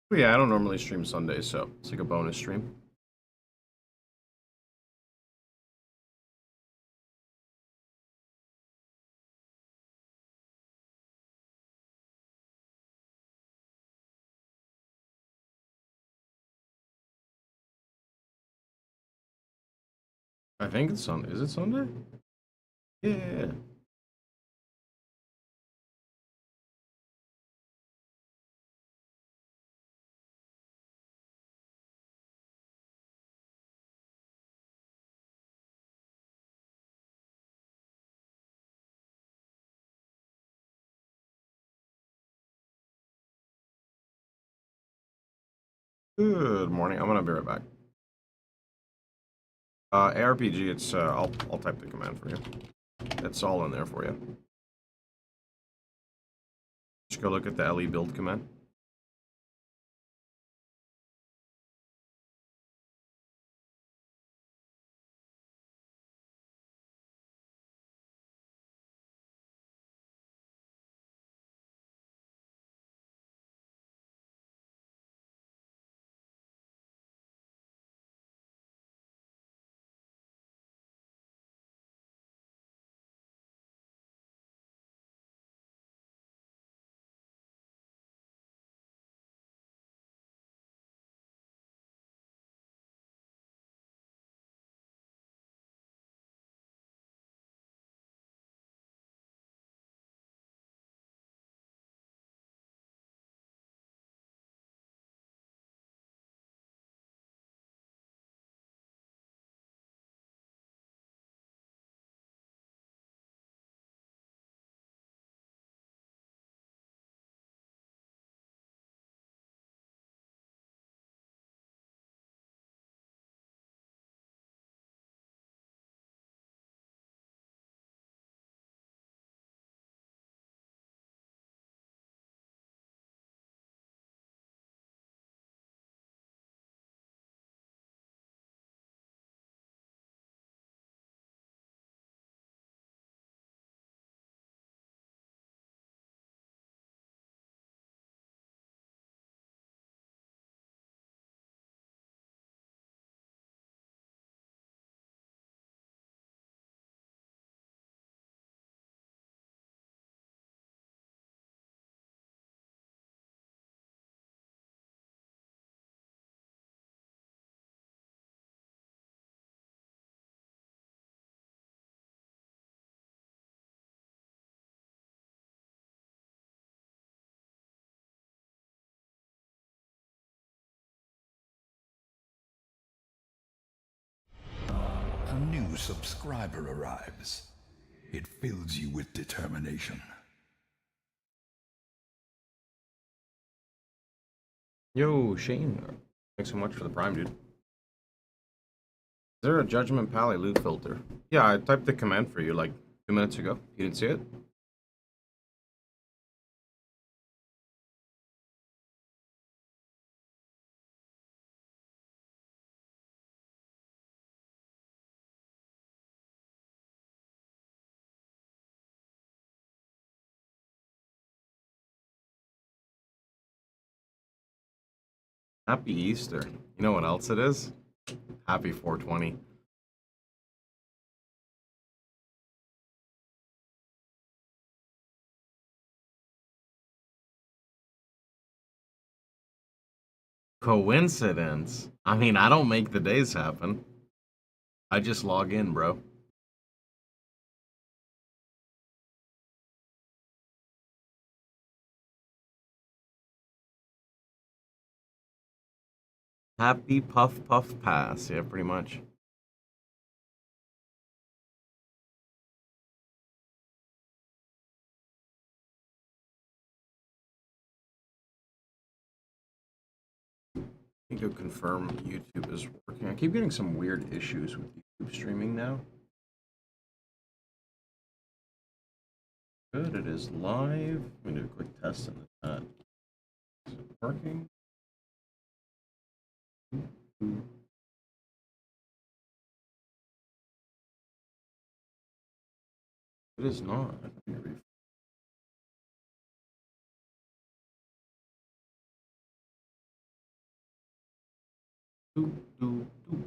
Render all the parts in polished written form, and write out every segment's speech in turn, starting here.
But yeah, I don't normally stream Sundays, so it's like a bonus stream. I think it's Sunday. Is it Sunday? Yeah. Good morning. I'm gonna be right back. ARPG. It's I'll type the command for you. It's all in there for you. Just go look at the LE build command. A new subscriber arrives. It fills you with determination. Yo, Shane. Thanks so much for the prime, dude. Is there a Judgement Pally loot filter? Yeah, I typed the command for you like 2 minutes ago. You didn't see it? Happy Easter. You know what else it is? Happy 420. Coincidence? I mean, I don't make the days happen. I just log in, bro. Happy Puff Puff Pass. Yeah, pretty much. Let me go confirm YouTube is working. I keep getting some weird issues with YouTube streaming now. Good, it is live. Let me do a quick test in the chat. Is it working? It is not. Let me Do, do, do.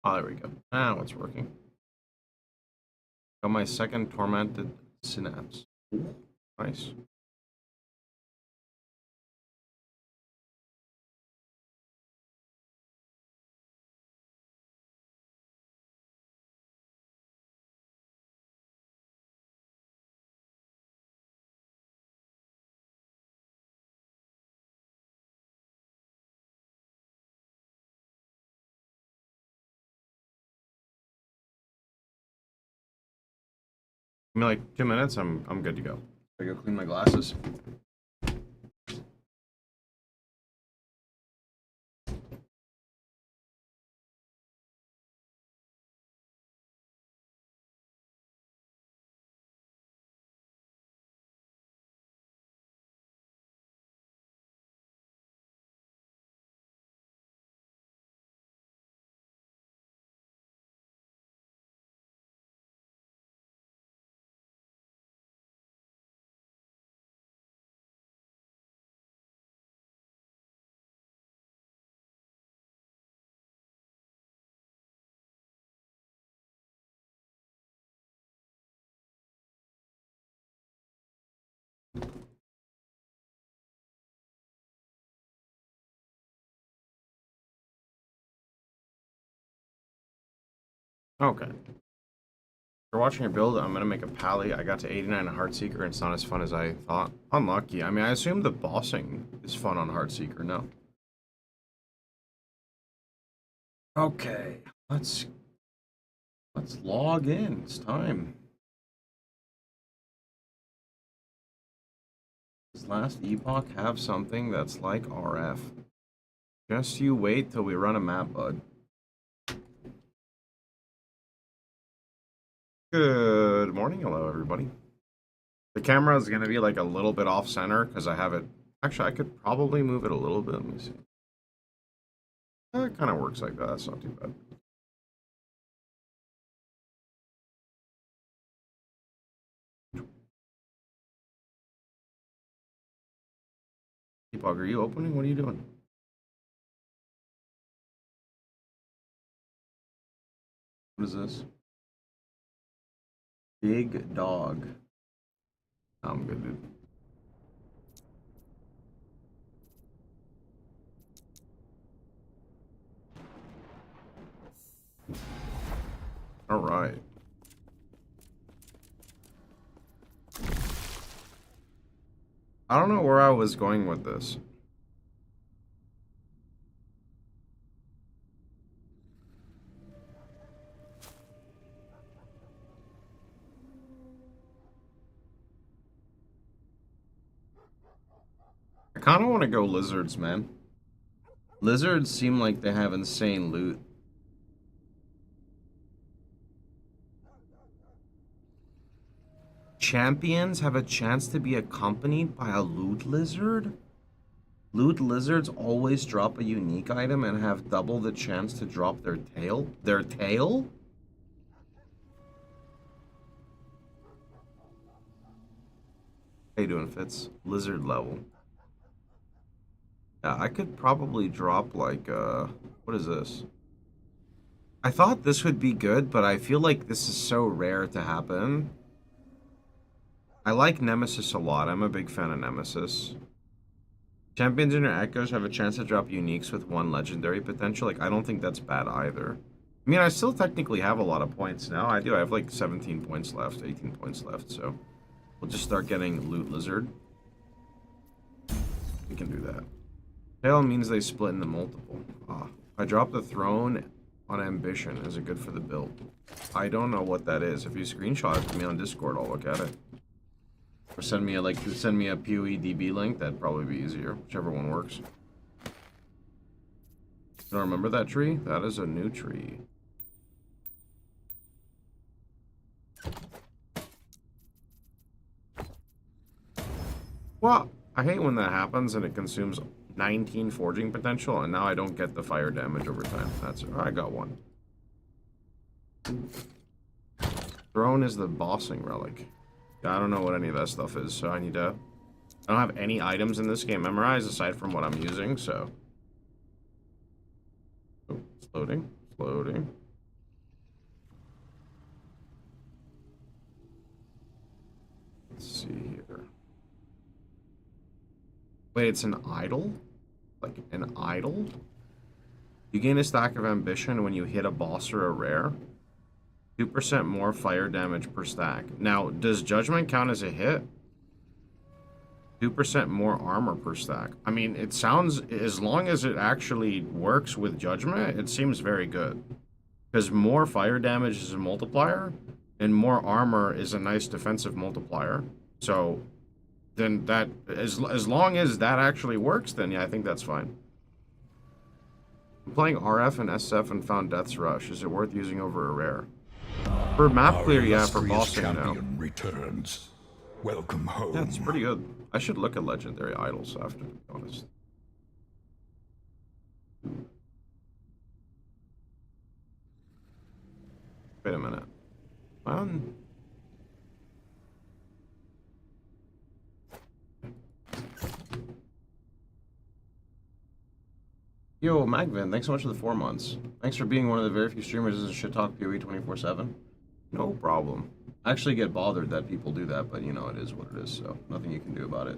Oh, there we go. Now it's working. Got my second tormented synapse. Ooh, nice. Give me like 2 minutes. I'm good to go. I go clean my glasses. Okay. For watching your build, I'm gonna make a pally. I got to 89 on Heartseeker, and it's not as fun as I thought. Unlucky. I mean, I assume the bossing is fun on Heartseeker. No. Okay. Let's log in. It's time. Does last Epoch have something that's like RF? Just you wait till we run a map, bud. Good morning. Hello, everybody. The camera is going to be like a little bit off center because I have it. Actually, I could probably move it a little bit. Let me see. It kind of works like that. That's not too bad. Epoch, are you opening? What are you doing? What is this? Big dog. I'm good, dude. All right. I don't know where I was going with this. I kind of want to go lizards, man. Lizards seem like they have insane loot. Champions have a chance to be accompanied by a loot lizard? Loot lizards always drop a unique item and have double the chance to drop their tail? Their tail? How you doing, Fitz? Lizard level. Yeah, I could probably drop like, what is this? I thought this would be good, but I feel like this is so rare to happen. I like Nemesis a lot. I'm a big fan of Nemesis. Champions and your Echoes have a chance to drop uniques with 1 legendary potential. Like, I don't think that's bad either. I mean, I still technically have a lot of points now. I do. I have like 17 points left, 18 points left, so we'll just start getting Loot Lizard. We can do that. Tail means they split into multiple. Ah, I dropped the throne on Ambition. Is it good for the build? I don't know what that is. If you screenshot it to me on Discord, I'll look at it. Or send me a PoE link. That'd probably be easier. Whichever one works. You don't remember that tree? That is a new tree. Well, I hate when that happens and it consumes 19 forging potential, and now I don't get the fire damage over time. That's I got one. Throne is the bossing relic. Yeah, I don't know what any of that stuff is, so I don't have any items in this game memorized aside from what I'm using, so. Oh, it's loading. It's loading. Let's see here. Wait, it's an idol? Like an idol? You gain a stack of ambition when you hit a boss or a rare. 2% more fire damage per stack. Now, does Judgment count as a hit? 2% more armor per stack. I mean, it sounds, as long as it actually works with Judgment, it seems very good. Because more fire damage is a multiplier, and more armor is a nice defensive multiplier. So, then that, as long as that actually works, then yeah, I think that's fine. I'm playing RF and SF and found Death's Rush. Is it worth using over a rare? For map clear, yeah. For bossing, no. Returns. Welcome home. Yeah, it's pretty good. I should look at legendary idols after, to be honest. Wait a minute. Yo, Magvin, thanks so much for the 4 months. Thanks for being one of the very few streamers that doesn't shit talk PoE 24/7. No problem. I actually get bothered that people do that, but you know, it is what it is, so nothing you can do about it.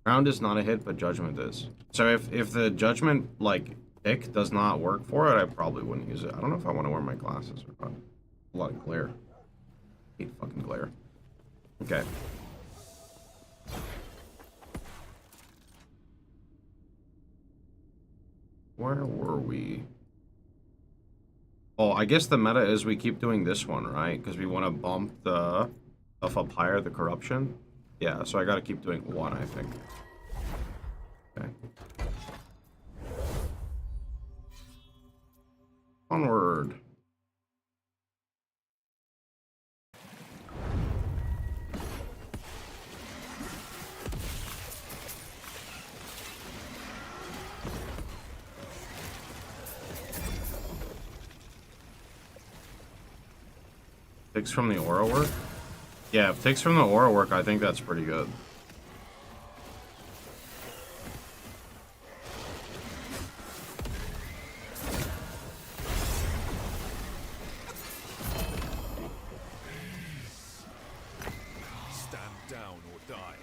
Round is not a hit, but Judgment is. So if the Judgment, like, pick does not work for it, I probably wouldn't use it. I don't know if I want to wear my glasses or not. A lot of glare. I hate fucking glare. Okay. Where were we? Oh, I guess the meta is we keep doing this one, right? Because we want to bump the stuff up higher, the corruption. Yeah, so I gotta keep doing one, I think. Okay. Onward. Takes from the aura work? Yeah, if takes from the aura work, I think that's pretty good. Stand down or die.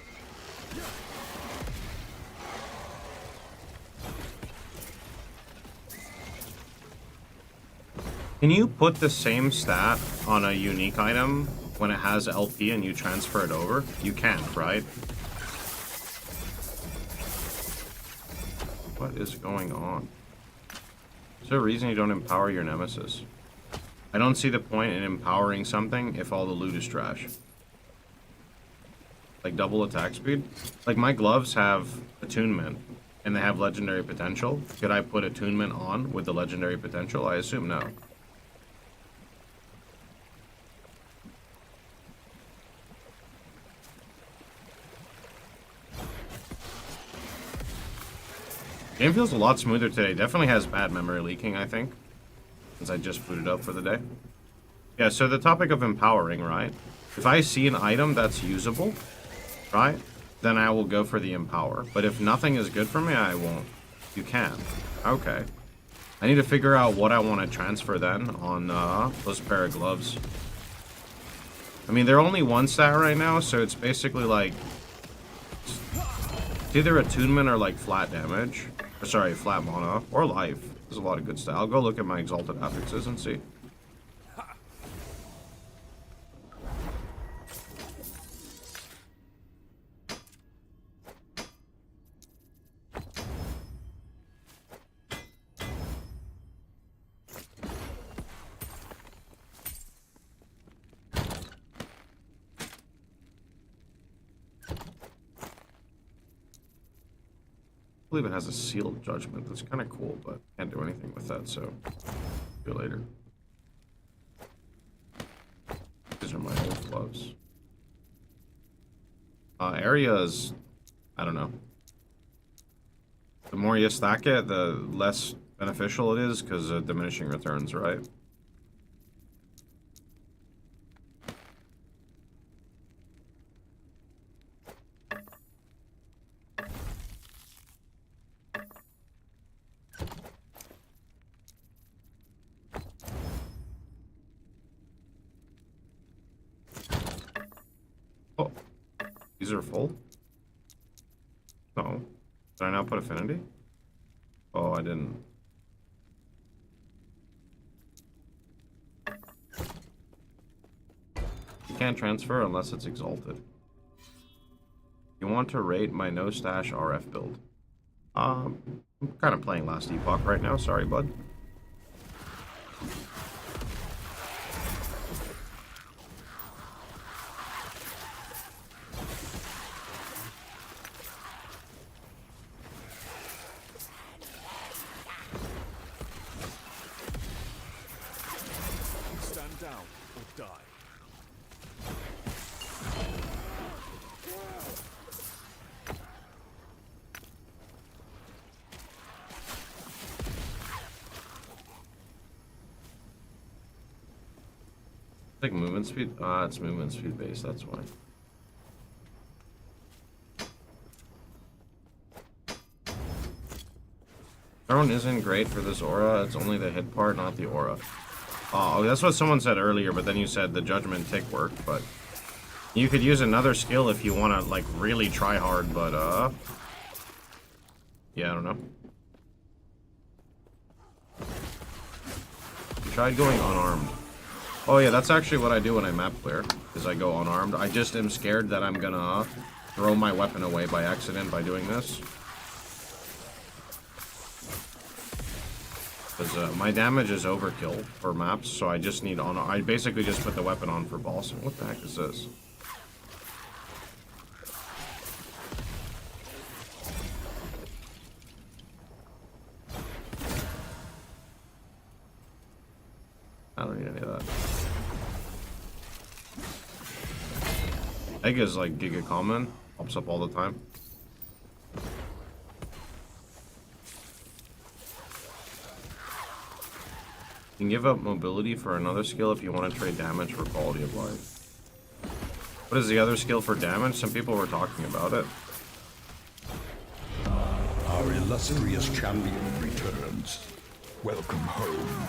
Can you put the same stat on a unique item when it has LP and you transfer it over? You can't, right? What is going on? Is there a reason you don't empower your nemesis? I don't see the point in empowering something if all the loot is trash. Like double attack speed? Like my gloves have attunement and they have legendary potential. Could I put attunement on with the legendary potential? I assume no. Game feels a lot smoother today. Definitely has bad memory leaking, I think. Since I just booted up for the day. Yeah, so the topic of empowering, right? If I see an item that's usable, right? Then I will go for the empower. But if nothing is good for me, I won't. You can. Okay. I need to figure out what I want to transfer then on those pair of gloves. I mean, they're only one stat right now, so it's basically like... It's either attunement or like flat damage. Or, sorry, flat mana. Or life. There's a lot of good stuff. I'll go look at my exalted affixes and see. I believe it has a sealed judgment. That's kind of cool, but can't do anything with that, so see you later. These are my old gloves. Areas, I don't know. The more you stack it, the less beneficial it is because of diminishing returns, right? Oh, these are full? No. Did I not put affinity? Oh, I didn't. You can't transfer unless it's exalted. You want to rate my no stash RF build? I'm kind of playing last Epoch right now. Sorry, bud. Stand down or die. Like movement speed? Ah, it's movement speed based, that's why. Throne isn't great for this aura, it's only the hit part, not the aura. Oh, that's what someone said earlier, but then you said the Judgement tick worked, but... You could use another skill if you want to, like, really try hard, but, yeah, I don't know. You tried going unarmed. Oh yeah, that's actually what I do when I map clear, is I go unarmed. I just am scared that I'm gonna throw my weapon away by accident by doing this. Because my damage is overkill for maps, so I just need on. I basically just put the weapon on for bossing. What the heck is this? I don't need any of that. Egg is like giga common, pops up all the time. You can give up mobility for another skill if you want to trade damage for quality of life. What is the other skill for damage? Some people were talking about it. Our illustrious champion returns. Welcome home.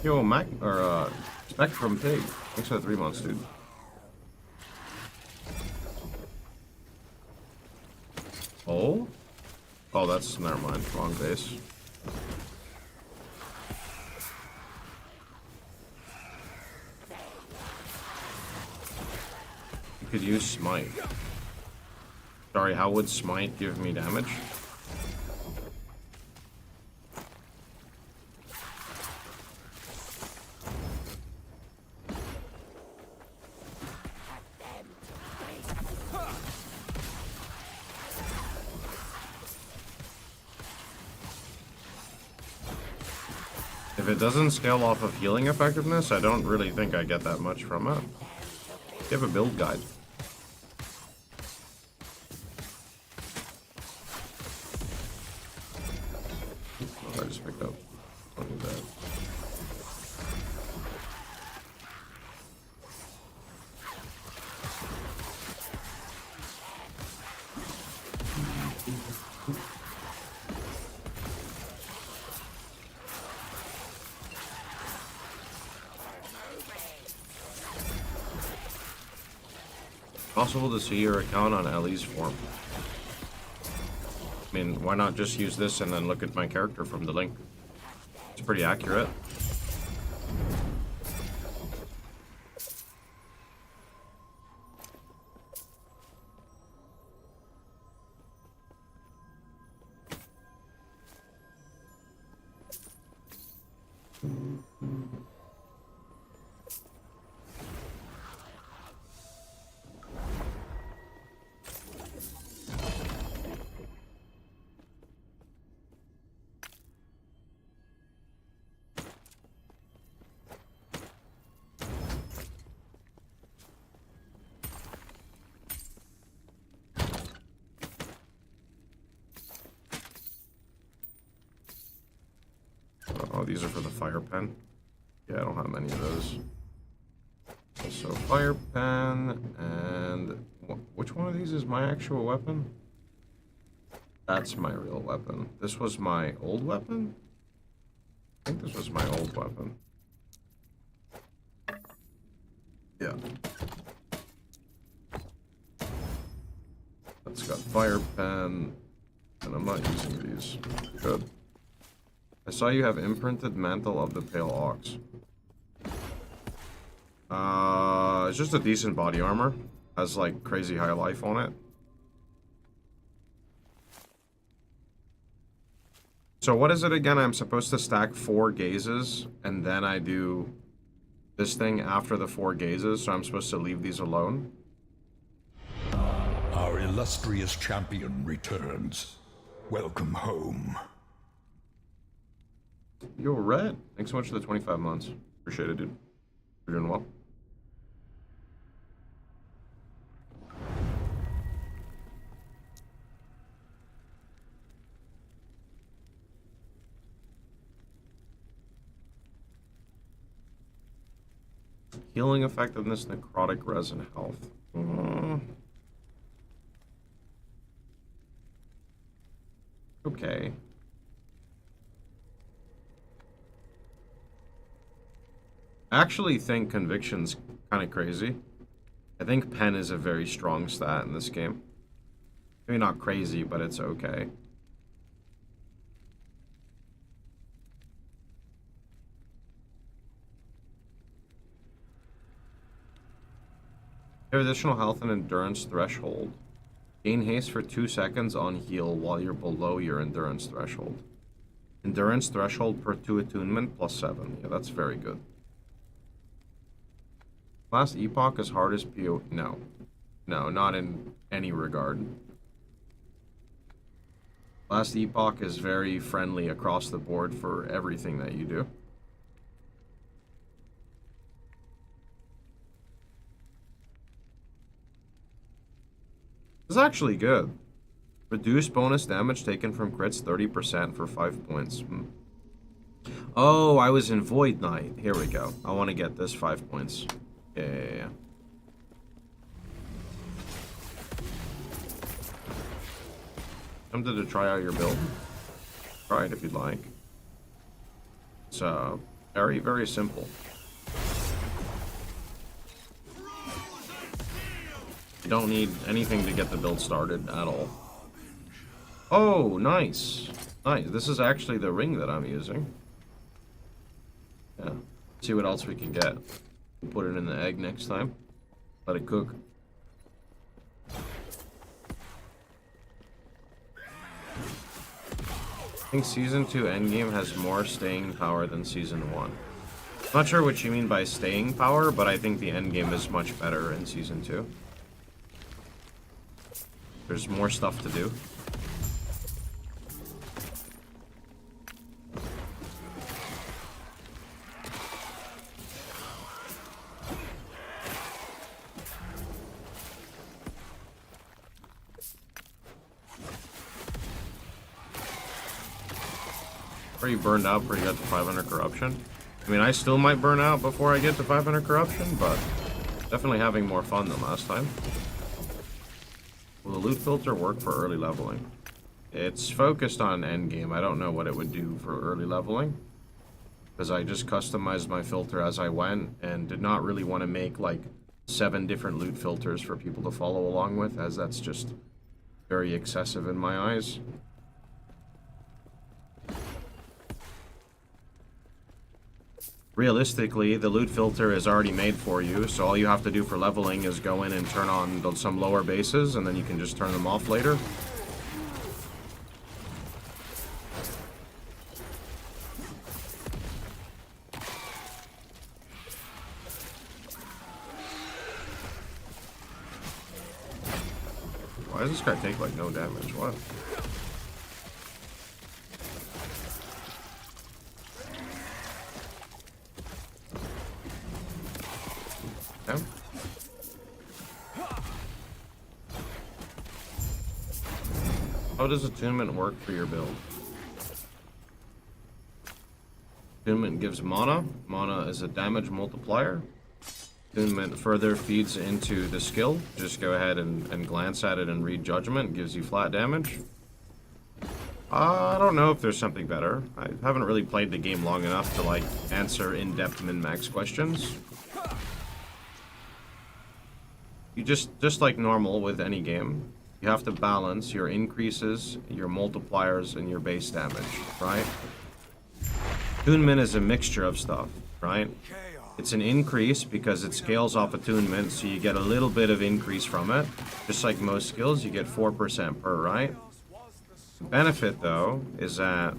Yo, Mac or Spectrum Pig. Thanks for the 3 months, dude. Oh? Oh, that's never mind. Wrong base. You could use Smite. Sorry, how would Smite give me damage? If it doesn't scale off of healing effectiveness, I don't really think I get that much from it. You have a build guide. Oh, I just picked up. Don't need that. Possible to see your account on Ellie's form. I mean, why not just use this and then look at my character from the link? It's pretty accurate. these are for the fire pen. Yeah, I don't have many of those. Also, fire pen, and which one of these is my actual weapon? That's my real weapon. This was my old weapon? I think this was my old weapon. Yeah. That's got fire pen, and I'm not using these. Good. I saw you have imprinted mantle of the pale ox. It's just a decent body armor. Has like crazy high life on it. So what is it again? I'm supposed to stack 4 gazes, and then I do this thing after the 4 gazes, so I'm supposed to leave these alone? Our illustrious champion returns. Welcome home. Yo, Red. Thanks so much for the 25 months. Appreciate it, dude. You're doing well. Healing effectiveness, necrotic resin health. Okay. I actually think Conviction's kind of crazy. I think Pen is a very strong stat in this game. Maybe not crazy, but it's okay. You have additional health and endurance threshold. Gain haste for 2 seconds on heal while you're below your endurance threshold. Endurance threshold per 2 attunement plus 7. Yeah, that's very good. Last Epoch is hardest PO. No. No, not in any regard. Last Epoch is very friendly across the board for everything that you do. This is actually good. Reduce bonus damage taken from crits 30% for 5 points. Oh, I was in Void Knight. Here we go. I want to get this 5 points. Yeah. Tempted to try out your build. Try it if you'd like. It's very, very simple. You don't need anything to get the build started at all. Oh, nice. Nice. This is actually the ring that I'm using. Yeah. See what else we can get. Put it in the egg next time. Let it cook. I think Season 2 Endgame has more staying power than Season 1. Not sure what you mean by staying power, but I think the Endgame is much better in Season 2. There's more stuff to do. Are you burned out before you got to 500 corruption? I mean, I still might burn out before I get to 500 corruption, but definitely having more fun than last time. Will the loot filter work for early leveling? It's focused on endgame. I don't know what it would do for early leveling, because I just customized my filter as I went and did not really want to make like 7 different loot filters for people to follow along with, as that's just very excessive in my eyes. Realistically, the loot filter is already made for you, so all you have to do for leveling is go in and turn on some lower bases, and then you can just turn them off later. Why does this guy take, like, no damage? What? Yeah. How does attunement work for your build? Attunement gives mana. Mana is a damage multiplier. Attunement further feeds into the skill. Just go ahead and glance at it and read Judgment. Gives you flat damage. I don't know if there's something better. I haven't really played the game long enough to, like, answer in-depth min-max questions. You just like normal with any game, you have to balance your increases, your multipliers, and your base damage, right? Attunement is a mixture of stuff, right? It's an increase because it scales off attunement, so you get a little bit of increase from it. Just like most skills, you get 4% per, right? The benefit, though, is that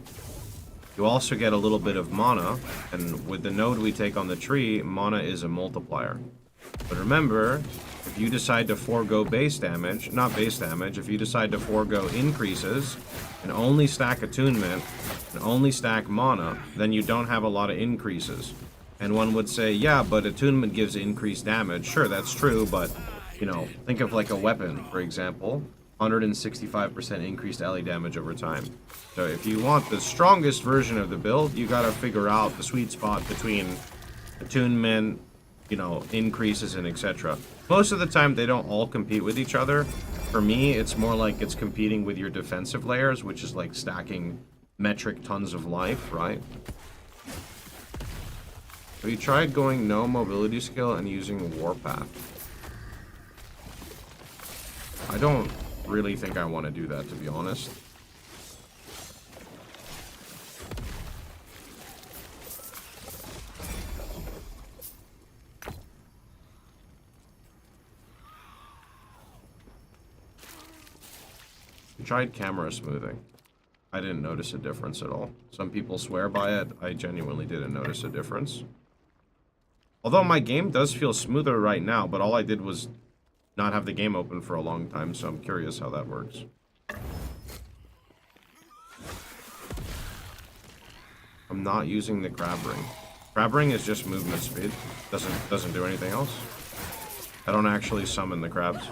you also get a little bit of mana, and with the node we take on the tree, mana is a multiplier. But remember, if you decide to forego base damage, not base damage, if you decide to forego increases and only stack attunement and only stack mana, then you don't have a lot of increases. And one would say, yeah, but attunement gives increased damage. Sure, that's true, but, you know, think of like a weapon, for example. 165% increased ally damage over time. So if you want the strongest version of the build, you gotta figure out the sweet spot between attunement, you know, increases and etc. Most of the time, they don't all compete with each other. For me, it's more like it's competing with your defensive layers, which is like stacking metric tons of life, right? Have you tried going no mobility skill and using Warpath? I don't really think I want to do that, to be honest. I tried camera smoothing. I didn't notice a difference at all. Some people swear by it. I genuinely didn't notice a difference. Although my game does feel smoother right now, but all I did was not have the game open for a long time, so I'm curious how that works. I'm not using the crab ring. Crab ring is just movement speed. Doesn't do anything else. I don't actually summon the crabs.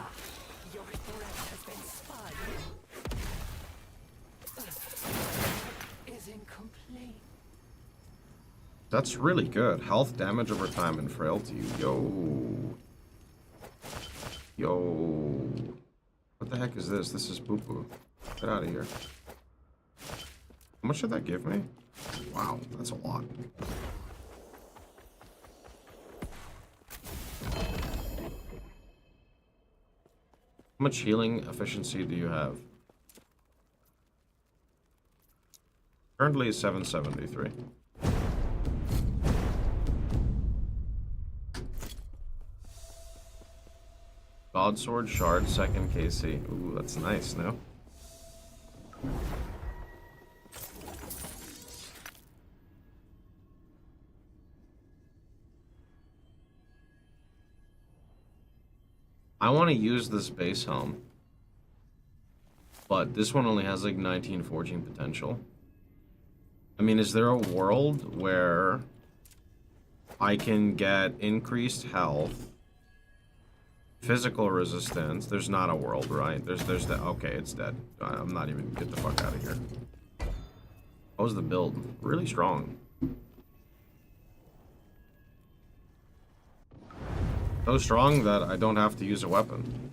That's really good. Health, damage over time, and frailty. Yo. Yo. What the heck is this? This is poo-poo. Get out of here. How much did that give me? Wow, that's a lot. How much healing efficiency do you have? Currently 773. Godsword Shard, second KC. Ooh, that's nice, no? I want to use this base helm. But this one only has like 1914 potential. I mean, is there a world where I can get increased health, physical resistance? There's not a world, right? There's the... Okay, it's dead. I'm not even... Get the fuck out of here. What was the build? Really strong. So strong that I don't have to use a weapon.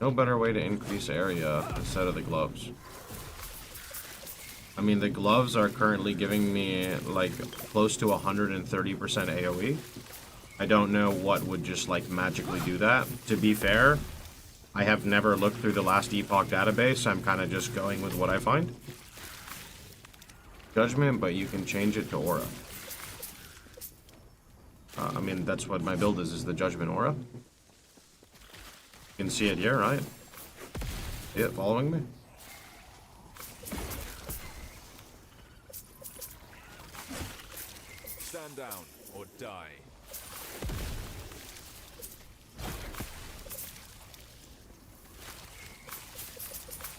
No better way to increase area instead of the gloves. I mean, the gloves are currently giving me like close to 130% AoE. I don't know what would just like magically do that. To be fair, I have never looked through the last Epoch database. I'm kind of just going with what I find. Judgment, but you can change it to aura. I mean, that's what my build is the Judgment aura. You can see it here, right? See it following me? Stand down or die.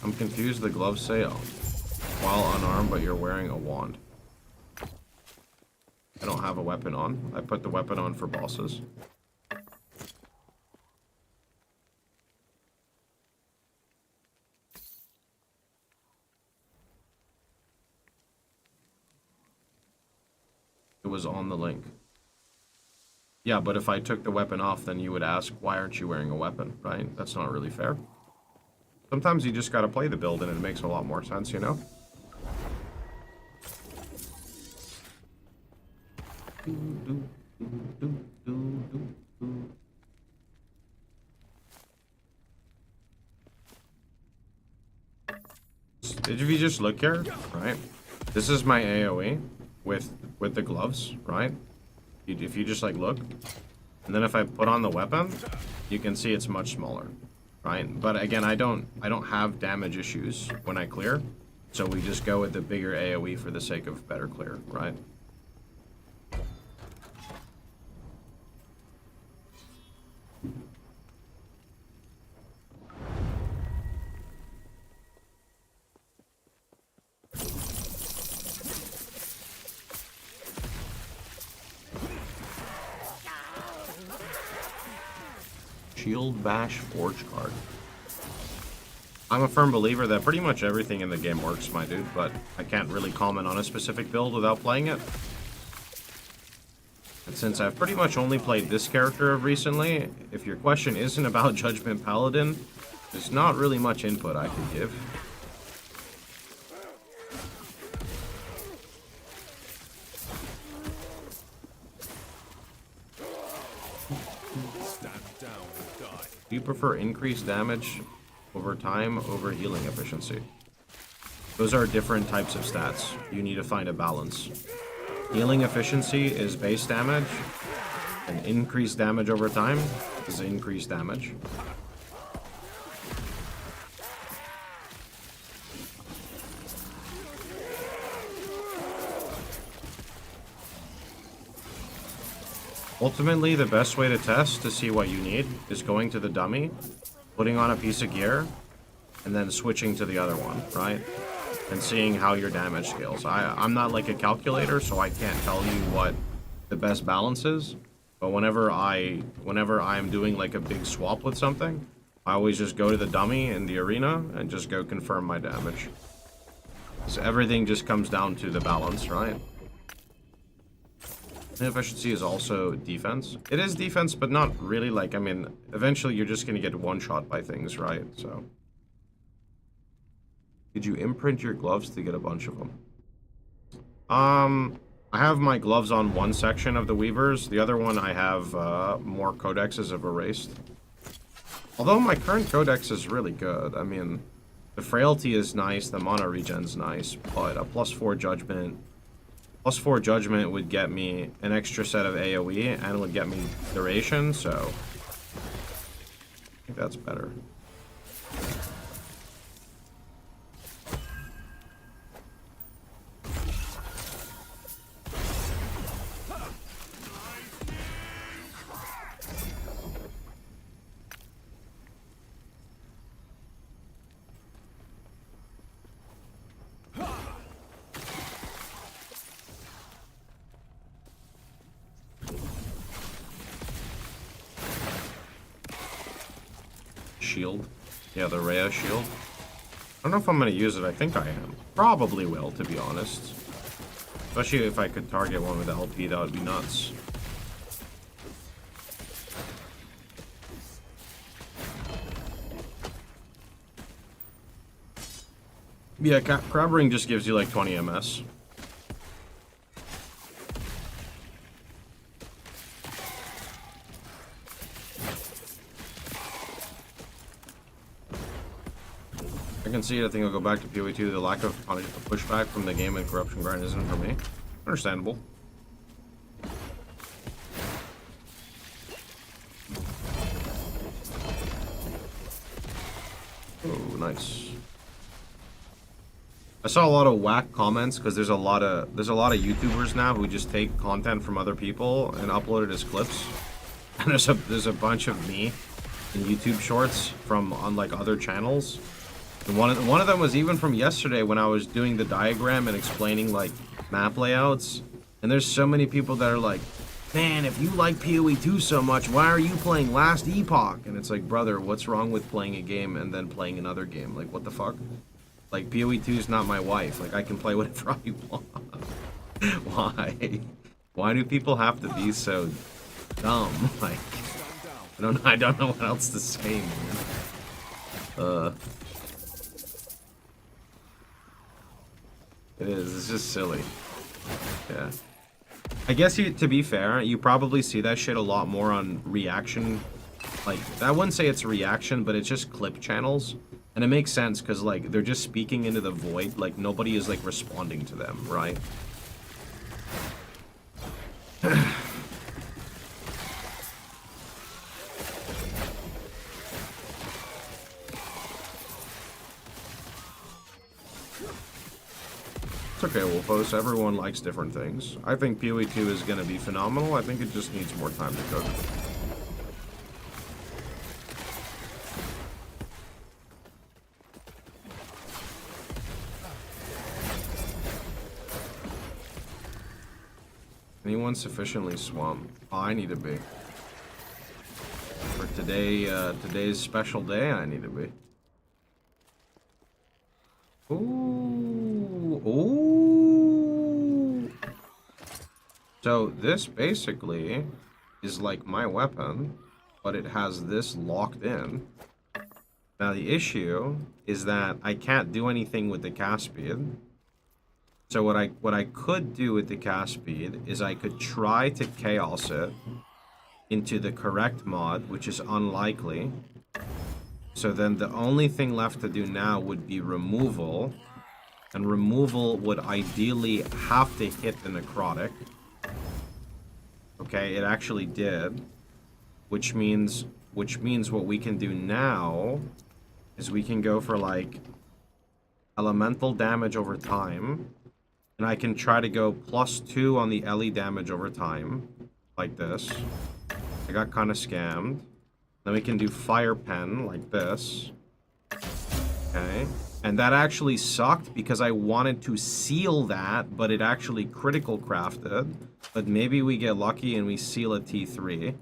I'm confused. The gloves say while unarmed, but you're wearing a wand. I don't have a weapon on. I put the weapon on for bosses. It was on the link. Yeah, but if I took the weapon off, then you would ask, why aren't you wearing a weapon, right? That's not really fair. Sometimes you just gotta play the build and it makes a lot more sense, you know? If you just look here, right? This is my AoE with the gloves, right? If you just like look, and then if I put on the weapon, you can see it's much smaller, right? But again, I don't have damage issues when I clear, so we just go with the bigger AoE for the sake of better clear, right? Shield Bash Forge card. I'm a firm believer that pretty much everything in the game works, my dude, but I can't really comment on a specific build without playing it. And since I've pretty much only played this character recently, if your question isn't about Judgment Paladin, there's not really much input I can give. Do you prefer increased damage over time over healing efficiency? Those are different types of stats. You need to find a balance. Healing efficiency is base damage, and increased damage over time is increased damage. Ultimately, the best way to test to see what you need is going to the dummy, putting on a piece of gear, and then switching to the other one, right? And seeing how your damage scales. I'm not like a calculator, so I can't tell you what the best balance is. But whenever I'm doing like a big swap with something, I always just go to the dummy in the arena and just go confirm my damage. So everything just comes down to the balance, right? Efficiency is also defense. It is defense, but not really. Like, I mean, eventually you're just gonna get one shot by things, right? So, did you imprint your gloves to get a bunch of them? I have my gloves on one section of the Weavers. The other one I have more codexes of erased. Although my current codex is really good. I mean, the frailty is nice, the mana regen's nice, but a +4 judgment. +4 Judgment would get me an extra set of AoE and would get me duration, so I think that's better. Shield. Yeah, the Rhea shield. I don't know if I'm going to use it. I think I am. Probably will, to be honest. Especially if I could target one with LP, that would be nuts. Yeah, Crab Ring just gives you like 20 MS. I can see it. I think I'll go back to PoE2. The lack of pushback from the game and corruption grind isn't for me. Understandable. Oh, nice. I saw a lot of whack comments because there's a lot of YouTubers now who just take content from other people and upload it as clips. And there's a bunch of me in YouTube shorts from on like other channels. And one of them was even from yesterday when I was doing the diagram and explaining like map layouts. And there's so many people that are like, man, if you like PoE 2 so much, why are you playing Last Epoch? And it's like, brother, what's wrong with playing a game and then playing another game? Like, what the fuck? Like, PoE 2 is not my wife. Like, I can play whatever I want. Why? Why do people have to be so dumb? Like, I don't know what else to say, man. It is. It's just silly. Yeah. I guess to be fair, you probably see that shit a lot more on reaction. Like, I wouldn't say it's reaction, but it's just clip channels. And it makes sense because, like, they're just speaking into the void. Like, nobody is, like, responding to them, right? It's okay, Wolfos. Everyone likes different things. I think PoE 2 is going to be phenomenal. I think it just needs more time to cook. Anyone sufficiently swamped? Oh, I need to be. For today, today's special day, I need to be. Ooh, ooh. So this basically is like my weapon, but it has this locked in. Now the issue is that I can't do anything with the cast speed. So what I could do with the cast speed is I could try to chaos it into the correct mod, which is unlikely. So then the only thing left to do now would be removal. And removal would ideally have to hit the necrotic. Okay, it actually did. Which means what we can do now is we can go for like elemental damage over time. And I can try to go +2 on the LE damage over time. Like this. I got kind of scammed. Then we can do Fire Pen like this. Okay. And that actually sucked because I wanted to seal that, but it actually critical crafted. But maybe we get lucky and we seal a T3.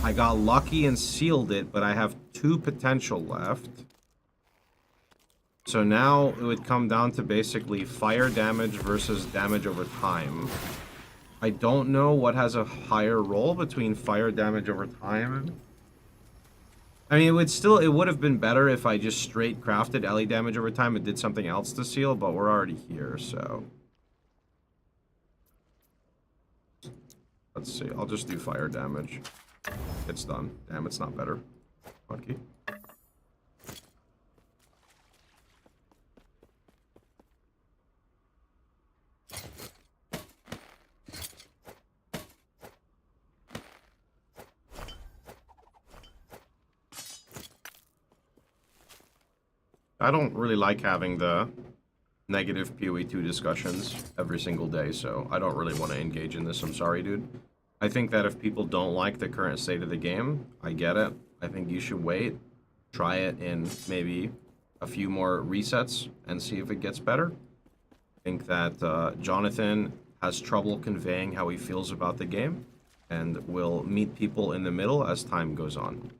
I got lucky and sealed it, but I have 2 potential left. So now it would come down to basically fire damage versus damage over time. I don't know what has a higher roll between fire damage over time. I mean, it would have been better if I just straight crafted LE damage over time and did something else to seal, but we're already here, so. Let's see, I'll just do fire damage. It's done. Damn, it's not better. Lucky. I don't really like having the negative PoE 2 discussions every single day, so I don't really want to engage in this. I'm sorry, dude. I think that if people don't like the current state of the game, I get it. I think you should wait, try it in maybe a few more resets, and see if it gets better. I think that Jonathan has trouble conveying how he feels about the game, and will meet people in the middle as time goes on.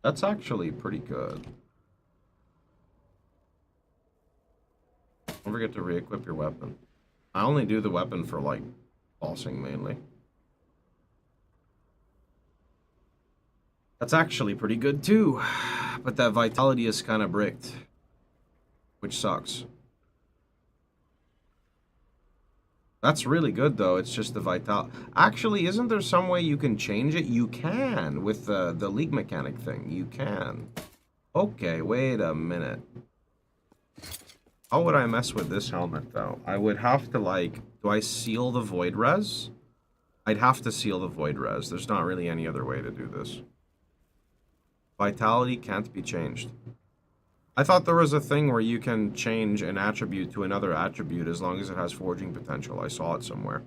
That's actually pretty good. Don't forget to re-equip your weapon. I only do the weapon for, like, bossing mainly. That's actually pretty good too. But that vitality is kind of bricked, which sucks. That's really good though. It's just the vital. Actually, isn't there some way you can change it? You can with the league mechanic thing. You can. Okay, wait a minute. How would I mess with this helmet though? I would have to, like, do I seal the void res? I'd have to seal the void res. There's not really any other way to do this. Vitality can't be changed. I thought there was a thing where you can change an attribute to another attribute as long as it has forging potential. I saw it somewhere.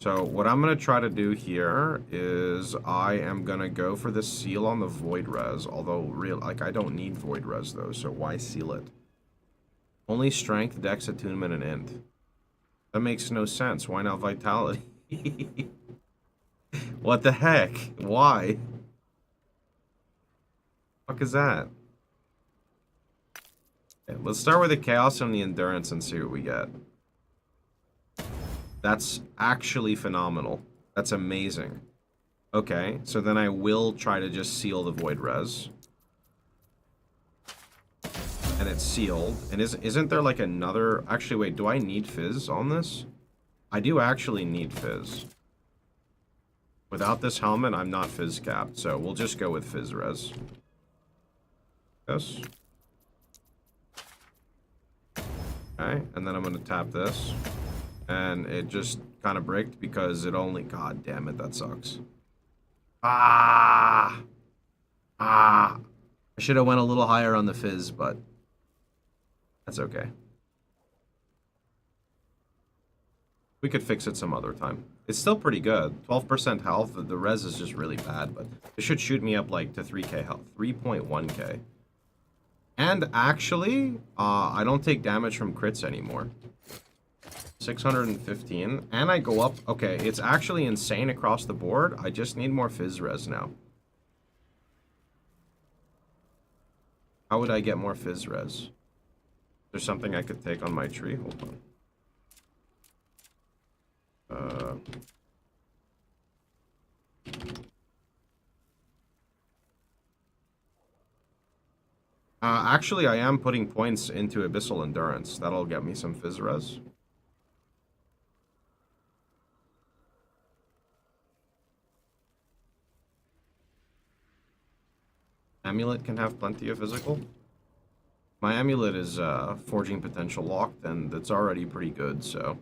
So what I'm going to try to do here is I am going to go for the seal on the void res. Although, I don't need void res though, so why seal it? Only strength, dex, attunement, and int. That makes no sense. Why not vitality? What the heck? Why? Fuck is that? Okay, let's start with the chaos and the endurance and see what we get. That's actually phenomenal. That's amazing. Okay, so then I will try to just seal the void res. And it's sealed. And isn't there like another... Actually, wait, do I need fizz on this? I do actually need fizz. Without this helmet, I'm not fizz capped, so we'll just go with fizz res. Yes. Okay, and then I'm going to tap this. And it just kind of bricked because it only... God damn it, that sucks. Ah! I should have went a little higher on the fizz, but... That's okay. We could fix it some other time. It's still pretty good. 12% health. The res is just really bad, but it should shoot me up like to 3k health. 3.1k. And actually, I don't take damage from crits anymore. 615. And I go up. Okay, it's actually insane across the board. I just need more fizz res now. How would I get more fizz res? There's something I could take on my tree. Hold on. Actually, I am putting points into Abyssal Endurance. That'll get me some fizz res. Amulet can have plenty of physical. My amulet is forging potential locked, and it's already pretty good, so...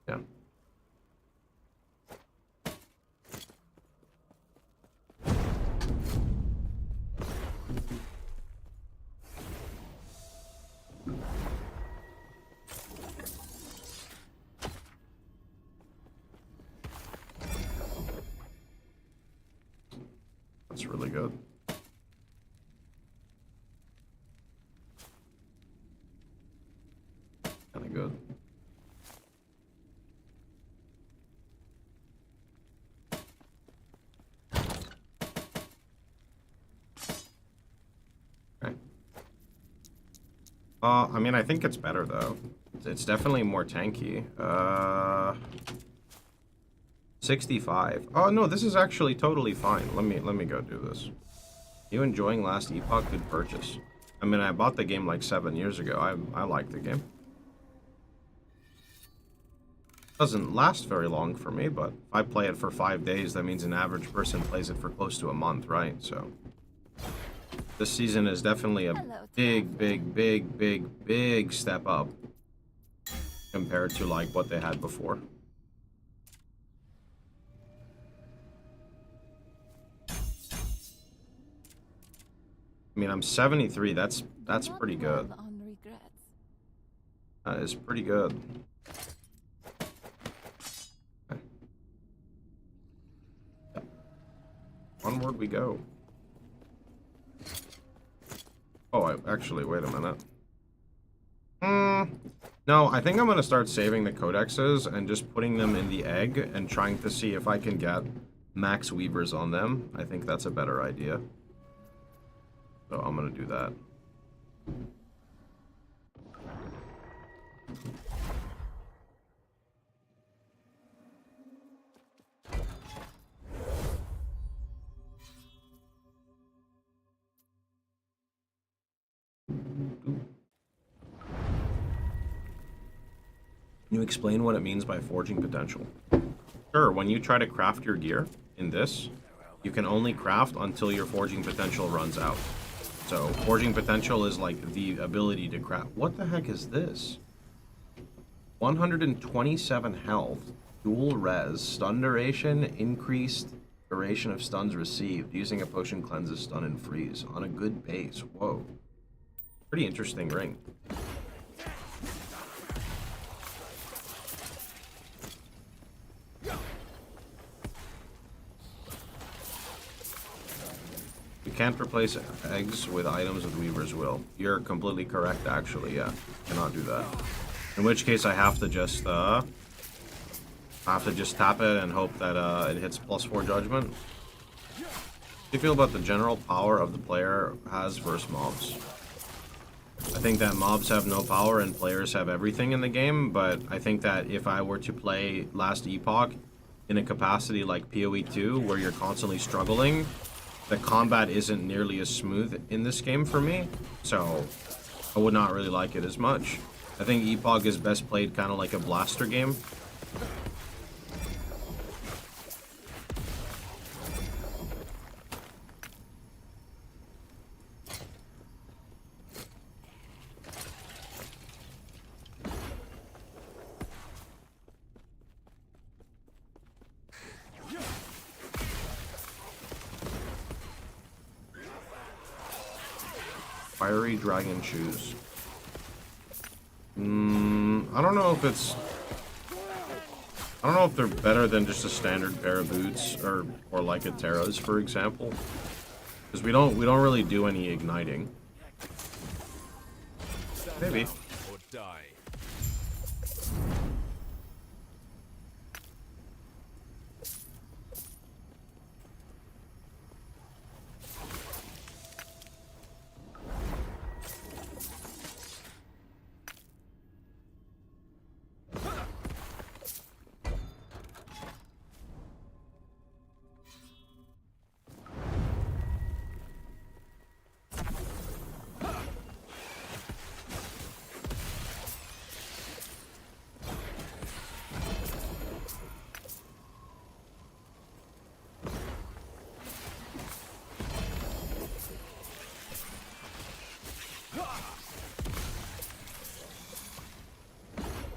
Yeah. That's really good. Kinda good. Okay. I mean, I think it's better, though. It's definitely more tanky. 65. Oh, no, this is actually totally fine. Let me go do this. You enjoying last Epoch? Good purchase. I mean, I bought the game like 7 years ago. I like the game. Doesn't last very long for me, but if I play it for 5 days, that means an average person plays it for close to a month, right? So this season is definitely a big step up compared to like what they had before. I mean, I'm 73. That's pretty good. That is pretty good. Okay. Onward we go. Oh, actually, wait a minute. No, I think I'm going to start saving the codexes and just putting them in the egg and trying to see if I can get max weavers on them. I think that's a better idea. So I'm going to do that. Can you explain what it means by forging potential? Sure, when you try to craft your gear in this, you can only craft until your forging potential runs out. So, forging potential is like the ability to craft. What the heck is this? 127 health, dual res, stun duration, increased duration of stuns received. Using a potion cleanses stun and freeze on a good base. Whoa. Pretty interesting ring. You can't replace eggs with items with Weaver's Will. You're completely correct, actually, yeah. Cannot do that. In which case I have to just tap it and hope that it hits +4 Judgment. How do you feel about the general power of the player has versus mobs? I think that mobs have no power and players have everything in the game, but I think that if I were to play last Epoch in a capacity like PoE 2, where you're constantly struggling, the combat isn't nearly as smooth in this game for me, so I would not really like it as much. I think Epoch is best played kind of like a blaster game. Fiery Dragon Shoes. I don't know if it's... I don't know if they're better than just a standard pair of boots or like a Terra's, for example. Because we don't really do any igniting. Maybe. Or die.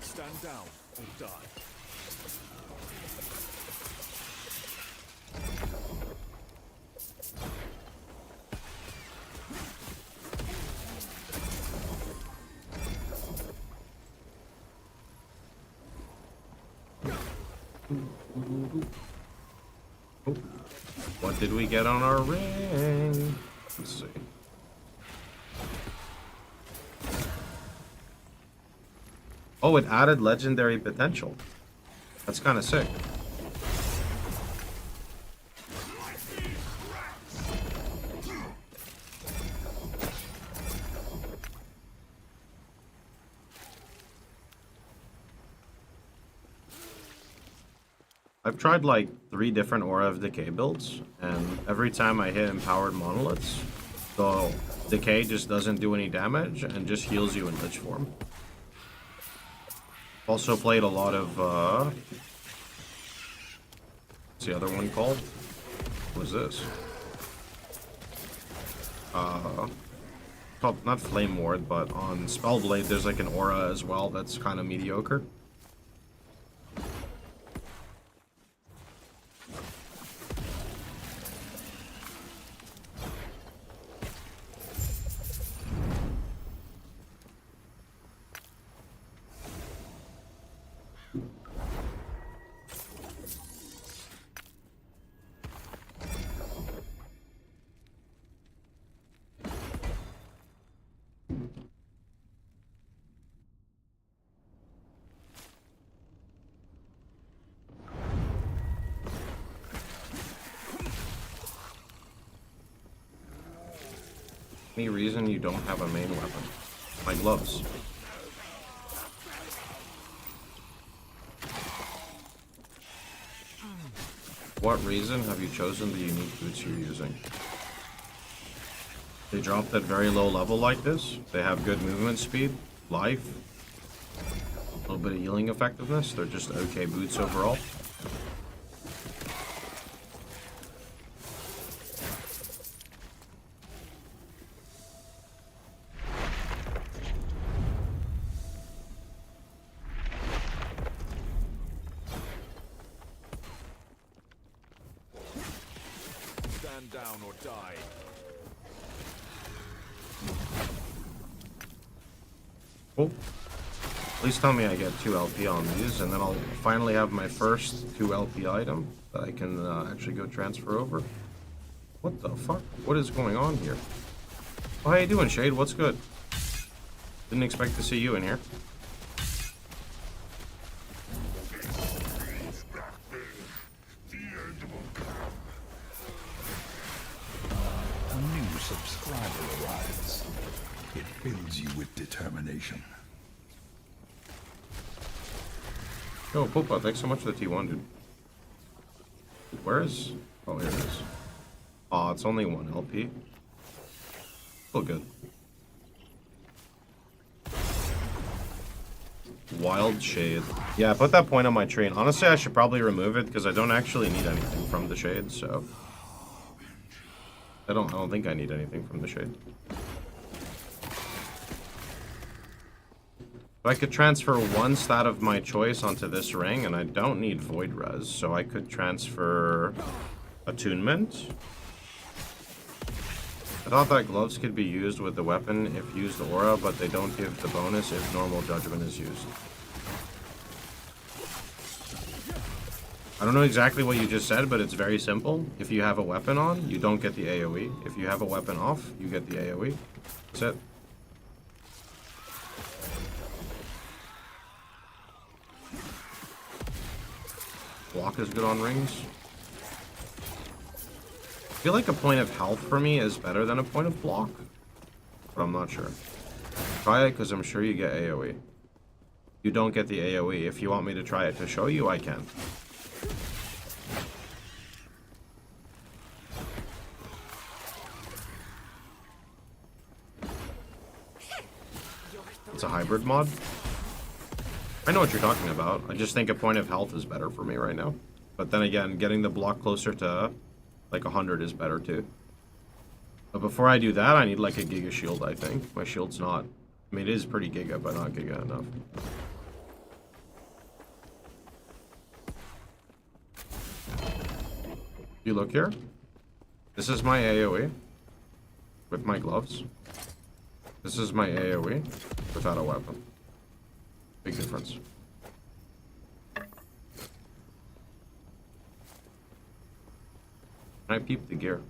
Stand down or die. What did we get on our ring? Let's see. Oh, it added legendary potential. That's kind of sick. I've tried like 3 different Aura of Decay builds, and every time I hit empowered monoliths, the decay just doesn't do any damage and just heals you in Lich form. Also played a lot of, what's the other one called? What is this? Called, not Flame Ward, but on Spellblade there's like an aura as well that's kind of mediocre. Any reason you don't have a main weapon? My gloves. What reason have you chosen the unique boots you're using? They dropped at very low level like this. They have good movement speed, life, a little bit of healing effectiveness. They're just okay boots overall. Stand down or die. Cool. Please tell me I get 2 LP on these, and then I'll finally have my first 2 LP item that I can actually go transfer over. What the fuck? What is going on here? Oh, how you doing, Shade? What's good? Didn't expect to see you in here. A new subscriber arrives. It fills you with determination. Yo, Popa, thanks so much for the T1, dude. Where is... Oh, here it is. Aw, it's only 1 LP. Still good. Wild Shade. Yeah, I put that point on my tree. And honestly, I should probably remove it because I don't actually need anything from the Shade, so... I don't think I need anything from the Shade. I could transfer 1 stat of my choice onto this ring, and I don't need Void Res, so I could transfer Attunement. I thought that gloves could be used with the weapon if used aura, but they don't give the bonus if normal Judgement is used. I don't know exactly what you just said, but it's very simple. If you have a weapon on, you don't get the AoE. If you have a weapon off, you get the AoE. That's it. Block is good on rings. I feel like a point of health for me is better than a point of block, but I'm not sure. Try it because I'm sure you get AoE. You don't get the AoE. If you want me to try it to show you, I can. It's a hybrid mod. I know what you're talking about. I just think a point of health is better for me right now. But then again, getting the block closer to like 100 is better too. But before I do that, I need like a Giga shield, I think. My shield's not... I mean, it is pretty Giga, but not Giga enough. You look here. This is my AoE with my gloves. This is my AoE without a weapon. Big difference. Can I peep the gear?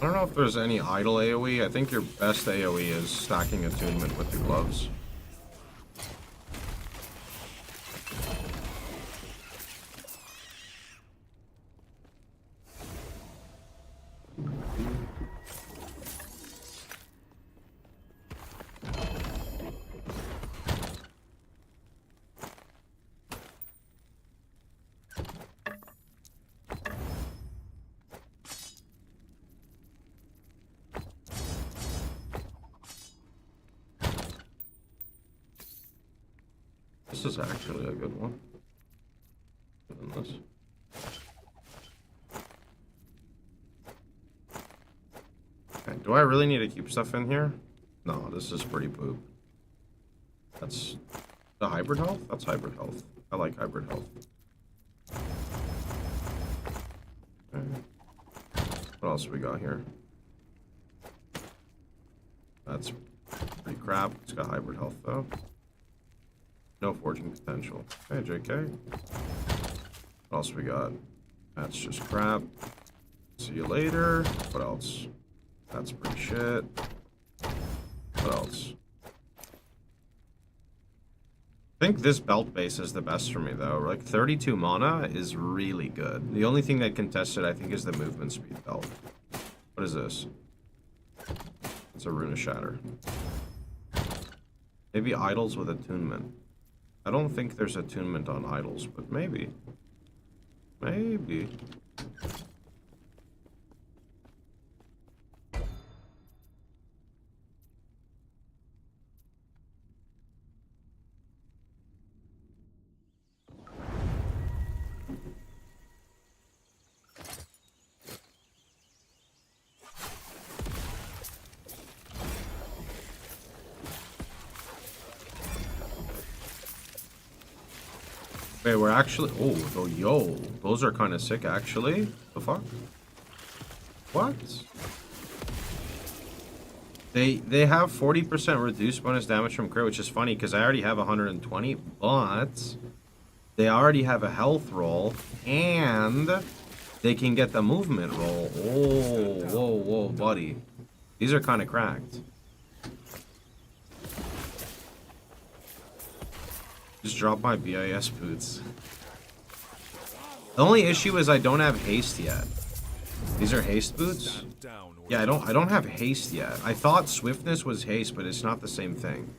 I don't know if there's any idle AoE. I think your best AoE is stacking attunement with the gloves. This is actually a good one. Better than this. Okay, do I really need to keep stuff in here? No, this is pretty poop. That's the hybrid health? That's hybrid health. I like hybrid health. Okay. What else we got here? That's pretty crap. It's got hybrid health though. No forging potential. Hey, JK. What else we got? That's just crap. See you later. What else? That's pretty shit. What else? I think this belt base is the best for me, though. Like, 32 mana is really good. The only thing that contests it, I think, is the movement speed belt. What is this? It's a Rune of Shatter. Maybe idols with attunement. I don't think there's attunement on idols, but maybe. Maybe. Wait, we're actually... Oh, yo. Those are kind of sick, actually. The fuck? What? They have 40% reduced bonus damage from crit, which is funny because I already have 120, but they already have a health roll, and they can get the movement roll. Oh, whoa, buddy. These are kind of cracked. Just drop my BIS boots. The only issue is I don't have haste yet. These are haste boots? Stand down or Yeah, I don't have haste yet. I thought swiftness was haste, but it's not the same thing.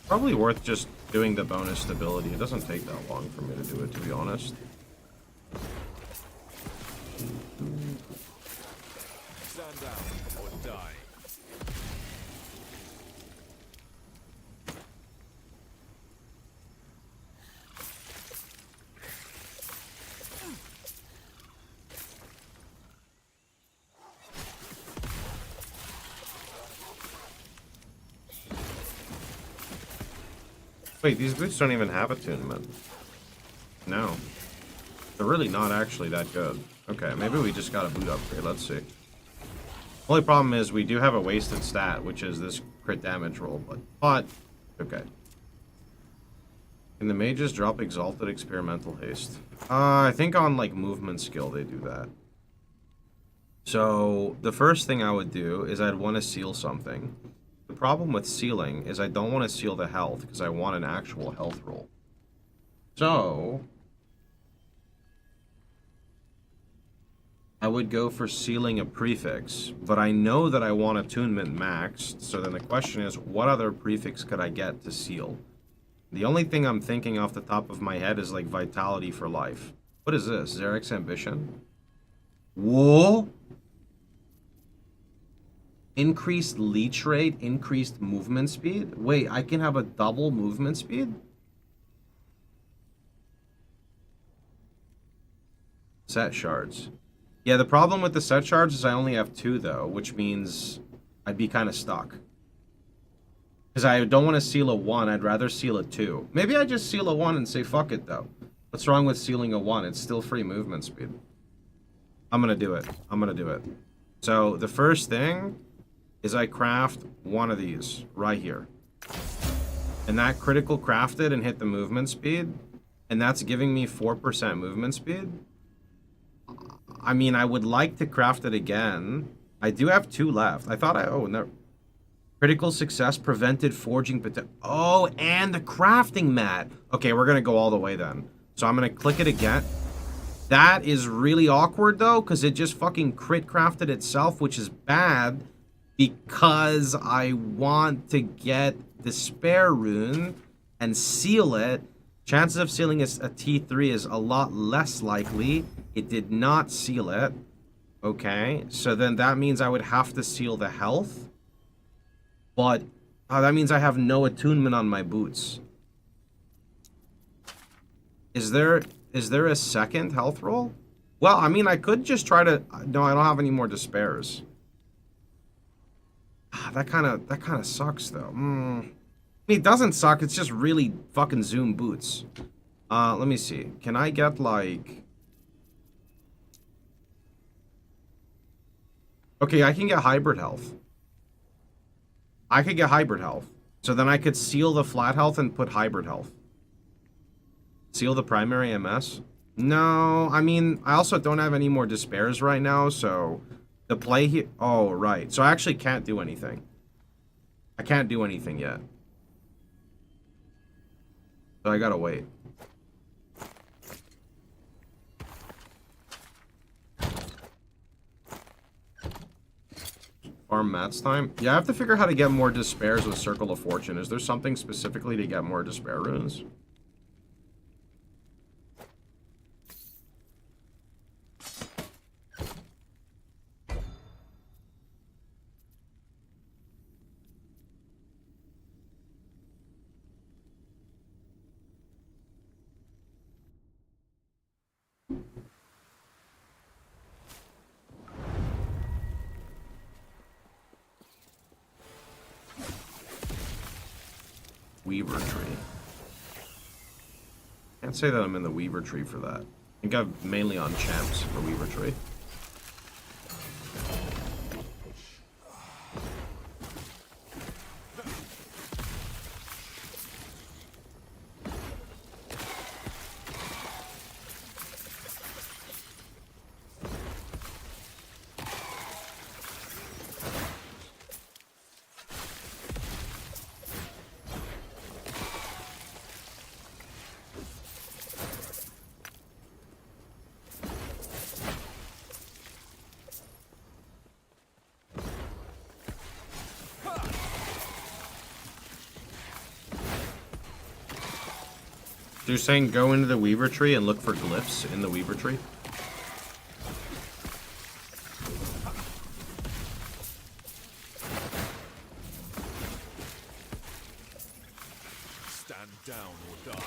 Probably worth just doing the bonus stability. It doesn't take that long for me to do it, to be honest. stand down or die. Wait, these boots don't even have attunement. No. They're really not actually that good. Okay, maybe we just got a boot upgrade. Let's see. Only problem is we do have a wasted stat, which is this crit damage roll, but okay. Can the mages drop exalted experimental haste? I think on like movement skill they do that. So the first thing I would do is I'd want to seal something. The problem with sealing is I don't want to seal the health because I want an actual health roll. So I would go for sealing a prefix, but I know that I want attunement maxed, so then the question is, what other prefix could I get to seal? The only thing I'm thinking off the top of my head is like vitality for life. What is this? Zarek's ambition? Whoa! Increased leech rate, increased movement speed? Wait, I can have a double movement speed? Set shards. Yeah, the problem with the set shards is I only have 2, though, which means I'd be kind of stuck. Because I don't want to seal a 1, I'd rather seal a 2. Maybe I just seal a 1 and say fuck it, though. What's wrong with sealing a 1? It's still free movement speed. I'm going to do it. I'm going to do it. So, the first thing is I craft one of these right here. And that critical crafted and hit the movement speed. And that's giving me 4% movement speed. I mean, I would like to craft it again. I do have 2 left. I thought oh, no. Critical success prevented forging potential. Oh, and the crafting mat. Okay, we're going to go all the way then. So I'm going to click it again. That is really awkward, though, because it just fucking crit crafted itself, which is bad. Because I want to get the spare rune and seal it. Chances of sealing a T3 is a lot less likely. It did not seal it. Okay, so then that means I would have to seal the health. But that means I have no attunement on my boots. Is there a second health roll? Well, I mean, I could just try to... No, I don't have any more despairs. That kind of sucks, though. I mean, it doesn't suck. It's just really fucking Zoom boots. Let me see. Can I get, like... Okay, I can get hybrid health. I could get hybrid health. So then I could seal the flat health and put hybrid health. Seal the primary MS? No, I mean, I also don't have any more despairs right now, so... The play here... Oh, right. So I actually can't do anything. I can't do anything yet. So I gotta wait. Farm mats time? Yeah, I have to figure out how to get more despairs with Circle of Fortune. Is there something specifically to get more despair runes? Weaver tree. Can't say that I'm in the Weaver tree for that. I think I'm mainly on champs for Weaver tree. So you're saying go into the Weaver tree and look for glyphs in the Weaver tree? Stand down or die.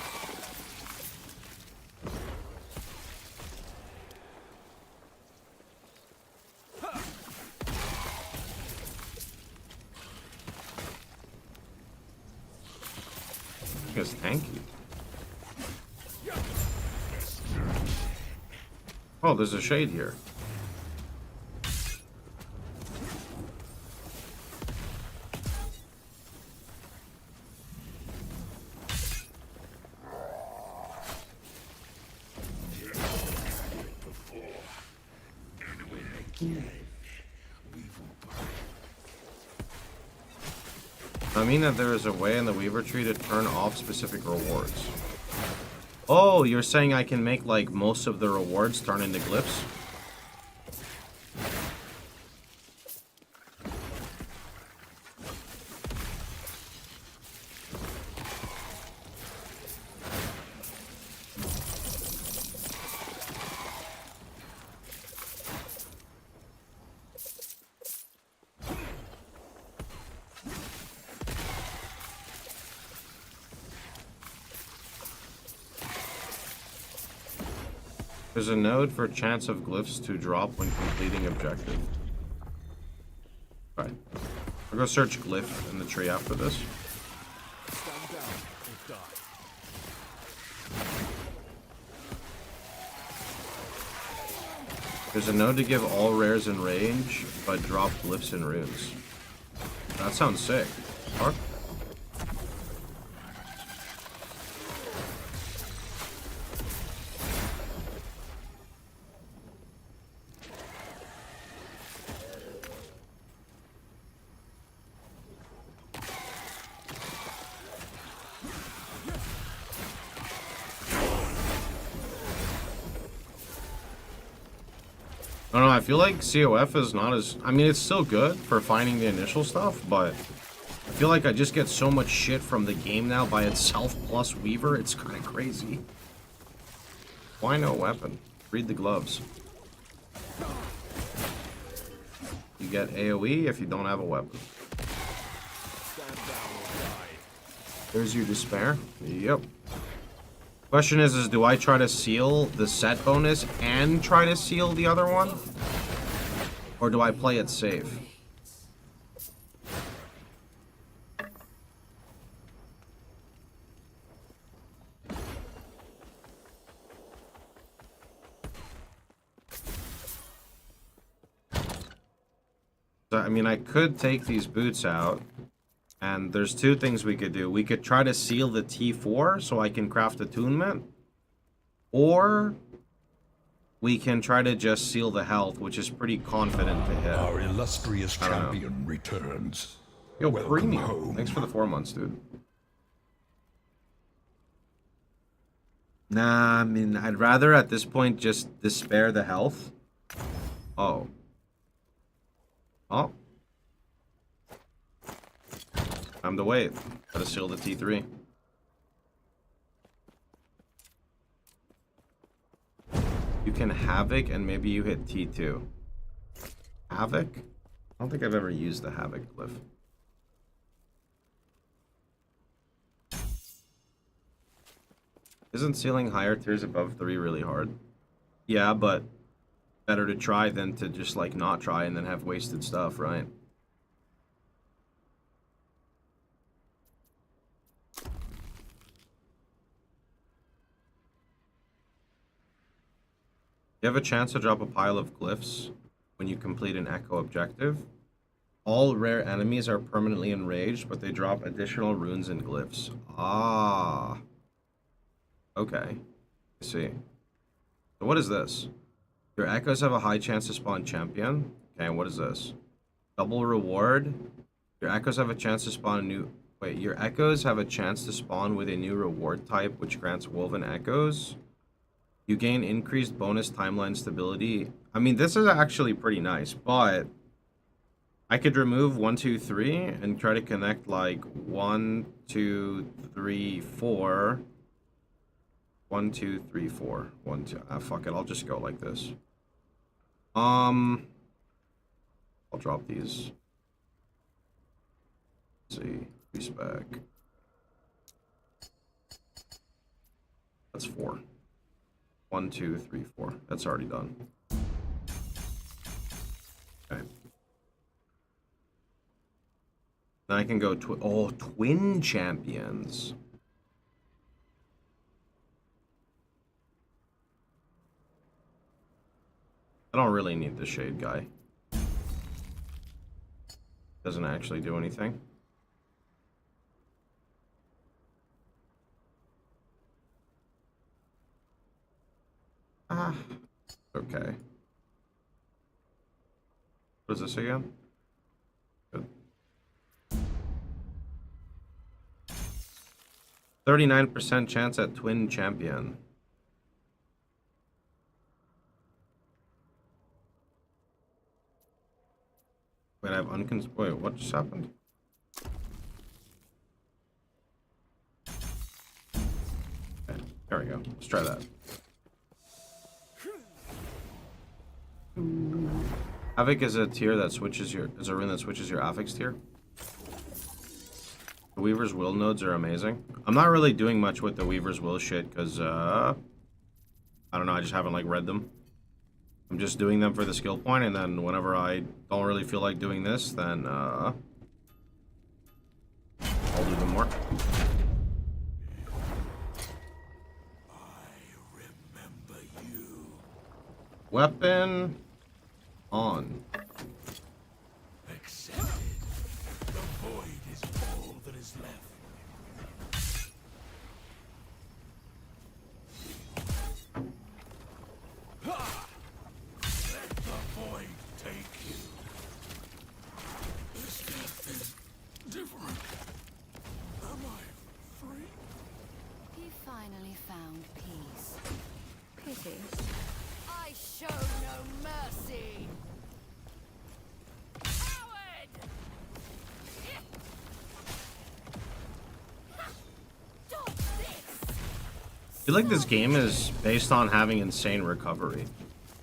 Yes, thank you. Oh, there's a shade here. I mean that there is a way in the Weaver tree to turn off specific rewards. Oh, you're saying I can make, like, most of the rewards turn into glyphs? There's a node for chance of glyphs to drop when completing objective. Alright. I'll go search glyph in the tree after this. Stand down or die. There's a node to give all rares in range, but drop glyphs and runes. That sounds sick. Fuck. I don't know, I feel like COF is not as... I mean, it's still good for finding the initial stuff, but I feel like I just get so much shit from the game now by itself plus Weaver. It's kind of crazy. Why no weapon? Read the gloves. You get AoE if you don't have a weapon. Stand down or die. There's your despair. Yep. Question is do I try to seal the set bonus and try to seal the other one? Or do I play it safe? So, I mean, I could take these boots out. And there's two things we could do. We could try to seal the T4 so I can craft attunement. Or we can try to just seal the health, which is pretty confident to hit. Our illustrious champion returns. Yo, Welcome premium. home. Thanks for the 4 months, dude. Nah, I mean, I'd rather at this point just despair the health. Oh. Oh. Time to wait. Gotta seal the T3. You can Havoc and maybe you hit T2. Havoc? I don't think I've ever used the Havoc glyph. Isn't sealing higher tiers above 3 really hard? Yeah, but better to try than to just like not try and then have wasted stuff, right? You have a chance to drop a pile of glyphs when you complete an Echo objective. All rare enemies are permanently enraged, but they drop additional runes and glyphs. Ah. Okay. I see. So what is this? Your echoes have a high chance to spawn champion. Okay, what is this? Double reward. Your echoes have a chance to spawn a new... Wait, your echoes have a chance to spawn with a new reward type, which grants woven echoes. You gain increased bonus timeline stability. I mean, this is actually pretty nice, but... I could remove 1, 2, 3 and try to connect like 1, 2, 3, 4. 1, 2, 3, 4. 1, 2. Fuck it. I'll just go like this. I'll drop these. Let's see. Respec. That's 4. 1, 2, 3, 4. That's already done. Okay. Then I can go twin champions. I don't really need the shade guy. Doesn't actually do anything. Okay. What is this again? Good. 39% chance at twin champion. Wait, I have wait, what just happened? Okay, there we go. Let's try that. Havoc is a tier that switches your is a rune that switches your affix tier. The Weaver's Will nodes are amazing. I'm not really doing much with the Weaver's Will shit because I don't know, I just haven't like read them. I'm just doing them for the skill point, and then whenever I don't really feel like doing this, then I'll do them more. I remember you. Weapon on. Accepted. The void is all that is left. Ha! Let the void take you. This death is different. Am I free? He finally found peace. Pity. I show no mercy. Coward! Dodge this! I feel like this game is based on having insane recovery.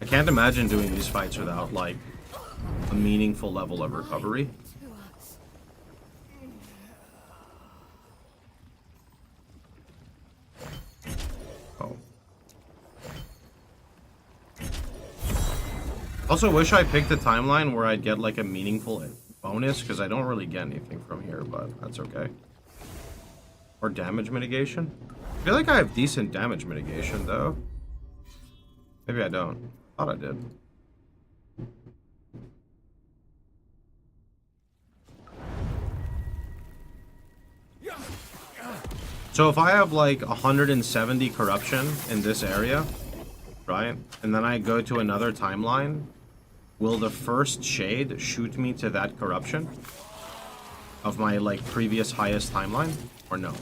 I can't imagine doing these fights without, like, a meaningful level of recovery. To us. Oh. Also, wish I picked a timeline where I'd get, like, a meaningful bonus, because I don't really get anything from here, but that's okay. Or damage mitigation? I feel like I have decent damage mitigation, though. Maybe I don't. Thought I did. So if I have like 170 corruption in this area, right? And then I go to another timeline, will the first shade shoot me to that corruption of my like previous highest timeline, or no?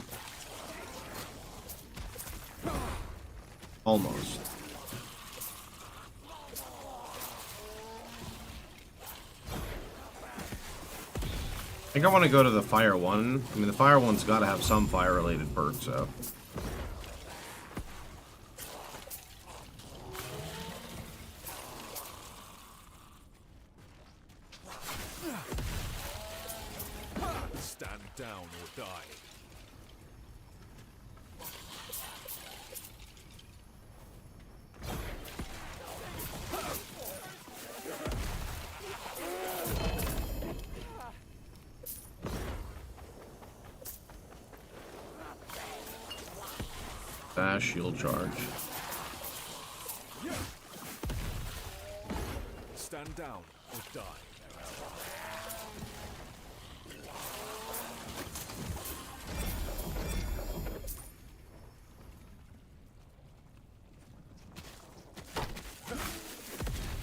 Almost. I think I want to go to the fire one. I mean, the fire one's got to have some fire-related perks, so. Stand down or die. Dash, shield charge. down or die.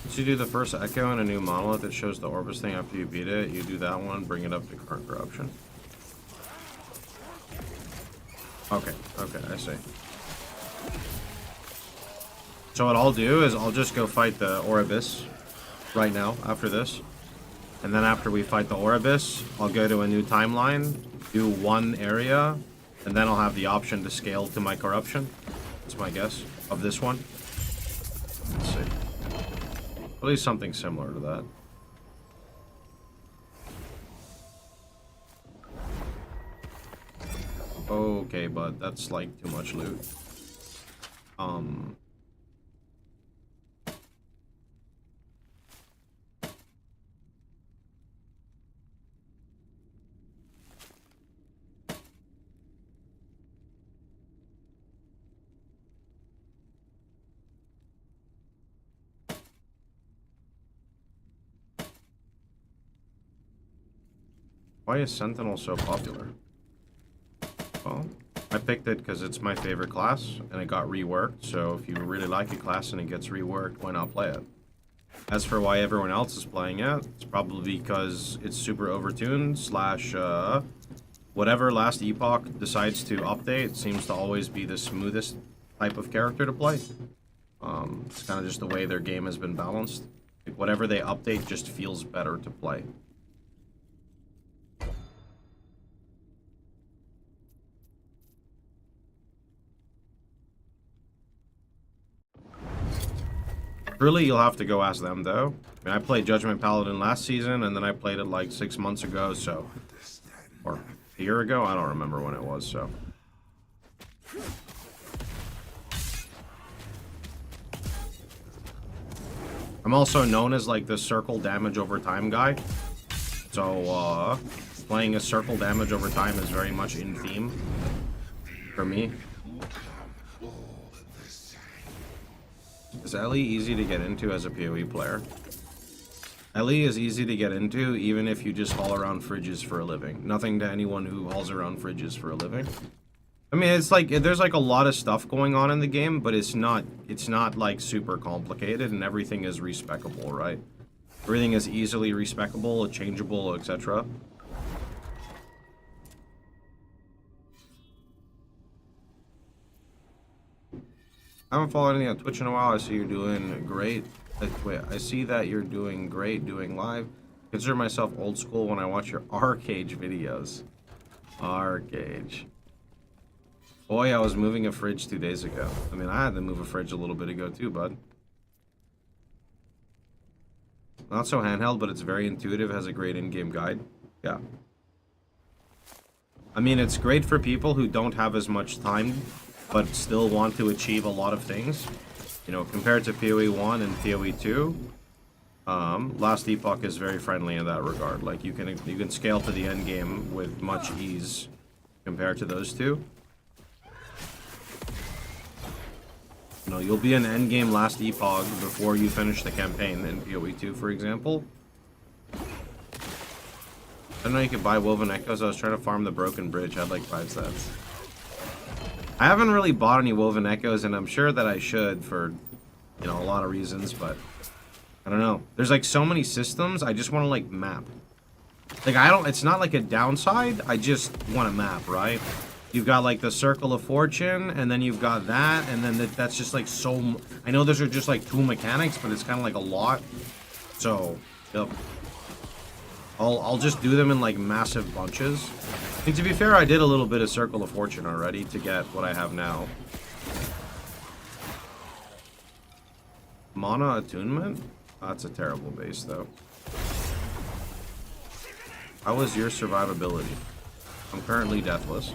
Once you do the first Echo in a new Monolith, it shows the Orbis thing after you beat it. You do that one, bring it up to current corruption. Okay, okay, I see. So what I'll do is I'll just go fight the Orbis right now after this. And then after we fight the Orbis, I'll go to a new timeline, do one area, and then I'll have the option to scale to my corruption. That's my guess of this one. Let's see. At least something similar to that. Okay, but that's like too much loot. Why is Sentinel so popular? Well, I picked it because it's my favorite class, and it got reworked, so if you really like a class and it gets reworked, why not play it? As for why everyone else is playing it, it's probably because it's super overtuned, slash, whatever last Epoch decides to update seems to always be the smoothest type of character to play. It's kind of just the way their game has been balanced. Like, whatever they update just feels better to play. Really, you'll have to go ask them, though. I mean, I played Judgement Paladin last season, and then I played it like 6 months ago, so... Or a year ago? I don't remember when it was, so... I'm also known as, like, the circle damage over time guy. So, playing a circle damage over time is very much in theme for me. Is Ellie easy to get into as a PoE player? Ellie is easy to get into even if you just haul around fridges for a living. Nothing to anyone who hauls around fridges for a living. I mean, it's like, there's like a lot of stuff going on in the game, but it's not like super complicated, and everything is respecable, right? Everything is easily respecable, changeable, etc. I haven't followed anything on Twitch in a while. I see you're doing great. Wait, I see that you're doing great doing live. Consider myself old school when I watch your Arcage videos. Arcage. Boy, I was moving a fridge 2 days ago. I mean, I had to move a fridge a little bit ago too, bud. Not so handheld, but it's very intuitive. Has a great in-game guide. Yeah. I mean, it's great for people who don't have as much time but still want to achieve a lot of things. You know, compared to PoE 1 and PoE 2, Last Epoch is very friendly in that regard. Like, you can scale to the end game with much ease compared to those two. You know, you'll be in end game Last Epoch before you finish the campaign in PoE 2, for example. I don't know, you could buy Woven Echoes. I was trying to farm the Broken Bridge, had like 5 sets. I haven't really bought any Woven Echoes, and I'm sure that I should for, you know, a lot of reasons, but I don't know. There's like so many systems, I just want to like map. Like, it's not like a downside, I just want to map, right? You've got like the Circle of Fortune, and then you've got that, and then that's just like so... I know those are just like 2 mechanics, but it's kind of like a lot. So, yep. I'll just do them in like massive bunches. I mean, to be fair, I did a little bit of Circle of Fortune already to get what I have now. Mana Attunement? That's a terrible base, though. How was your survivability? I'm currently deathless.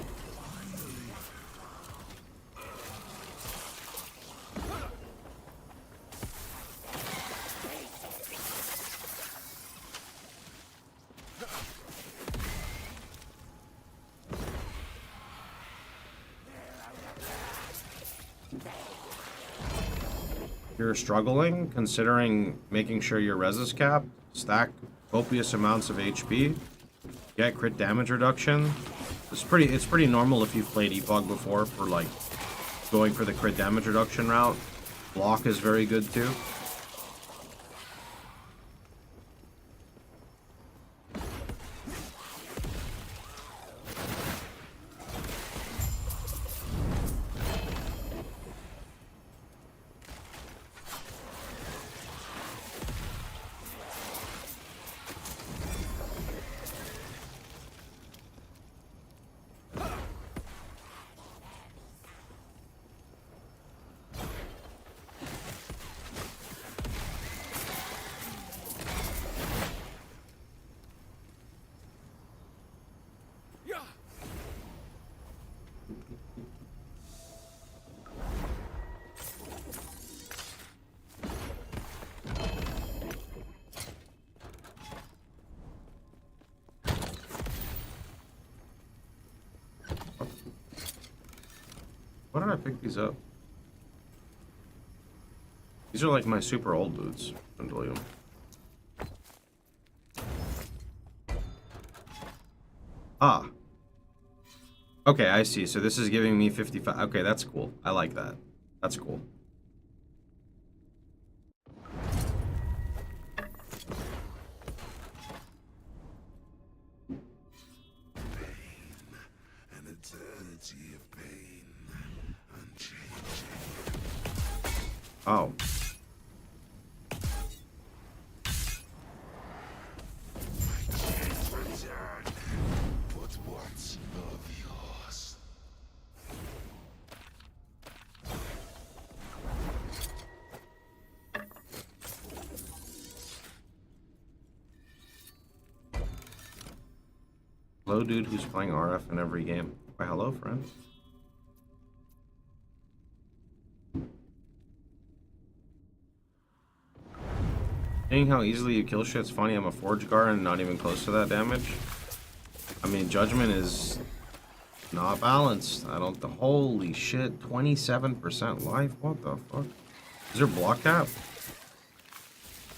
you're struggling, considering making sure your res is capped, stack copious amounts of HP, get crit damage reduction. It's pretty normal if you've played Epoch before for like going for the crit damage reduction route. Block is very good too. Why did I pick these up? These are like my super old boots. I don't believe them. Ah. Okay, I see. So this is giving me 55. Okay, that's cool. I like that. That's cool. An eternity of pain, unchanging. Oh. Can't return. But what's of yours? Hello, dude who's playing RF in every game. Why, hello, friend. Seeing how easily you kill shit's funny. I'm a Forge Guard and not even close to that damage. I mean, Judgment is not balanced. I don't... Holy shit. 27% life? What the fuck? Is there block cap?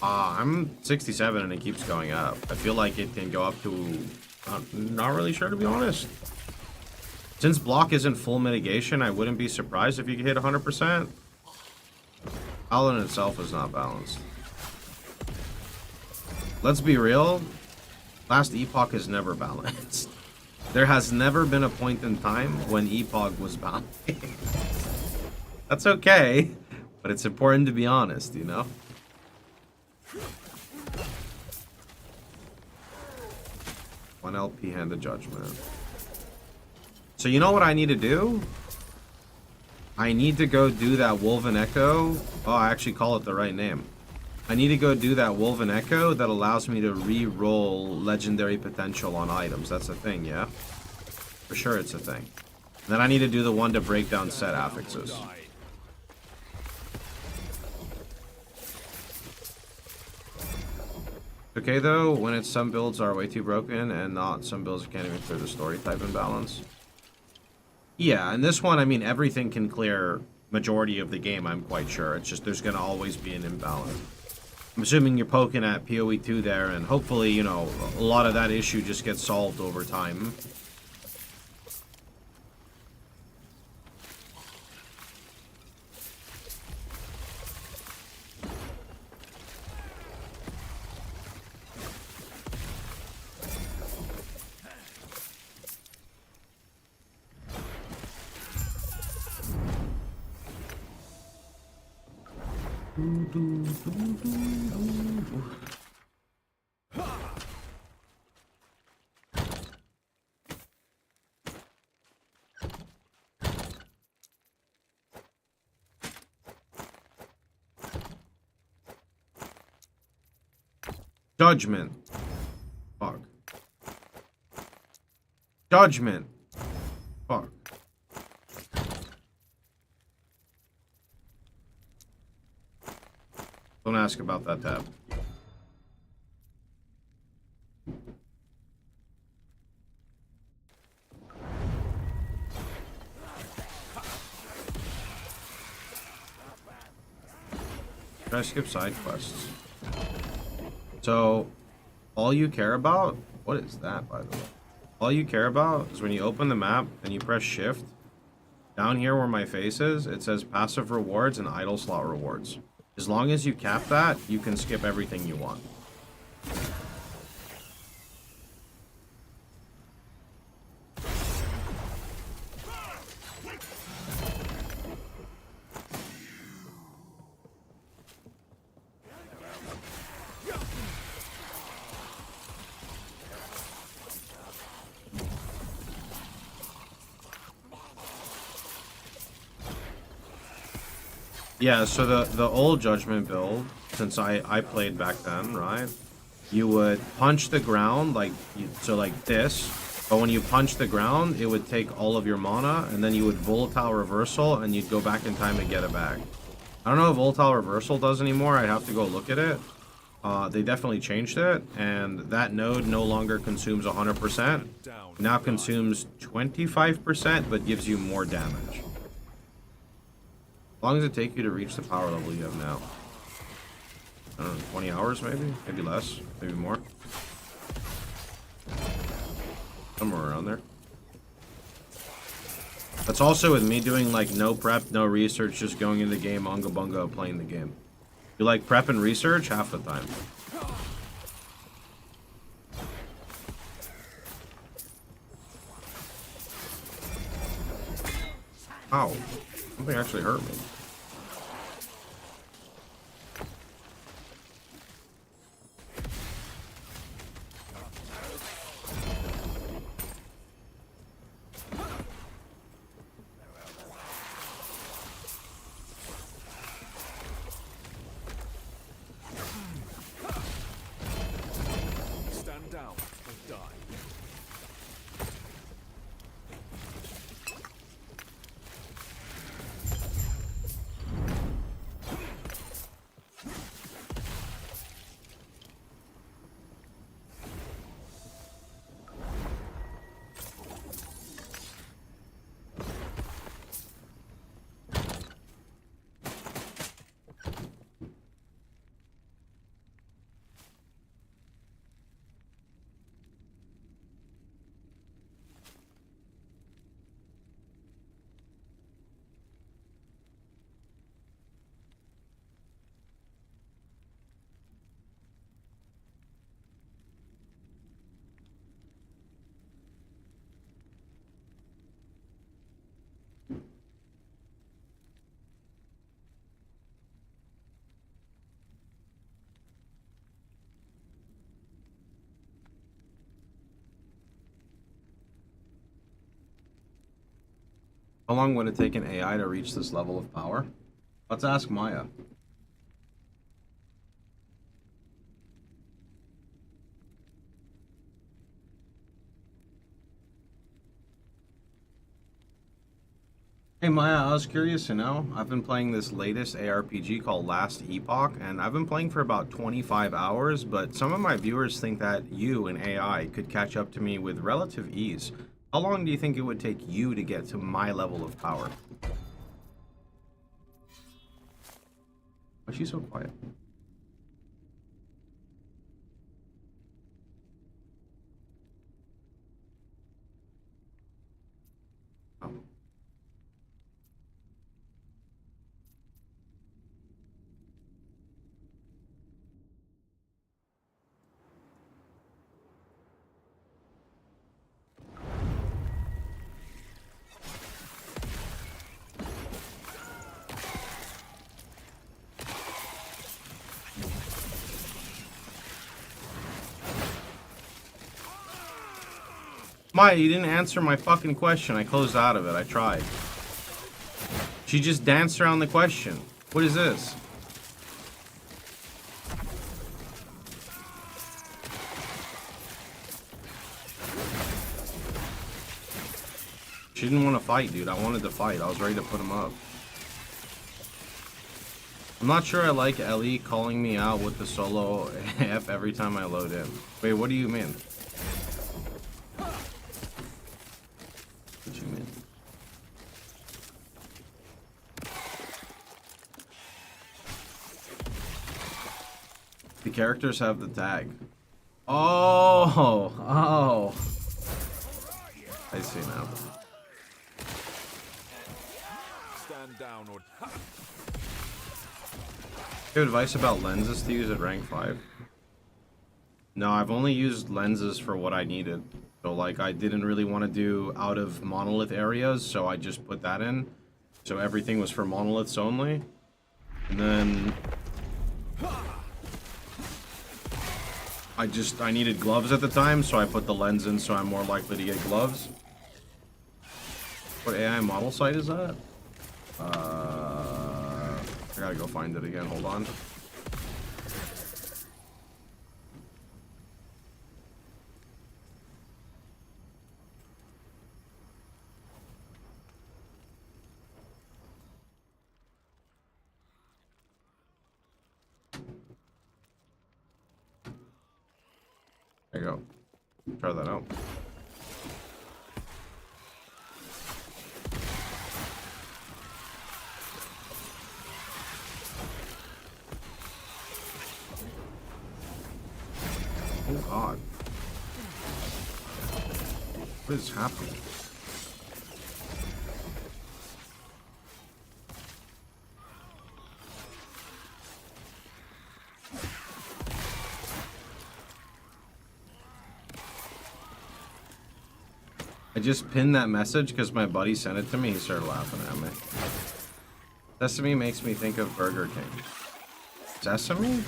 I'm 67 and it keeps going up. I feel like it can go up to... not really sure, to be honest. Since block isn't full mitigation, I wouldn't be surprised if you could hit 100%. Paladin itself is not balanced. Let's be real. Last Epoch is never balanced. There has never been a point in time when Epoch was balanced. That's okay, but it's important to be honest, you know? One LP hand of Judgment. So you know what I need to do? I need to go do that Woven Echo. Oh, I actually call it the right name. I need to go do that Woven Echo that allows me to re-roll legendary potential on items. That's a thing, yeah? For sure it's a thing. And then I need to do the one to break down set affixes. Okay though, when it's some builds are way too broken and not some builds can't even clear the story type imbalance. Yeah, and this one, I mean, everything can clear majority of the game, I'm quite sure. It's just there's going to always be an imbalance. I'm assuming you're poking at PoE 2 there, and hopefully, you know, a lot of that issue just gets solved over time. Judgment. Fuck. Judgment. Fuck. Don't ask about that tab. Should I skip side quests? So, all you care about... What is that, by the way? All you care about is when you open the map and you press shift. Down here where my face is, it says passive rewards and idle slot rewards. As long as you cap that, you can skip everything you want. Yeah, so the old Judgement build, since I played back then, right? You would punch the ground so like this, but when you punch the ground, it would take all of your mana, and then you would volatile reversal, and you'd go back in time to get it back. I don't know if volatile reversal does anymore. I'd have to go look at it. They definitely changed it, and that node no longer consumes 100%. Now consumes 25%, but gives you more damage. As long as it takes you to reach the power level you have now. I don't know, 20 hours maybe? Maybe less, maybe more. Somewhere around there. That's also with me doing like no prep, no research, just going into the game, unga bunga, playing the game. You like prep and research half the time. Ow. Something actually hurt me. Stand down or die. How long would it take an AI to reach this level of power? Let's ask Maya. Hey Maya, I was curious to know. I've been playing this latest ARPG called Last Epoch, and I've been playing for about 25 hours, but some of my viewers think that you, an AI, could catch up to me with relative ease. How long do you think it would take you to get to my level of power? Why is she so quiet? Oh. Maya, you didn't answer my fucking question. I closed out of it. I tried. She just danced around the question. What is this? She didn't want to fight, dude. I wanted to fight. I was ready to put him up. I'm not sure I like Ellie calling me out with the solo F every time I load in. Wait, what do you mean? What do you mean? characters have the tag. Oh, oh. I see now. Stand down or You have advice about lenses to use at rank 5? No, I've only used lenses for what I needed. So, like, I didn't really want to do out of monolith areas, so I just put that in. So everything was for monoliths only. And then I needed gloves at the time, so I put the lens in so I'm more likely to get gloves. What AI model site is that? I gotta go find it again, hold on. There you go. Try that out. Oh god. What is happening? I just pinned that message because my buddy sent it to me. He started laughing at me. Sesame makes me think of Burger King. Sesame?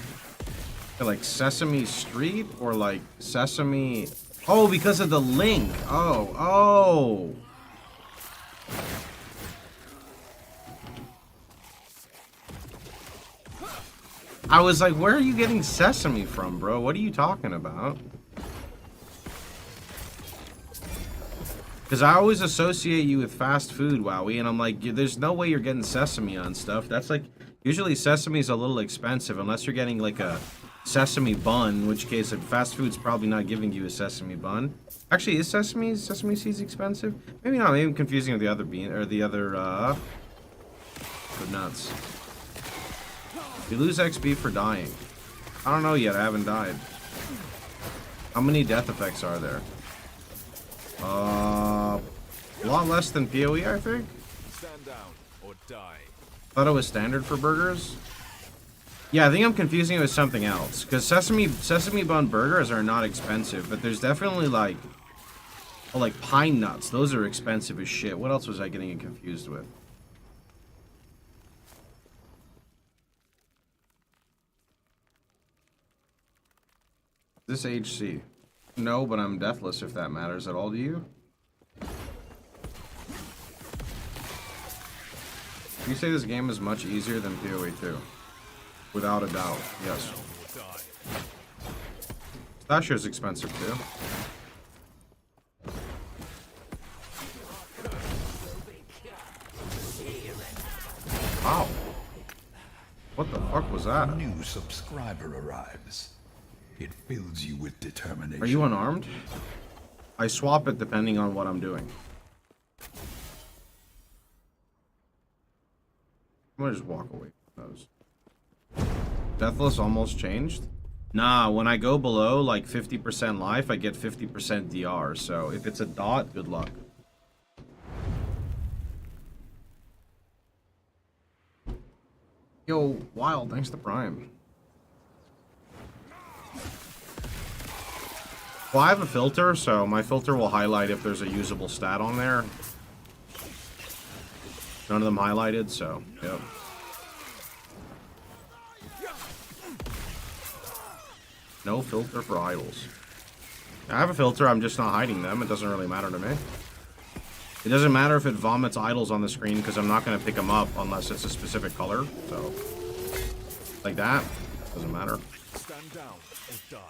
Like Sesame Street or like Sesame... Oh, because of the link. Oh, oh. I was like, where are you getting sesame from, bro? What are you talking about? Because I always associate you with fast food, Wowie, and I'm like, there's no way you're getting sesame on stuff. That's like, usually sesame's a little expensive unless you're getting like a sesame bun, in which case fast food's probably not giving you a sesame bun. Actually, is sesame seeds expensive? Maybe not. Maybe I'm confusing with the other bean or the other the nuts. You lose XP for dying. I don't know yet. I haven't died. How many death effects are there? A lot less than PoE, I think. stand down or die. Thought it was standard for burgers. Yeah, I think I'm confusing it with something else. Because sesame bun burgers are not expensive, but there's definitely like, oh, like pine nuts. Those are expensive as shit. What else was I getting confused with? Is this HC? No, but I'm deathless if that matters at all to you. You say this game is much easier than PoE 2. Without a doubt, yes. Stashio's expensive too. Wow. What the fuck was that? A new subscriber arrives. It fills you with determination. Are you unarmed? I swap it depending on what I'm doing. I'm gonna just walk away from those. Deathless almost changed? Nah, when I go below like 50% life, I get 50% DR. So if it's a dot, good luck. Yo, Wild, thanks to Prime. Well, I have a filter, so my filter will highlight if there's a usable stat on there. None of them highlighted, so, yep. No filter for idols. I have a filter, I'm just not hiding them. It doesn't really matter to me. It doesn't matter if it vomits idols on the screen because I'm not going to pick them up unless it's a specific color. So, like that, doesn't matter. Stand down or die.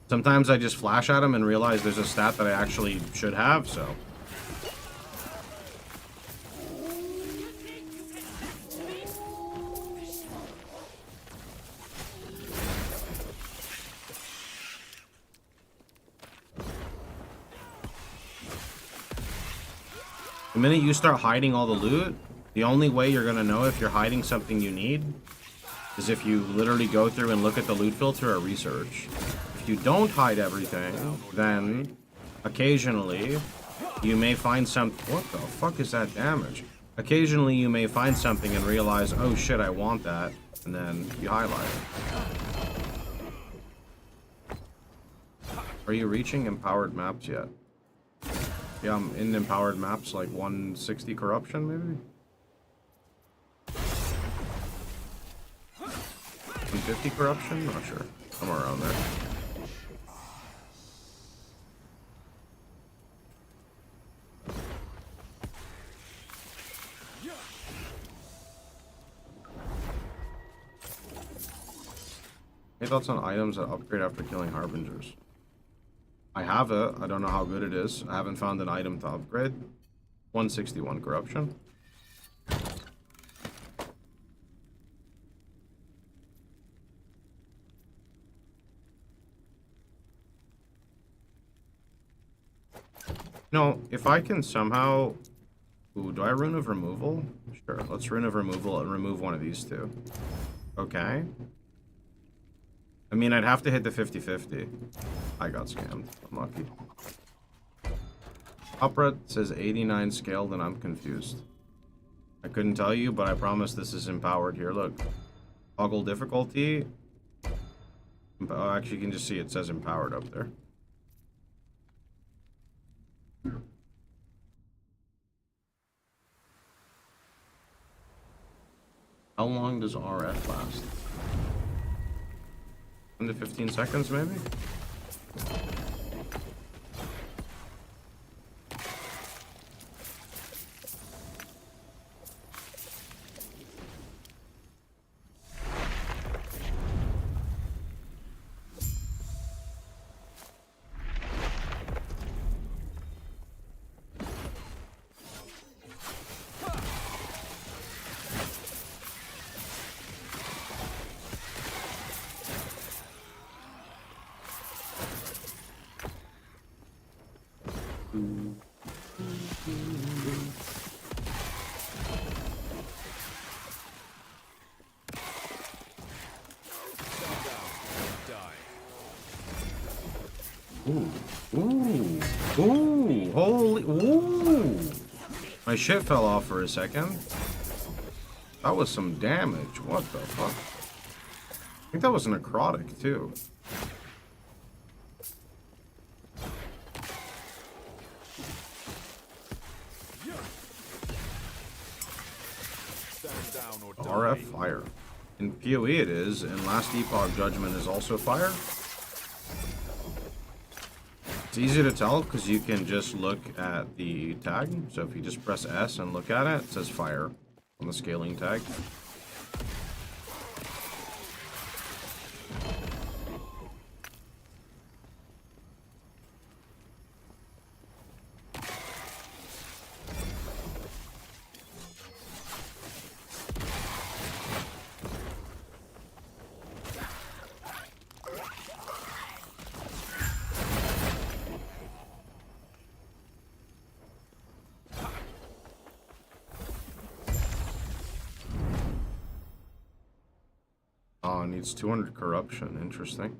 Sometimes I just flash at them and realize there's a stat that I actually should have, so. The minute you start hiding all the loot, the only way you're gonna know if you're hiding something you need is if you literally go through and look at the loot filter or research. If you don't hide everything, then occasionally you may find some... What the fuck is that damage? Occasionally you may find something and realize, oh shit, I want that, and then you highlight it. Are you reaching empowered maps yet? Yeah, I'm in empowered maps, like 160 corruption, maybe? 150 corruption? Not sure. Somewhere around there. Any thoughts on items that upgrade after killing harbingers? I have it. I don't know how good it is. I haven't found an item to upgrade. 161 corruption. No, if I can somehow... Ooh, do I rune of removal? Sure, let's rune of removal and remove one of these two. Okay. I mean, I'd have to hit the 50-50. I got scammed. Unlucky. Opera says 89 scaled and I'm confused. I couldn't tell you, but I promise this is empowered here. Look. Toggle difficulty. Oh, actually, you can just see it says empowered up there. How long does RF last? 10 to 15 seconds, maybe? Ooh, holy, ooh. My shit fell off for a second. That was some damage. What the fuck? I think that was necrotic too. RF fire. In PoE it is, and last Epoch Judgement is also fire. It's easy to tell because you can just look at the tag. So if you just press S and look at it, it says fire on the scaling tag. Oh, it needs 200 corruption. Interesting.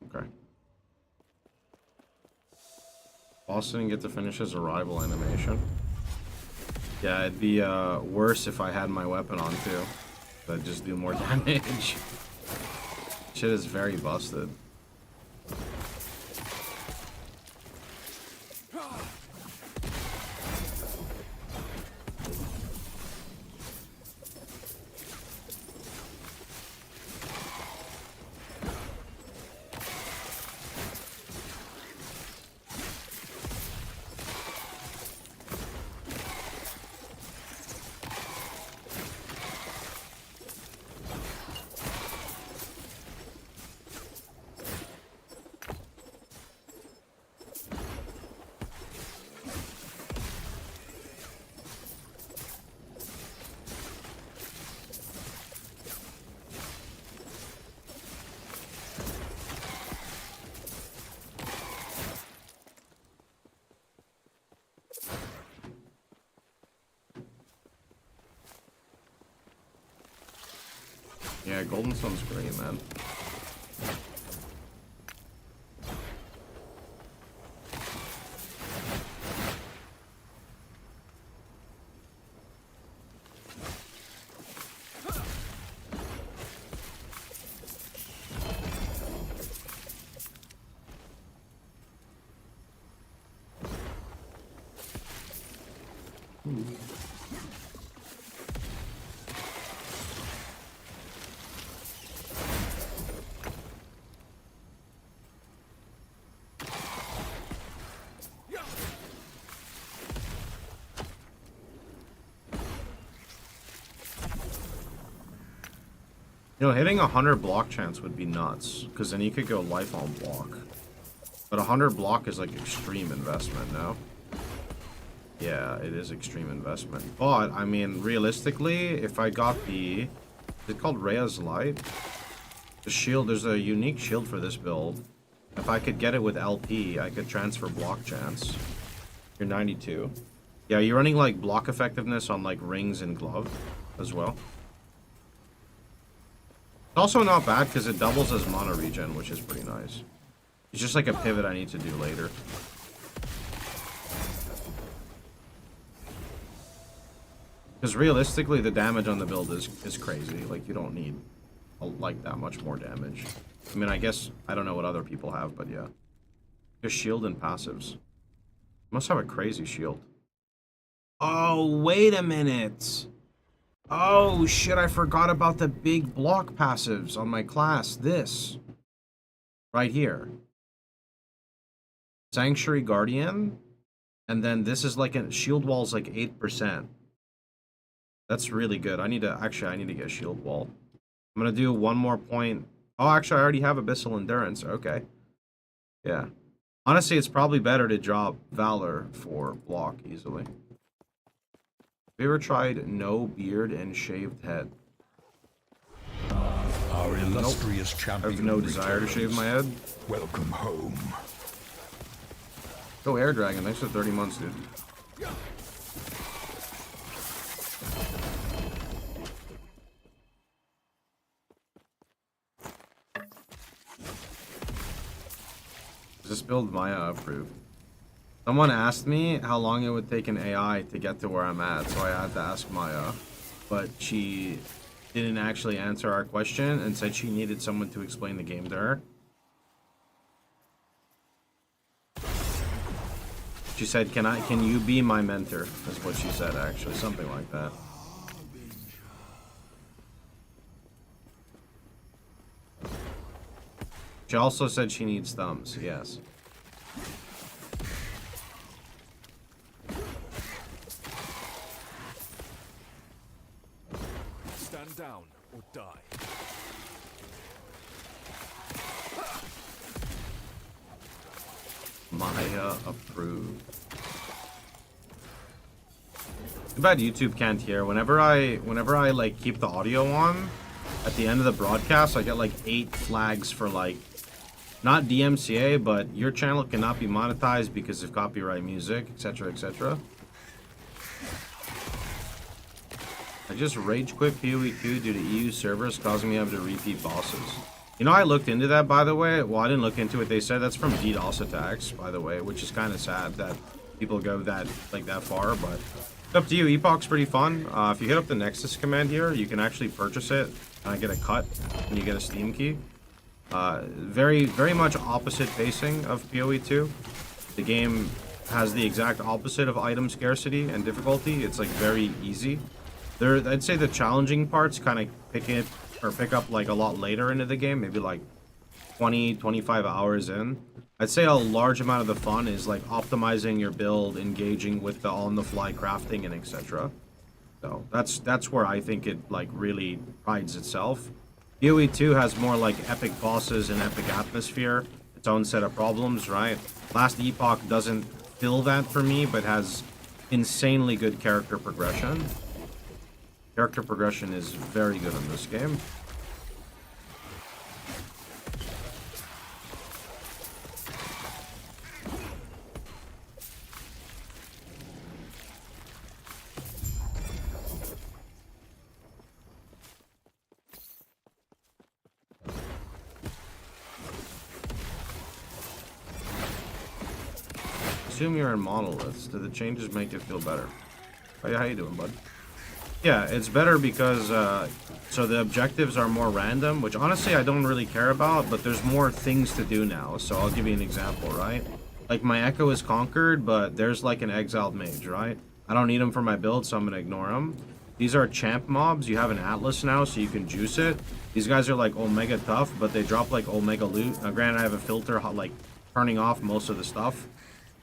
Okay. Boston didn't get to finish his arrival animation. Yeah, it'd be worse if I had my weapon on too. That'd just do more damage. Shit is very busted. Yeah, Golden Sun's great, man. You know, hitting 100 block chance would be nuts, because then you could go life on block. But 100 block is like extreme investment, no? Yeah, it is extreme investment. But, I mean, realistically, if I got the... Is it called Rhea's Light? The shield, there's a unique shield for this build. If I could get it with LP, I could transfer block chance. You're 92. Yeah, you're running, like, block effectiveness on, like, rings and glove as well. It's also not bad because it doubles as mana regen, which is pretty nice. It's just like a pivot I need to do later. Because realistically, the damage on the build is crazy. Like, you don't need like that much more damage. I mean, I guess I don't know what other people have, but yeah. Just shield and passives. Must have a crazy shield. Oh, wait a minute. Oh, shit, I forgot about the big block passives on my class. This. Right here. Sanctuary Guardian. And then this is like a shield wall's like 8%. That's really good. I need to get a shield wall. I'm going to do one more point. Oh, actually, I already have Abyssal Endurance. Okay. Yeah. Honestly, it's probably better to drop Valor for block easily. Have you ever tried no beard and shaved head? Our illustrious champion. I have no desire to shave my head. Welcome home. Go Air Dragon. Thanks for 30 months, dude. Is this build Maya approved? Someone asked me how long it would take an AI to get to where I'm at, so I had to ask Maya. But she didn't actually answer our question and said she needed someone to explain the game to her. She said, can you be my mentor? That's what she said, actually. Something like that. She also said she needs thumbs, yes. Stand down or die. Maya approved. Too bad YouTube can't hear. Whenever I like keep the audio on, at the end of the broadcast, I get like 8 flags for like, not DMCA, but your channel cannot be monetized because of copyright music, etc., etc. I just rage quit PoE 2 due to EU servers causing me to have to repeat bosses. You know, I looked into that, by the way. Well, I didn't look into it. They said that's from DDoS attacks, by the way, which is kind of sad that people go that far, but it's up to you. Epoch's pretty fun. If you hit up the Nexus command here, you can actually purchase it and get a cut, and you get a Steam key. Very much opposite pacing of PoE 2. The game has the exact opposite of item scarcity and difficulty. It's like very easy. I'd say the challenging parts kind of pick up like a lot later into the game, maybe like 20-25 hours in. I'd say a large amount of the fun is like optimizing your build, engaging with the on-the-fly crafting and etc. So that's where I think it like really prides itself. PoE 2 has more like epic bosses and epic atmosphere, its own set of problems, right? Last Epoch doesn't fill that for me, but has insanely good character progression. Character progression is very good in this game. assume you're in Monoliths. Do the changes make it feel better? Oh, yeah, how you doing, bud? Yeah, it's better because, so the objectives are more random, which honestly I don't really care about, but there's more things to do now. So I'll give you an example, right? Like, my Echo is conquered, but there's like an exiled mage, right? I don't need him for my build, so I'm gonna ignore him. These are champ mobs. You have an Atlas now, so you can juice it. These guys are like Omega tough, but they drop like Omega loot. Now, granted, I have a filter, like, turning off most of the stuff.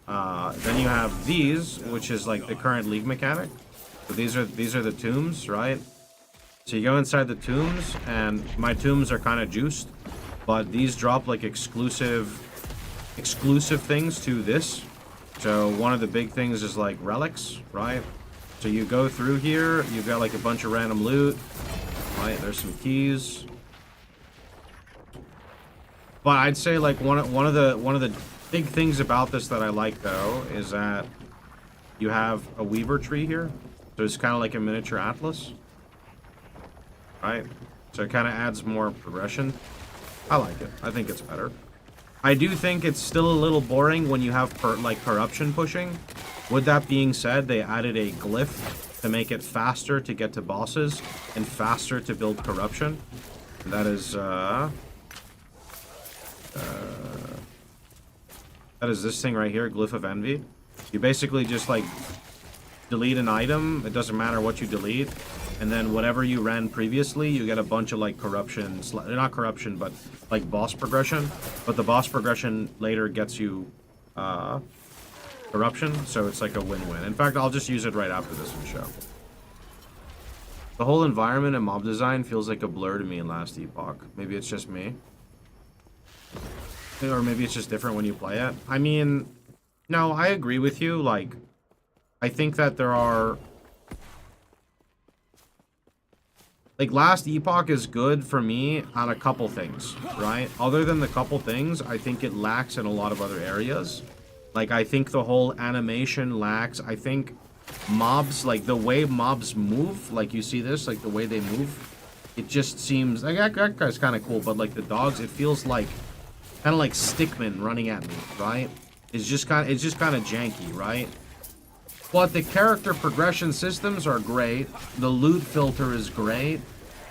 Then you have these, which is like the current league mechanic. So these are the tombs, right? So you go inside the tombs, and my tombs are kind of juiced, but these drop like exclusive things to this. So one of the big things is like relics, right? So you go through here, you've got like a bunch of random loot, right? There's some keys. But I'd say like one of the big things about this that I like though is that you have a weaver tree here. So it's kind of like a miniature Atlas. Right? So it kind of adds more progression. I like it. I think it's better. I do think it's still a little boring when you have corruption pushing. With that being said, they added a glyph to make it faster to get to bosses and faster to build corruption. And that is this thing right here, Glyph of Envy. You basically just like delete an item. It doesn't matter what you delete. And then whatever you ran previously, you get a bunch of like corruption, not corruption, but like boss progression. But the boss progression later gets you corruption, so it's like a win-win. In fact, I'll just use it right after this and show. The whole environment and mob design feels like a blur to me in last Epoch. Maybe it's just me. Or maybe it's just different when you play it. I mean, no, I agree with you. Like, I think that there are... Like, last Epoch is good for me on a couple things, right? Other than the couple things, I think it lacks in a lot of other areas. Like, I think the whole animation lacks. I think mobs, like, the way mobs move, like, you see this, like, the way they move, it just seems... Like, that guy's kind of cool, but, like, the dogs, it feels like... Kind of like stickmen running at me, right? It's just kind of janky, right? But the character progression systems are great. The loot filter is great.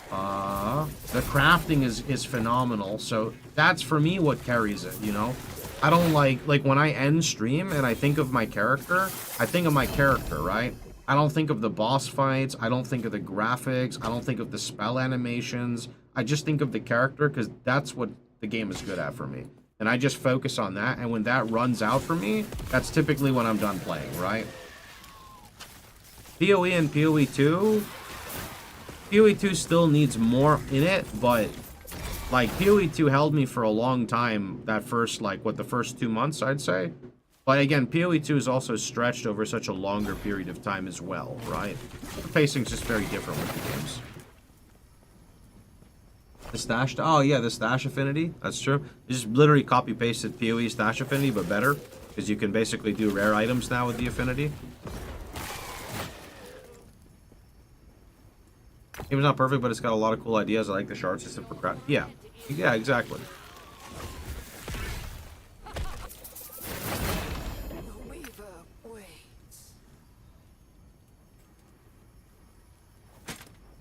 The crafting is phenomenal. So that's for me what carries it, you know? I don't like when I end stream and I think of my character, I think of my character, right? I don't think of the boss fights. I don't think of the graphics. I don't think of the spell animations. I just think of the character because that's what the game is good at for me. And I just focus on that. And when that runs out for me, that's typically when I'm done playing, right? PoE and PoE 2. PoE 2 still needs more in it, but like PoE 2 held me for a long time that first, like, what, the first 2 months, I'd say. But again, PoE 2 is also stretched over such a longer period of time as well, right? The pacing's just very different with the games. The stash, oh yeah, the stash affinity, that's true. You just literally copy pasted PoE stash affinity, but better, because you can basically do rare items now with the affinity. Game's not perfect, but it's got a lot of cool ideas. I like the shard system for craft. Yeah, exactly. The weaver waits.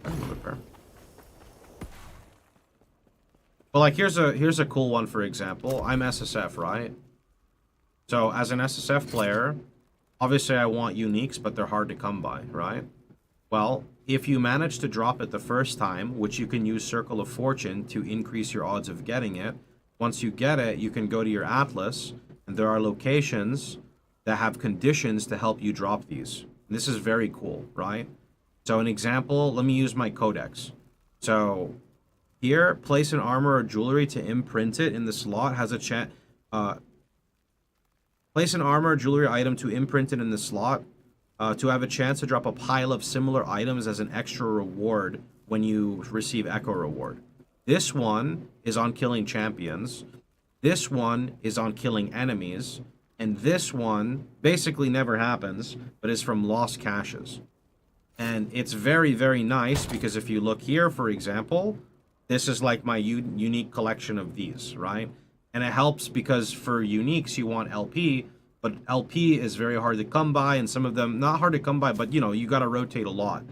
That's a little bit fair. Well, like, here's a cool one, for example. I'm SSF, right? So, as an SSF player, obviously I want uniques, but they're hard to come by, right? Well, if you manage to drop it the first time, which you can use Circle of Fortune to increase your odds of getting it, once you get it, you can go to your Atlas, and there are locations that have conditions to help you drop these. And this is very cool, right? So, an example, let me use my Codex. So... Here, place an armor or jewelry to imprint it in the slot has a chance. Place an armor or jewelry item to imprint it in the slot to have a chance to drop a pile of similar items as an extra reward when you receive Echo Reward. This one is on killing champions. This one is on killing enemies. And this one basically never happens, but is from lost caches. And it's very, very nice because if you look here, for example... This is like my unique collection of these, right? And it helps because for uniques, you want LP. but LP is very hard to come by, and some of them not hard to come by, but you know, you got to rotate a lot.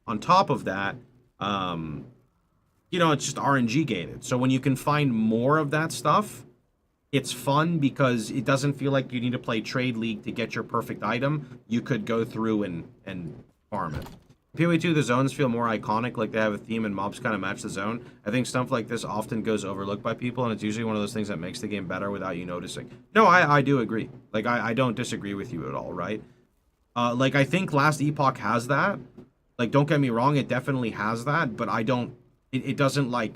On top of that, you know, it's just RNG gated. So when you can find more of that stuff, it's fun because it doesn't feel like you need to play Trade League to get your perfect item. You could go through and farm it. PoE 2, the zones feel more iconic, like they have a theme and mobs kind of match the zone. I think stuff like this often goes overlooked by people, and it's usually one of those things that makes the game better without you noticing. No, I do agree. Like, I don't disagree with you at all, right? Like, I think Last Epoch has that. Like, don't get me wrong, it definitely has that, but I don't... It doesn't, like...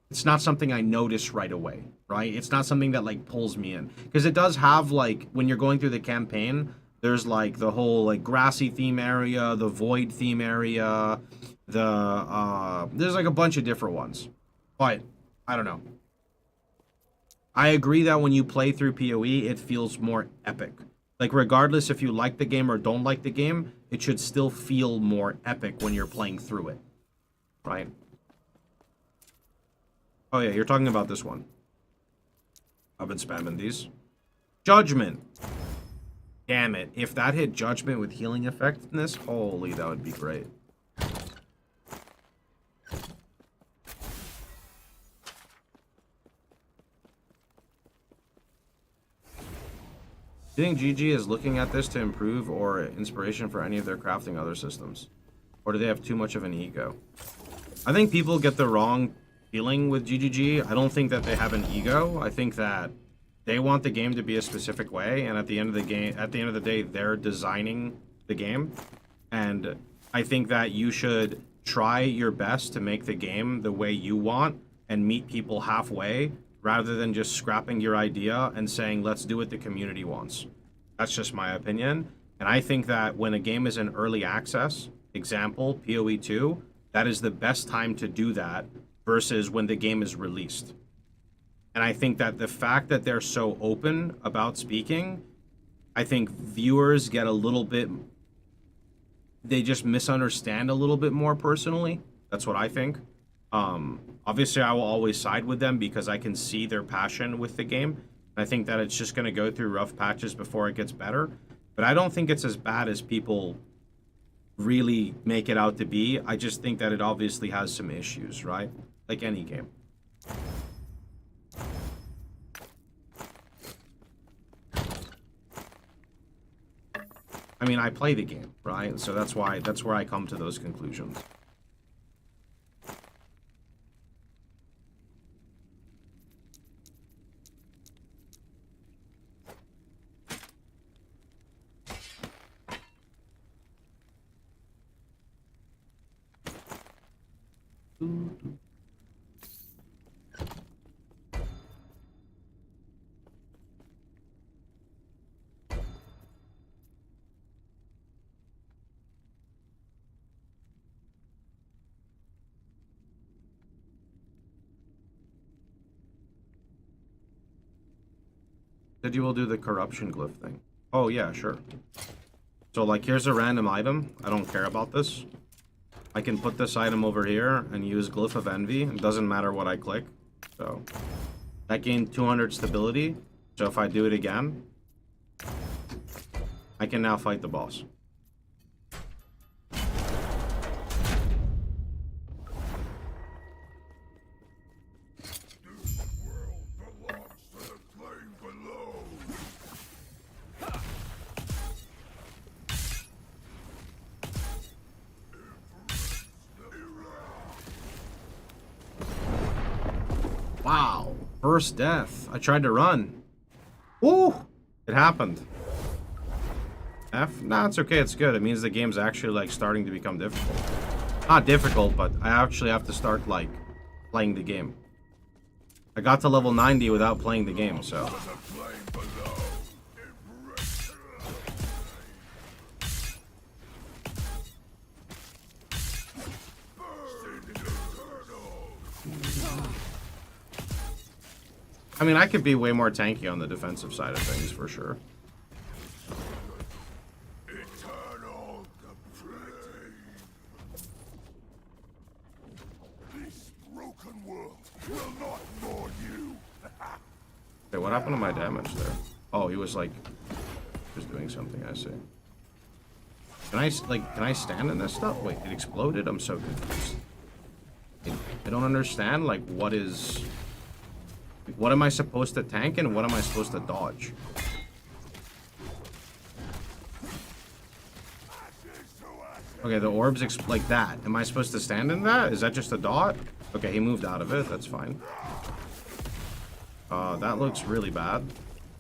It's not something I notice right away, right? It's not something that, like, pulls me in. Because it does have, like, when you're going through the campaign... There's, like, the whole, like, grassy theme area, the void theme area, there's, like, a bunch of different ones. But, I don't know. I agree that when you play through PoE, it feels more epic. Like, regardless if you like the game or don't like the game, it should still feel more epic when you're playing through it. Right? Oh, yeah, you're talking about this one. I've been spamming these. Judgment. Damn it. If that hit Judgment with healing effectiveness, holy, that would be great. Do you think GG is looking at this to improve or inspiration for any of their crafting other systems? Or do they have too much of an ego? I think people get the wrong feeling with GGG. I don't think that they have an ego. I think that they want the game to be a specific way, and at the end of the day, they're designing the game. And I think that you should try your best to make the game the way you want and meet people halfway, rather than just scrapping your idea and saying, let's do what the community wants. That's just my opinion. And I think that when a game is in early access, example, PoE 2, that is the best time to do that versus when the game is released. And I think that the fact that they're so open about speaking, I think viewers get a little bit... They just misunderstand a little bit more personally. That's what I think. Obviously, I will always side with them because I can see their passion with the game. I think that it's just going to go through rough patches before it gets better. But I don't think it's as bad as people really make it out to be. I just think that it obviously has some issues, right? Like any game. I mean, I play the game, right? So that's where I come to those conclusions. Said you will do the corruption glyph thing. Oh yeah, sure. So like, here's a random item. I don't care about this. I can put this item over here and use Glyph of Envy. It doesn't matter what I click. So that gained 200 stability. So if I do it again, I can now fight the boss. Wow, first death. I tried to run. Ooh, it happened. F? Nah, it's okay, it's good. It means the game's actually, like, starting to become difficult. Not difficult, but I actually have to start, like, playing the game. I got to level 90 without playing the game, so... I mean, I could be way more tanky on the defensive side of things, for sure. Eternal depraved. This broken world will not mourn you. Okay, what happened to my damage there? Oh, he was like... Just doing something, I see. Can I stand in this stuff? Wait, it exploded? I'm so confused. I don't understand, like, what am I supposed to tank and what am I supposed to dodge? Okay, the orbs like that. Am I supposed to stand in that? Is that just a dot? Okay, he moved out of it. That's fine. That looks really bad.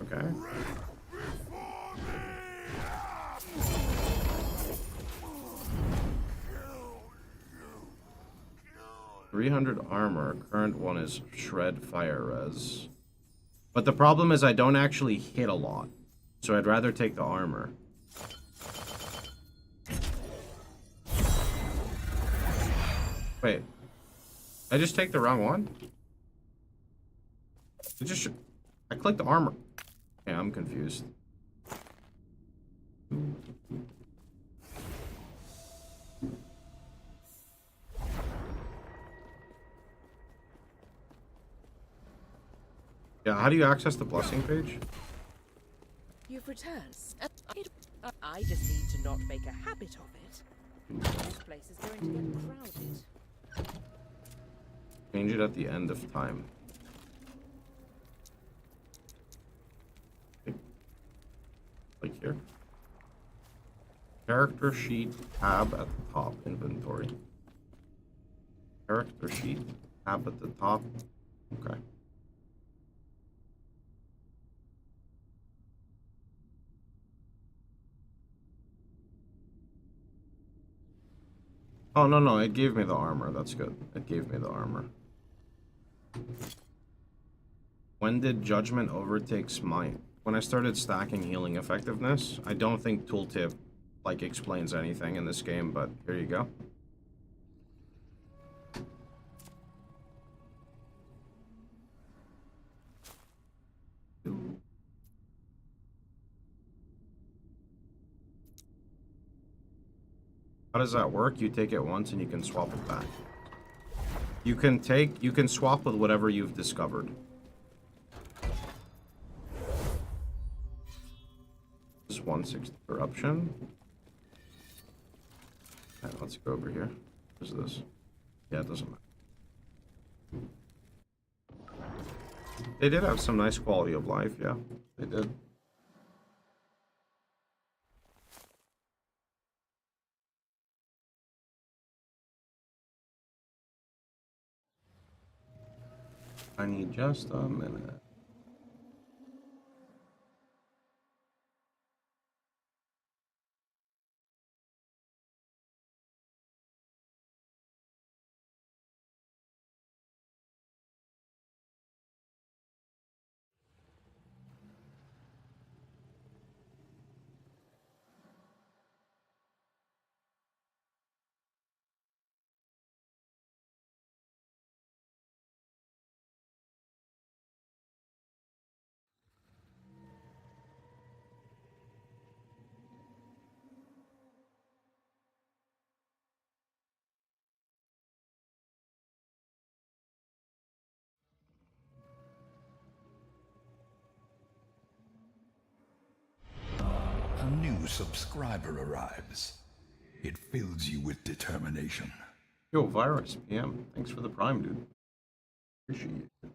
Okay. 300 armor. Current one is shred fire res. But the problem is I don't actually hit a lot. So I'd rather take the armor. Wait. I just take the wrong one? I clicked the armor. Yeah, I'm confused. Yeah, how do you access the blessing page? You've returned. I just need to not make a habit of it. This place is going to get crowded. Change it at the end of time. Like here. Character sheet tab at the top, inventory. Character sheet tab at the top. Okay. Oh, no, it gave me the armor. That's good. It gave me the armor. When did Judgment overtake Smite? When I started stacking healing effectiveness. I don't think tooltip, like, explains anything in this game, but here you go. How does that work? You take it once and you can swap it back. You can swap with whatever you've discovered. This is 160 corruption. Alright, let's go over here. What is this? Yeah, it doesn't matter. They did have some nice quality of life, yeah. They did. I need just a minute. A new subscriber arrives. It fills you with determination. Yo, Virus PM. Thanks for the prime, dude. Appreciate it.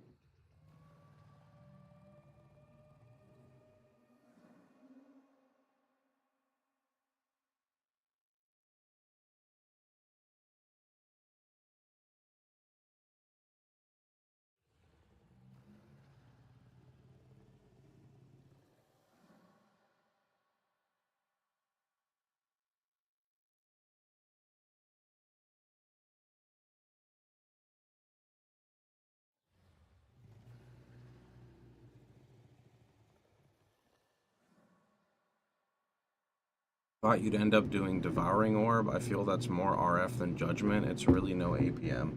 Thought you'd end up doing Devouring Orb. I feel that's more RF than Judgment. It's really no APM.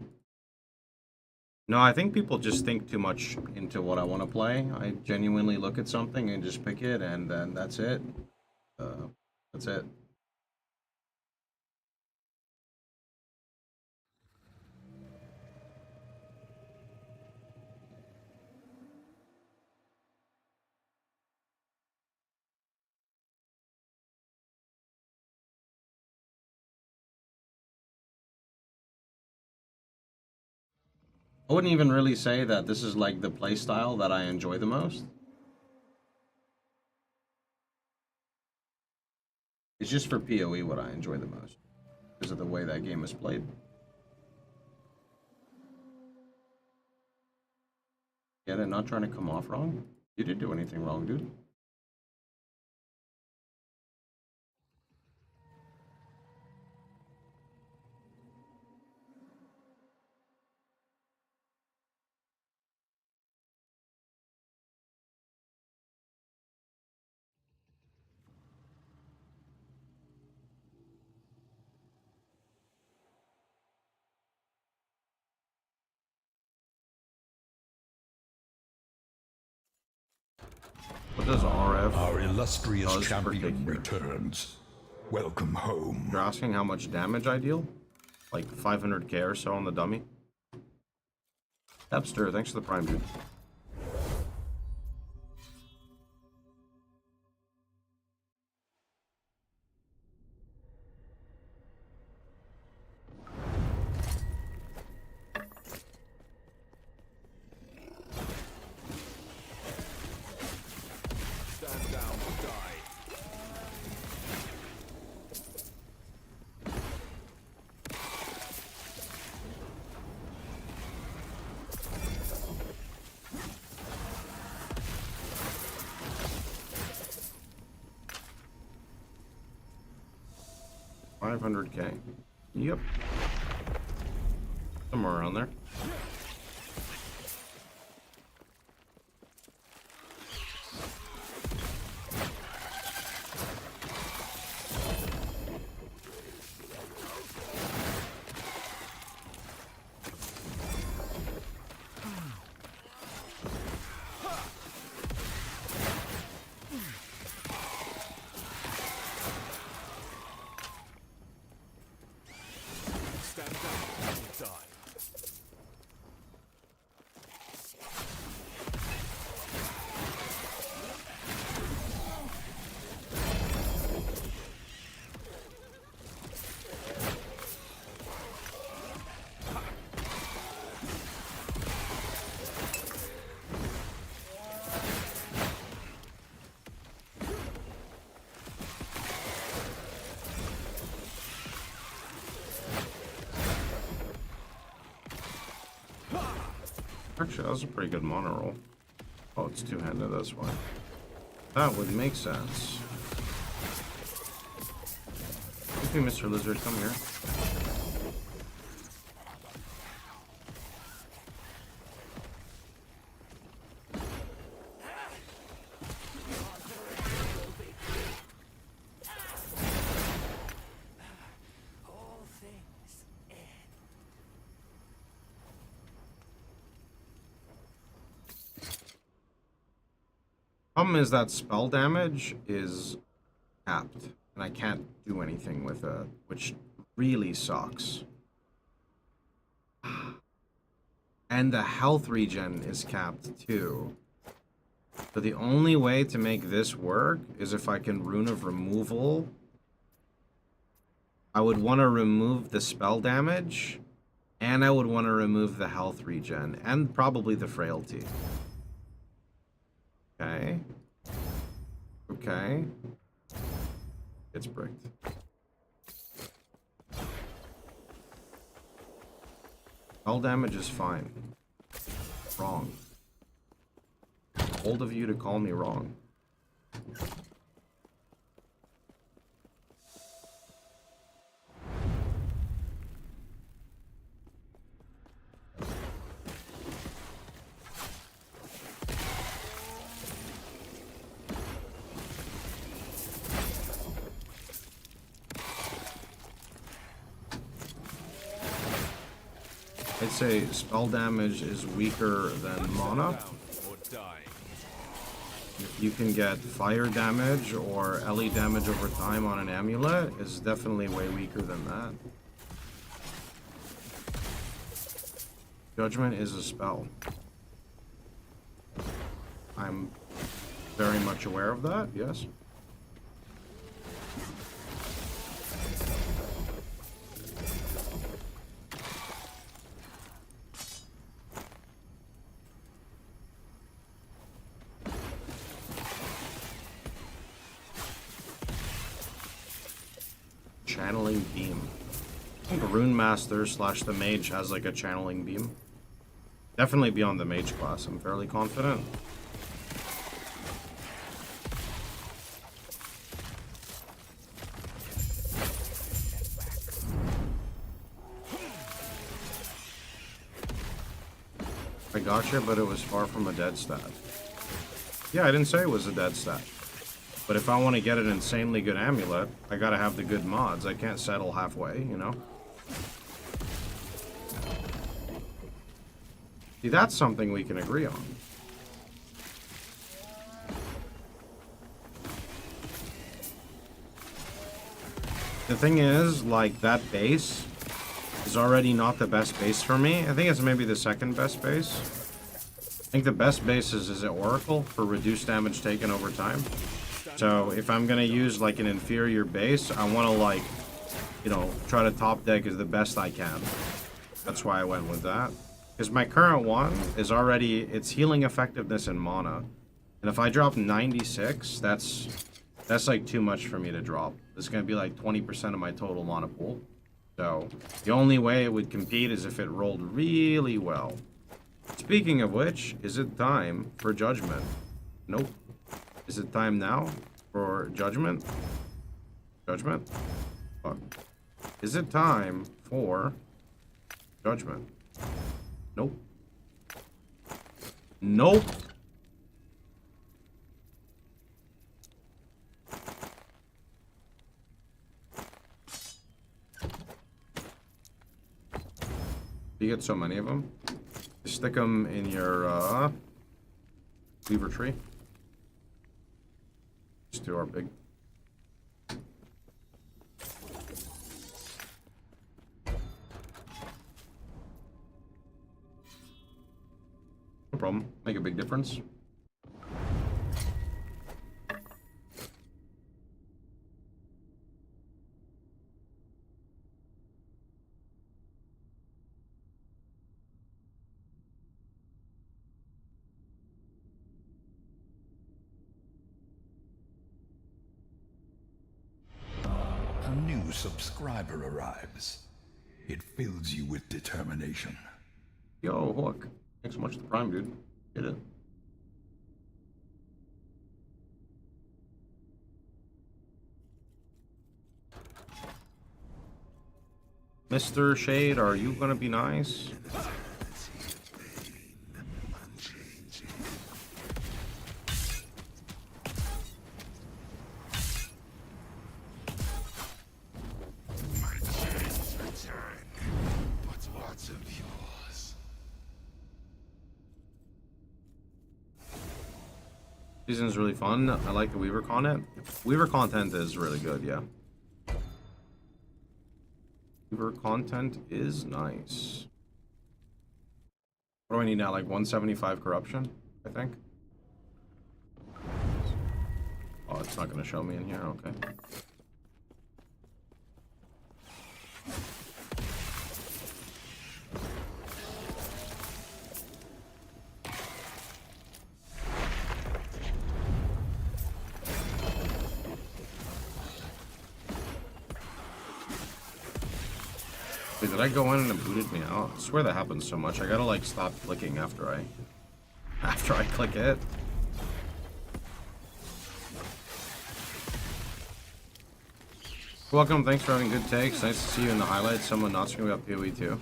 No, I think people just think too much into what I want to play. I genuinely look at something and just pick it, and then that's it. That's it. I wouldn't even really say that this is like the playstyle that I enjoy the most. It's just for PoE what I enjoy the most because of the way that game is played. Get it? Not trying to come off wrong? You didn't do anything wrong, dude. What does RF? Our illustrious does champion particular? returns. Welcome home. You're asking how much damage I deal? Like 500k or so on the dummy? Epster, thanks for the prime, dude. Stand down or die. $500k. Yep. Somewhere around there. Stand down or die. Actually, that was a pretty good mono roll. Oh, it's two-handed, that's why. That would make sense. Excuse me, Mr. Lizard, come here. All things end. Problem is that spell damage is capped, and I can't do anything with it, which really sucks. And the health regen is capped too. So the only way to make this work is if I can Rune of Removal. I would want to remove the spell damage, and I would want to remove the health regen, and probably the frailty. Okay. Okay. It's bricked. All damage is fine. Wrong. Bold of you to call me wrong. I'd say spell damage is weaker than mana. Or die. If you can get fire damage or LE damage over time on an amulet, it's definitely way weaker than that. Judgment is a spell. I'm very much aware of that, yes. channeling beam. I think the Rune Master / the Mage has like a channeling beam. Definitely beyond the Mage class, I'm fairly confident. I got you, but it was far from a dead stat. Yeah, I didn't say it was a dead stat. But if I want to get an insanely good amulet, I gotta have the good mods. I can't settle halfway, you know? See, that's something we can agree on. The thing is, like, that base is already not the best base for me. I think it's maybe the second best base. I think the best base is Oracle for reduced damage taken over time. So if I'm gonna use like an inferior base, I want to like, you know, try to top deck as the best I can. That's why I went with that. Because my current one is already, it's healing effectiveness and mana. And if I drop 96, that's like too much for me to drop. It's gonna be like 20% of my total mana pool. So the only way it would compete is if it rolled really well. Speaking of which, is it time for Judgment? Nope. Is it time now for Judgment? Judgment? Fuck. Is it time for Judgment? Nope. Nope. You get so many of them. Just stick them in your weaver tree. Just do our big. No problem. Make a big difference. A new subscriber arrives. It fills you with determination. Yo, Hook. Thanks so much for the Prime, dude. Get it. Mr. Shade, are you gonna be nice? Season's really fun. I like the Weaver content. Weaver content is really good, yeah. Weaver content is nice. What do I need now? Like 175 corruption, I think. Oh, it's not gonna show me in here, okay. Wait, did I go in and it booted me out? I swear that happens so much. I gotta like stop clicking after I click it. Welcome, thanks for having good takes. Nice to see you in the highlights. Someone not screaming about PoE too.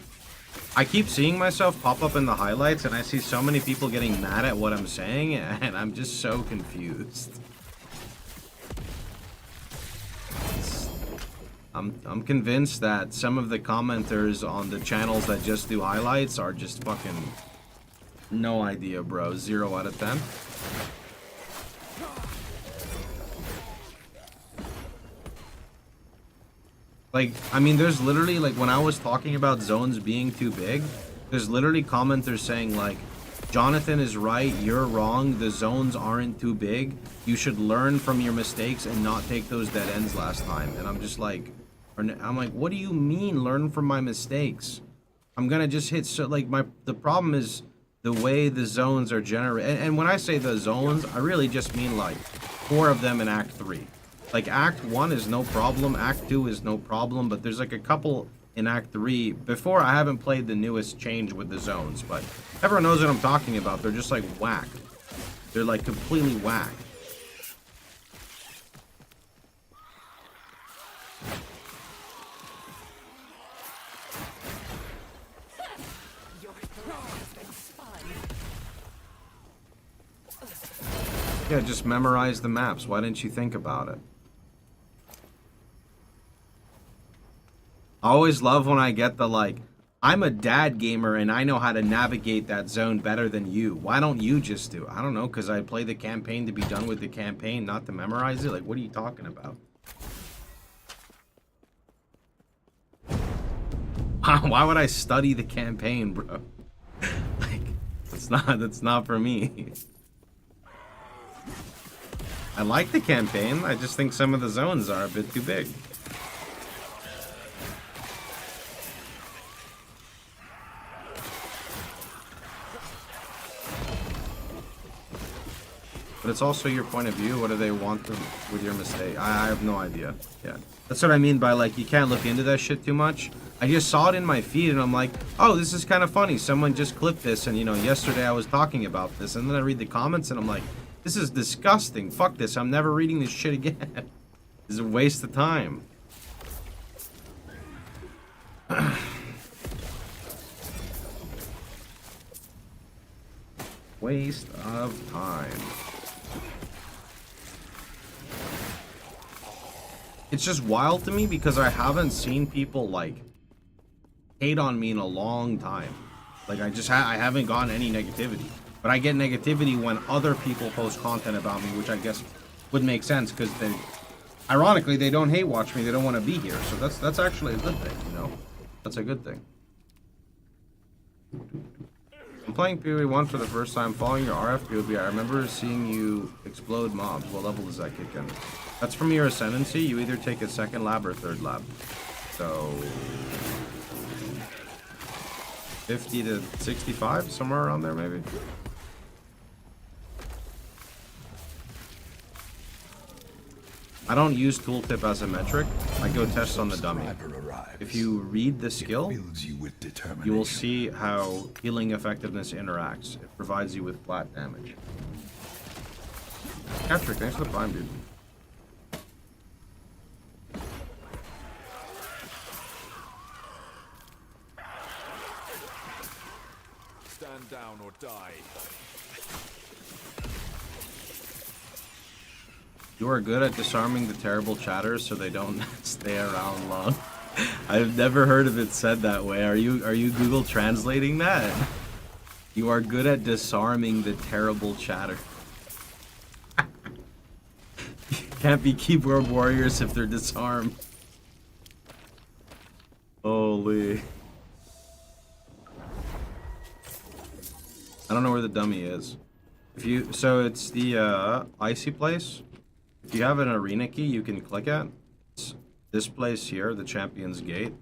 I keep seeing myself pop up in the highlights and I see so many people getting mad at what I'm saying and I'm just so confused. I'm convinced that some of the commenters on the channels that just do highlights are just fucking no idea, bro. 0 out of 10. Like, I mean, there's literally, like, when I was talking about zones being too big, there's literally commenters saying, like, Jonathan is right, you're wrong, the zones aren't too big, you should learn from your mistakes and not take those dead ends last time. And I'm just like, what do you mean, learn from my mistakes? I'm gonna just hit, so, like, the problem is the way the zones are generated. And when I say the zones, I really just mean, like, 4 of them in Act 3. Like, Act 1 is no problem, Act 2 is no problem, but there's like a couple in Act 3. Before, I haven't played the newest change with the zones, but everyone knows what I'm talking about. They're just like whack. They're like completely whack. Yeah, just memorize the maps. Why didn't you think about it? I always love when I get the, like, I'm a dad gamer and I know how to navigate that zone better than you. Why don't you just do it? I don't know, because I play the campaign to be done with the campaign, not to memorize it. Like, what are you talking about? Why would I study the campaign, bro? Like, that's not for me. I like the campaign, I just think some of the zones are a bit too big. But it's also your point of view. What do they want with your mistake? I have no idea. Yeah. That's what I mean by, like, you can't look into that shit too much. I just saw it in my feed and I'm like, oh, this is kind of funny. Someone just clipped this and, you know, yesterday I was talking about this. And then I read the comments and I'm like, this is disgusting. Fuck this. I'm never reading this shit again. This is a waste of time. Waste of time. It's just wild to me because I haven't seen people, like, hate on me in a long time. Like, I haven't gotten any negativity. But I get negativity when other people post content about me, which I guess would make sense because they, ironically, they don't hate watch me. They don't want to be here. So that's actually a good thing, you know? That's a good thing. I'm playing PoE 1 for the first time, following your RF PoE. I remember seeing you explode mobs. What level does that kick in? That's from your ascendancy. You either take a second lab or third lab. So 50 to 65, somewhere around there maybe. I don't use tooltip as a metric. I go test on the dummy. If you read the skill, you will see how healing effectiveness interacts. It provides you with flat damage. Patrick, thanks for the prime, dude. Stand down or die. You are good at disarming the terrible chatters so they don't stay around long. I've never heard of it said that way. Are you Google translating that? You are good at disarming the terrible chatter. You can't be keyboard warriors if they're disarmed. Holy. I don't know where the dummy is. So it's the icy place. If you have an arena key, you can click it. It's this place here, the Champion's Gate.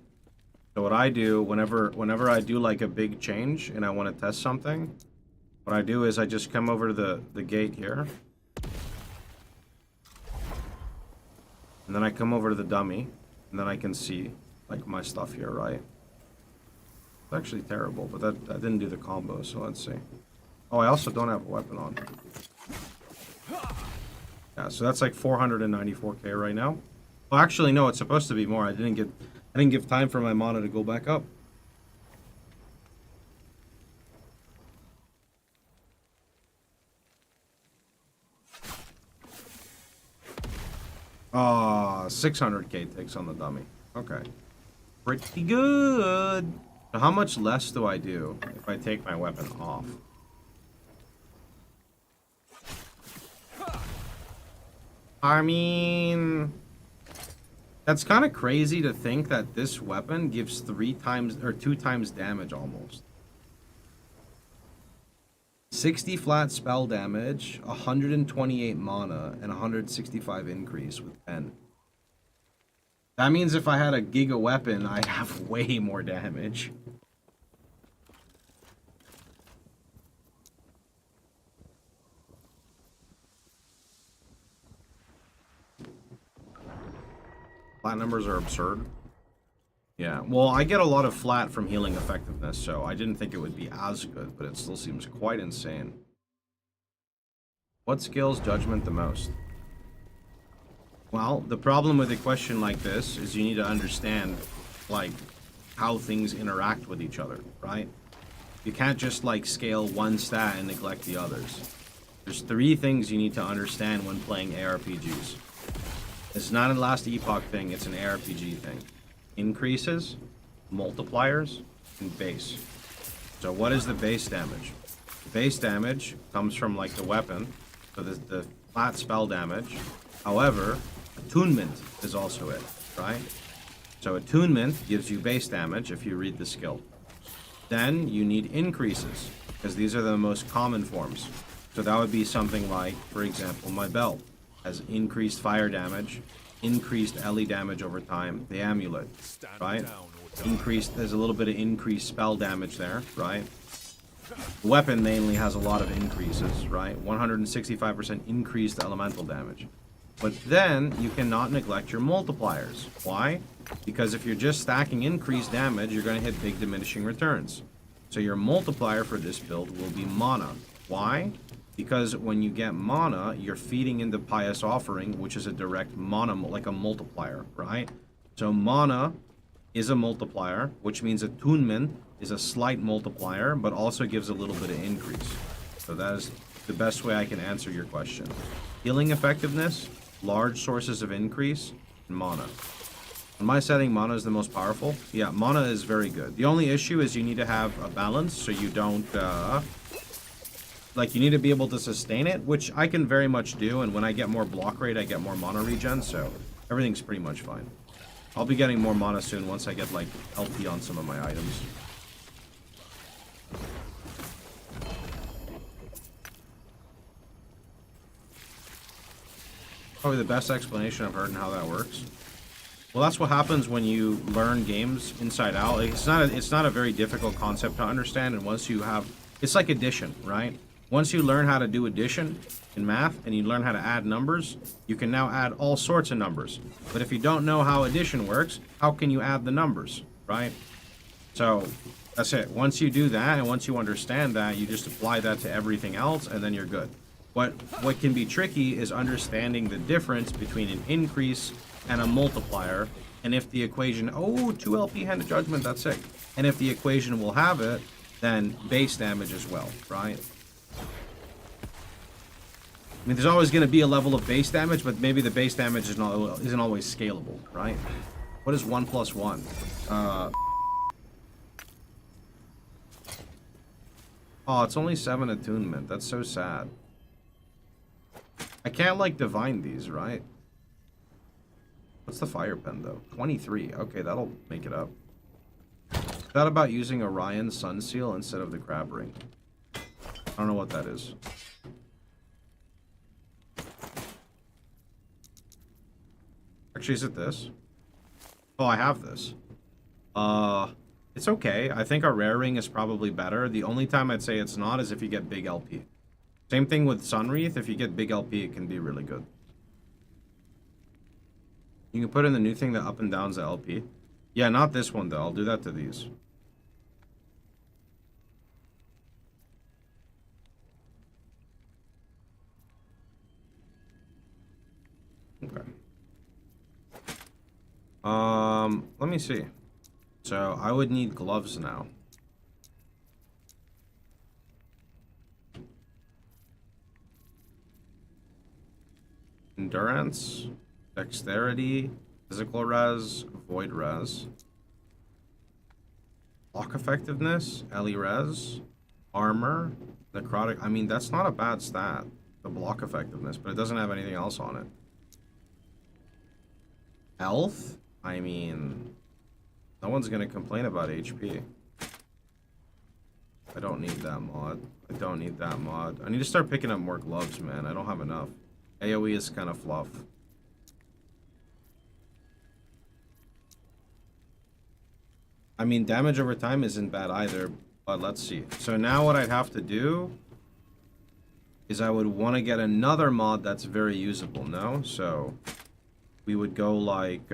So what I do, whenever I do like a big change and I want to test something, what I do is I just come over to the gate here. And then I come over to the dummy. And then I can see, like, my stuff here, right? It's actually terrible, but that didn't do the combo, so let's see. Oh, I also don't have a weapon on. Yeah, so that's like 494k right now. Well, actually, no, it's supposed to be more. I didn't give time for my mana to go back up. Ah, 600k takes on the dummy. Okay. Pretty good. So how much less do I do if I take my weapon off? I mean, that's kind of crazy to think that this weapon gives 3 times or 2 times damage almost. 60 flat spell damage, 128 mana, and 165 increase with 10. That means if I had a Giga weapon, I'd have way more damage. Flat numbers are absurd. Yeah, well, I get a lot of flat from healing effectiveness, so I didn't think it would be as good, but it still seems quite insane. What scales Judgment the most? Well, the problem with a question like this is you need to understand, like, how things interact with each other, right? You can't just, like, scale one stat and neglect the others. There's 3 things you need to understand when playing ARPGs. It's not a last Epoch thing, it's an ARPG thing. Increases, multipliers, and base. So what is the base damage? The base damage comes from, like, the weapon, so the flat spell damage. However, attunement is also it, right? So attunement gives you base damage if you read the skill. Then you need increases, because these are the most common forms. So that would be something like, for example, my belt has increased fire damage, increased LE damage over time, the amulet, right? Increased, there's a little bit of increased spell damage there, right? The weapon mainly has a lot of increases, right? 165% increased elemental damage. But then you cannot neglect your multipliers. Why? Because if you're just stacking increased damage, you're going to hit big diminishing returns. So your multiplier for this build will be mana. Why? Because when you get mana, you're feeding into Pious Offering, which is a direct mana, like a multiplier, right? So mana is a multiplier, which means attunement is a slight multiplier, but also gives a little bit of increase. So that is the best way I can answer your question. Healing effectiveness, large sources of increase, and mana. In my setting, mana is the most powerful. Yeah, mana is very good. The only issue is you need to have a balance so you don't, like, you need to be able to sustain it, which I can very much do, and when I get more block rate, I get more mana regen, so everything's pretty much fine. I'll be getting more mana soon once I get, like, LP on some of my items. Probably the best explanation I've heard in how that works. Well, that's what happens when you learn games inside out. Like, it's not a very difficult concept to understand, and once you have, it's like addition, right? Once you learn how to do addition in math and you learn how to add numbers, you can now add all sorts of numbers. But if you don't know how addition works, how can you add the numbers, right? So that's it. Once you do that and once you understand that, you just apply that to everything else and then you're good. What can be tricky is understanding the difference between an increase and a multiplier. And if the equation, 2 LP Hand of Judgment, that's sick. And if the equation will have it, then base damage as well, right? I mean, there's always going to be a level of base damage, but maybe the base damage isn't always scalable, right? What is 1 + 1? Oh, it's only 7 attunement. That's so sad. I can't, like, divine these, right? What's the fire pen, though? 23. Okay, that'll make it up. Is that about using Orion's Sun Seal instead of the Crab Ring? I don't know what that is. Actually, is it this? Oh, I have this. It's okay. I think a rare ring is probably better. The only time I'd say it's not is if you get big LP. Same thing with Sunwreath. If you get big LP, it can be really good. You can put in the new thing that up and downs the LP. Yeah, not this one, though. I'll do that to these. Okay. Let me see. So I would need gloves now. Endurance, dexterity, physical res, void res, block effectiveness, LE res, armor, necrotic. I mean, that's not a bad stat, the block effectiveness, but it doesn't have anything else on it. Health? I mean, no one's gonna complain about HP. I don't need that mod. I don't need that mod. I need to start picking up more gloves, man. I don't have enough. AoE is kind of fluff. I mean, damage over time isn't bad either, but let's see. So now what I'd have to do is I would want to get another mod that's very usable, no? So we would go like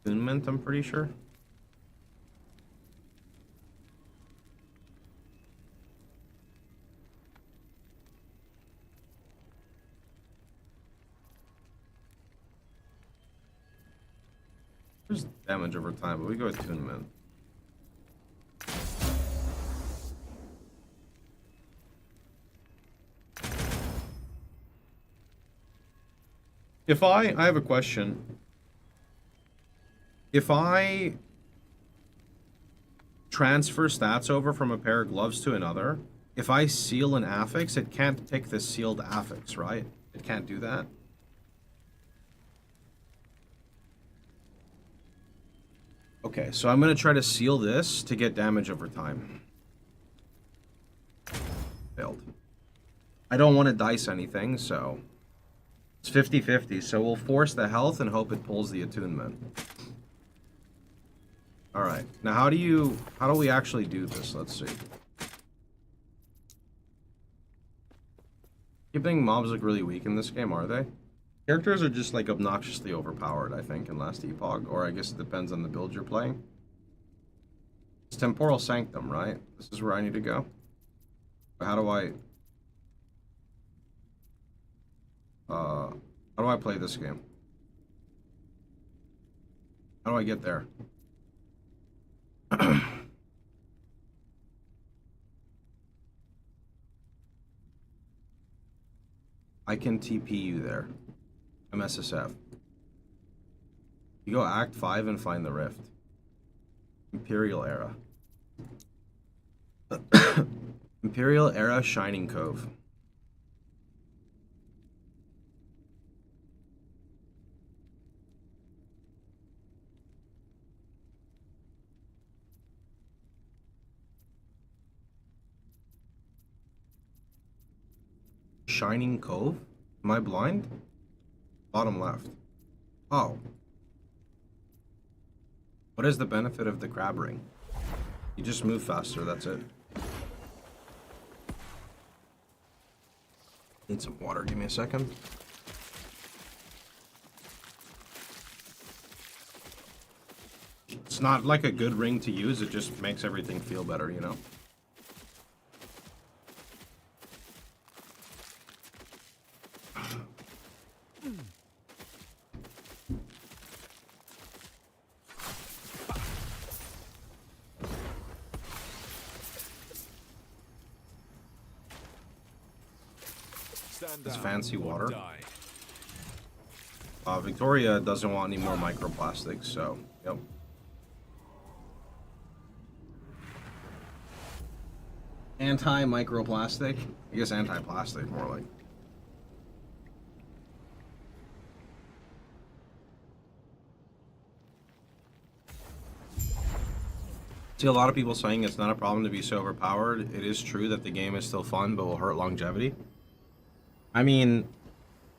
attunement, I'm pretty sure. There's damage over time, but we go attunement. If I have a question. If I transfer stats over from a pair of gloves to another, if I seal an affix, it can't pick the sealed affix, right? It can't do that. Okay, so I'm gonna try to seal this to get damage over time. Failed. I don't want to dice anything, so it's 50-50, so we'll force the health and hope it pulls the attunement. Alright, now how do we actually do this? Let's see. You think mobs look really weak in this game, are they? Characters are just like obnoxiously overpowered, I think, in last Epoch, or I guess it depends on the build you're playing. It's Temporal Sanctum, right? This is where I need to go. How do I play this game? How do I get there? I can TP you there. MSSF. You go Act 5 and find the rift. Imperial Era. Imperial Era Shining Cove. Shining Cove? Am I blind? Bottom left. Oh. What is the benefit of the crab ring? You just move faster, that's it. Need some water, give me a second. It's not like a good ring to use, it just makes everything feel better, you know? It's fancy water. Victoria doesn't want any more microplastics, so, yep. Anti-microplastic? I guess anti-plastic, more like. See a lot of people saying it's not a problem to be so overpowered. It is true that the game is still fun, but will hurt longevity. I mean,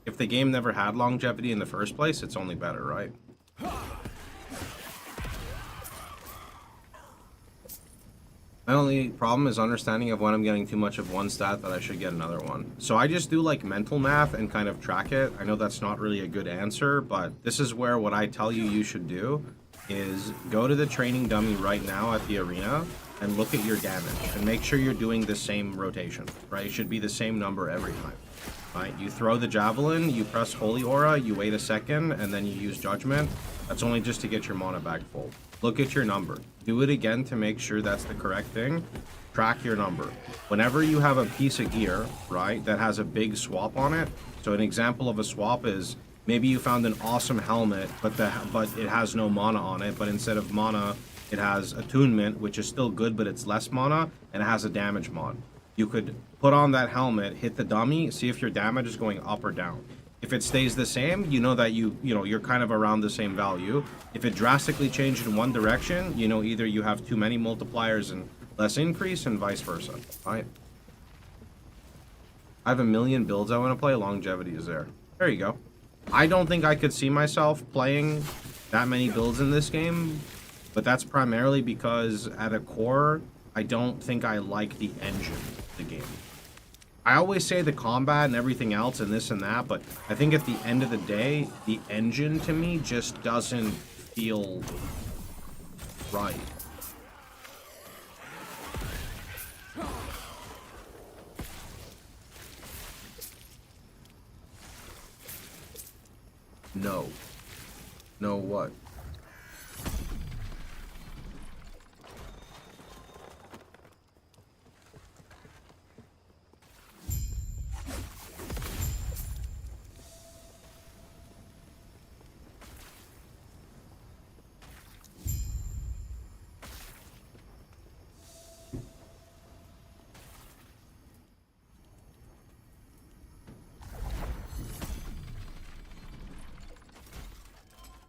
if the game never had longevity in the first place, it's only better, right? My only problem is understanding of when I'm getting too much of one stat that I should get another one. So I just do like mental math and kind of track it. I know that's not really a good answer, but this is where what I tell you should do is go to the training dummy right now at the arena and look at your damage and make sure you're doing the same rotation, right? It should be the same number every time. Right, you throw the javelin, you press Holy Aura, you wait a second, and then you use Judgment. That's only just to get your mana back full. Look at your number. Do it again to make sure that's the correct thing. Track your number. Whenever you have a piece of gear, right, that has a big swap on it, so an example of a swap is maybe you found an awesome helmet, but it has no mana on it, but instead of mana, it has attunement, which is still good, but it's less mana, and it has a damage mod. You could put on that helmet, hit the dummy, see if your damage is going up or down. If it stays the same, you know that you're kind of around the same value. If it drastically changed in one direction, you know either you have too many multipliers and less increase and vice versa, right? I have a million builds I want to play, longevity is there. There you go. I don't think I could see myself playing that many builds in this game, but that's primarily because at a core, I don't think I like the engine of the game. I always say the combat and everything else and this and that, but I think at the end of the day, the engine to me just doesn't feel right. No. No what?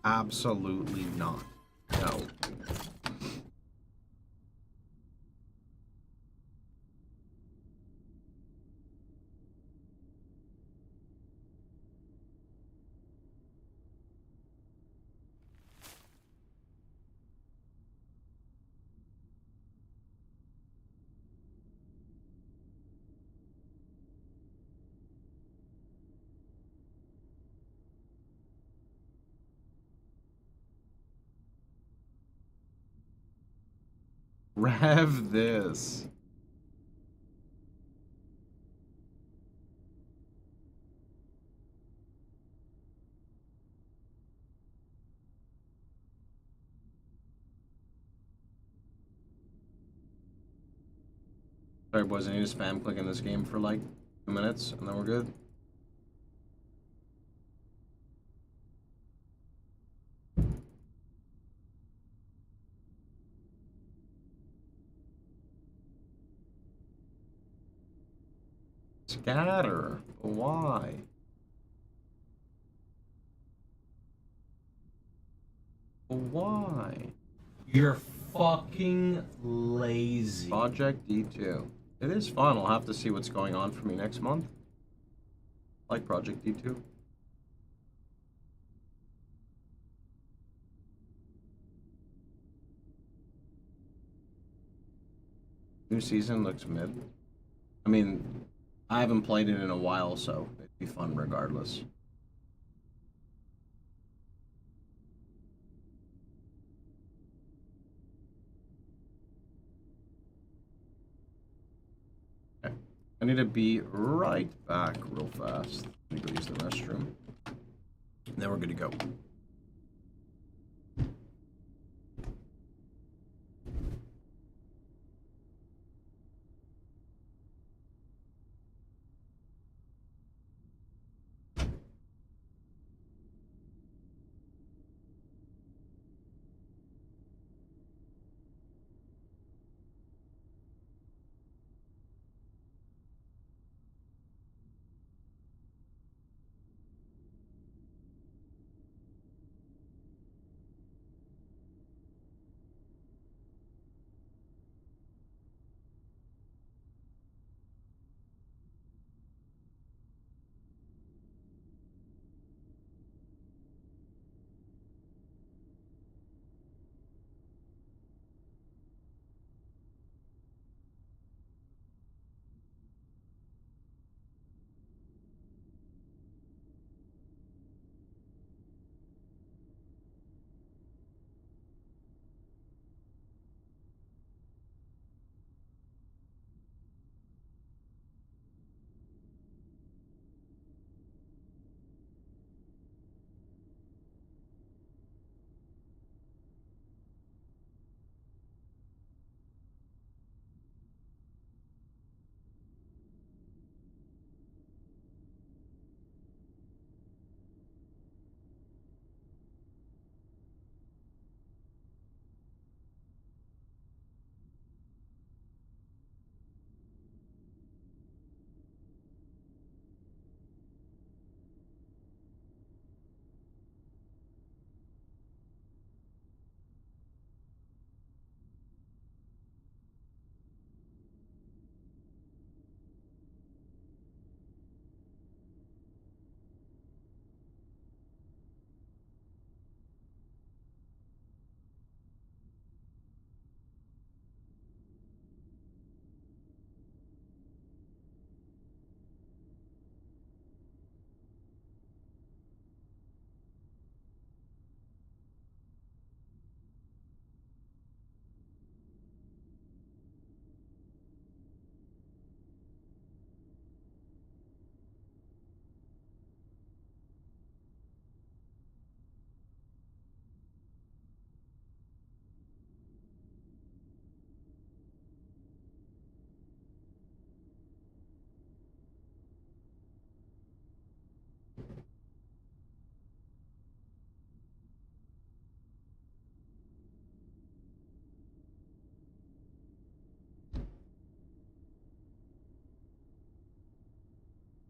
Absolutely not. No. Rev this. Sorry, boys, I need to spam click in this game for like 2 minutes, and then we're good. Scatter. But why? But why? You're fucking lazy. Project D2. It is fun. I'll have to see what's going on for me next month. I like Project D2. New season looks mid. I mean, I haven't played it in a while, so it'd be fun regardless. Okay. I need to be right back real fast. I need to go use the restroom. And then we're good to go.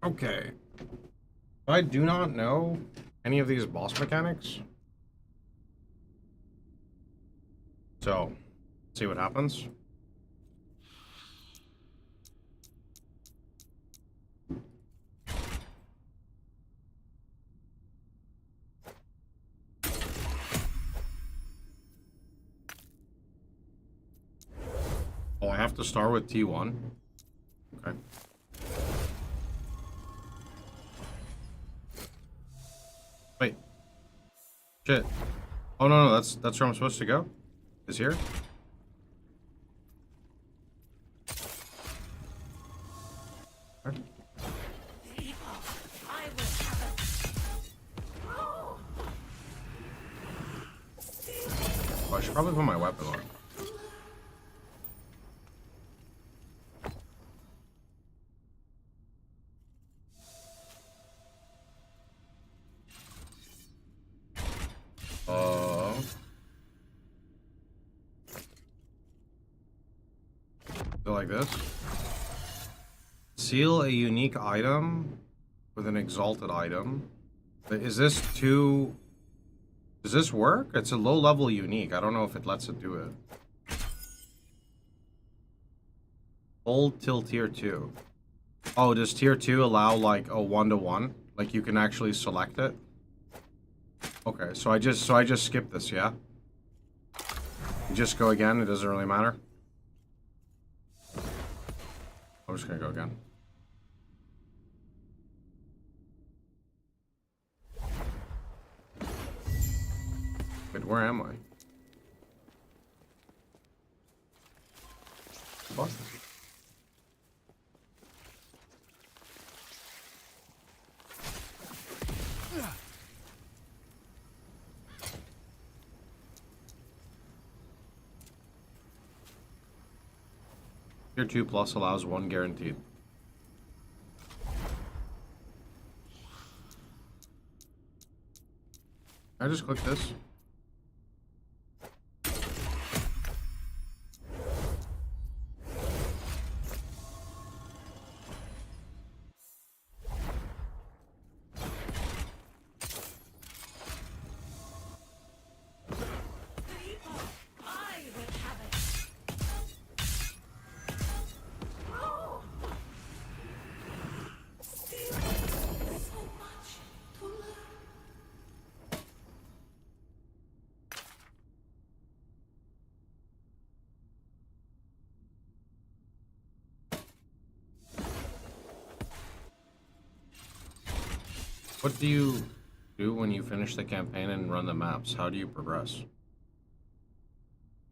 Okay. I do not know any of these boss mechanics. So, see what happens. Oh, I have to start with T1. Okay. Wait. Shit. Oh no, that's where I'm supposed to go. Is here? Okay. Oh, I should probably put my weapon on. Go like this. Seal a unique item with an exalted item. Is this too... Does this work? It's a low-level unique. I don't know if it lets it do it. Hold till tier 2. Oh, does tier 2 allow, like, a 1-to-1? Like, you can actually select it? Okay, so I just skip this, yeah? You just go again, it doesn't really matter? I'm just gonna go again. Wait, where am I? What? Tier 2 plus allows 1 guaranteed. Can I just click this? What do you do when you finish the campaign and run the maps? How do you progress?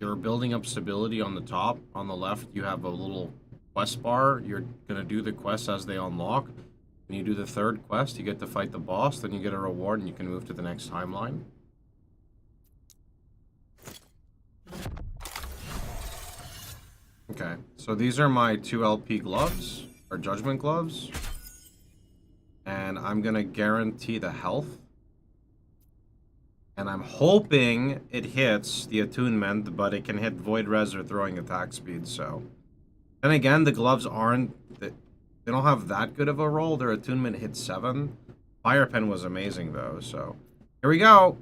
You're building up stability on the top. On the left, you have a little quest bar. You're going to do the quests as they unlock. When you do the third quest, you get to fight the boss. Then you get a reward and you can move to the next timeline. Okay, so these are my 2 LP gloves, or Judgment gloves. And I'm gonna guarantee the health. And I'm hoping it hits the attunement, but it can hit Void Res or throwing attack speed, so. And again, the gloves aren't, they don't have that good of a roll. Their attunement hit 7. Fire Pen was amazing though, so. Here we go!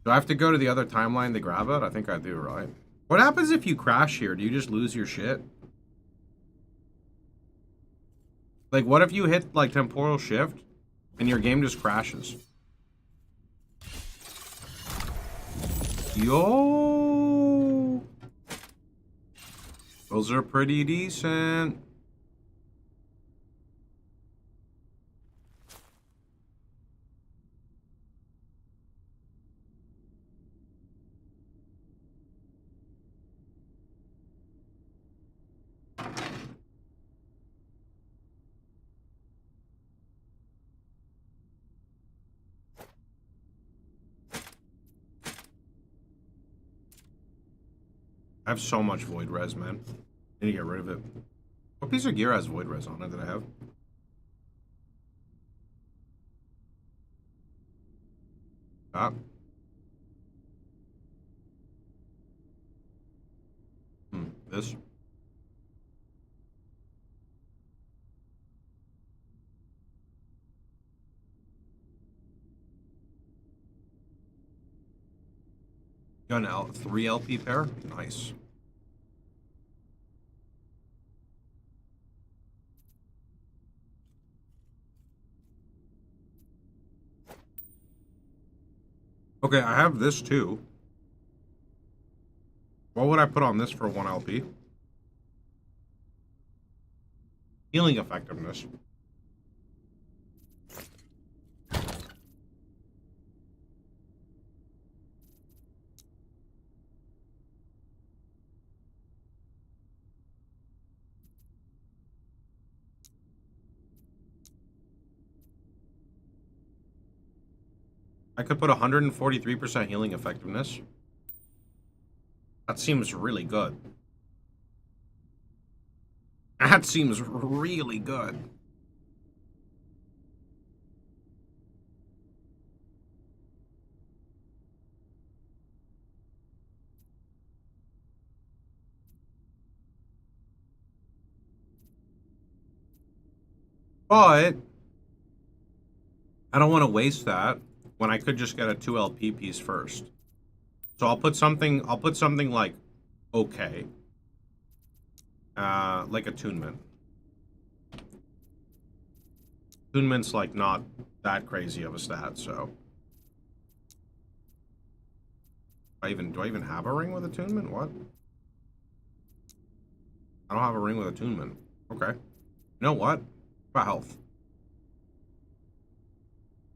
Do I have to go to the other timeline to grab it? I think I do, right? What happens if you crash here? Do you just lose your shit? Like, what if you hit, like, temporal shift, and your game just crashes? Yo! Those are pretty decent. I have so much Void Res, man. I need to get rid of it. What piece of gear has Void Res on it that I have? Ah. This. Got an 3 LP pair? Nice. Okay, I have this too. What would I put on this for 1 LP? Healing effectiveness. I could put 143% healing effectiveness. That seems really good. That seems really good. But I don't want to waste that when I could just get a 2 LP piece first. So I'll put something like okay. Like attunement. Attunement's like not that crazy of a stat, so. Do I even have a ring with attunement? What? I don't have a ring with attunement. Okay. You know what? What about health?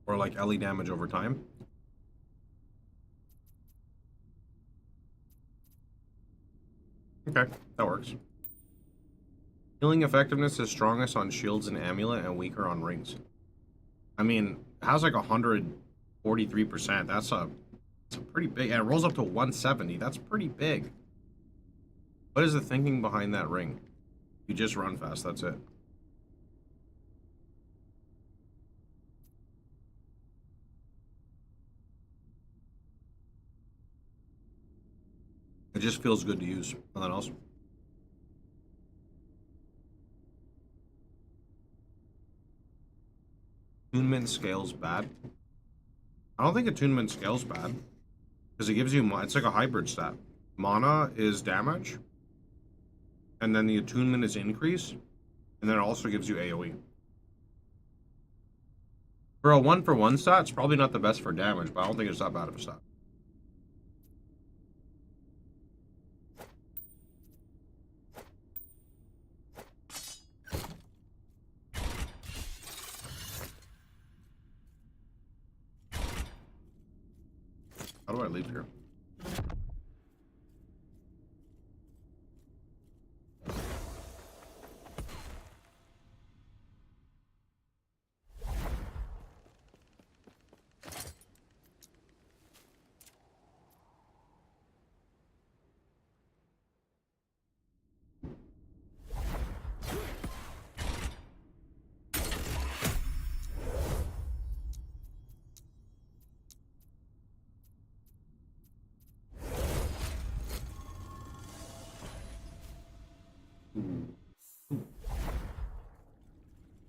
Or like LE damage over time? Okay, that works. Healing effectiveness is strongest on shields and amulet and weaker on rings. I mean, it has like 143%. That's a pretty big, and it rolls up to 170. That's pretty big. What is the thinking behind that ring? You just run fast, that's it. It just feels good to use. Nothing else. Attunement scales bad. I don't think attunement scales bad. Because it gives you, it's like a hybrid stat. Mana is damage. And then the attunement is increase. And then it also gives you AoE. For a 1-for-1 stat, it's probably not the best for damage, but I don't think it's that bad of a stat. How do I leave here?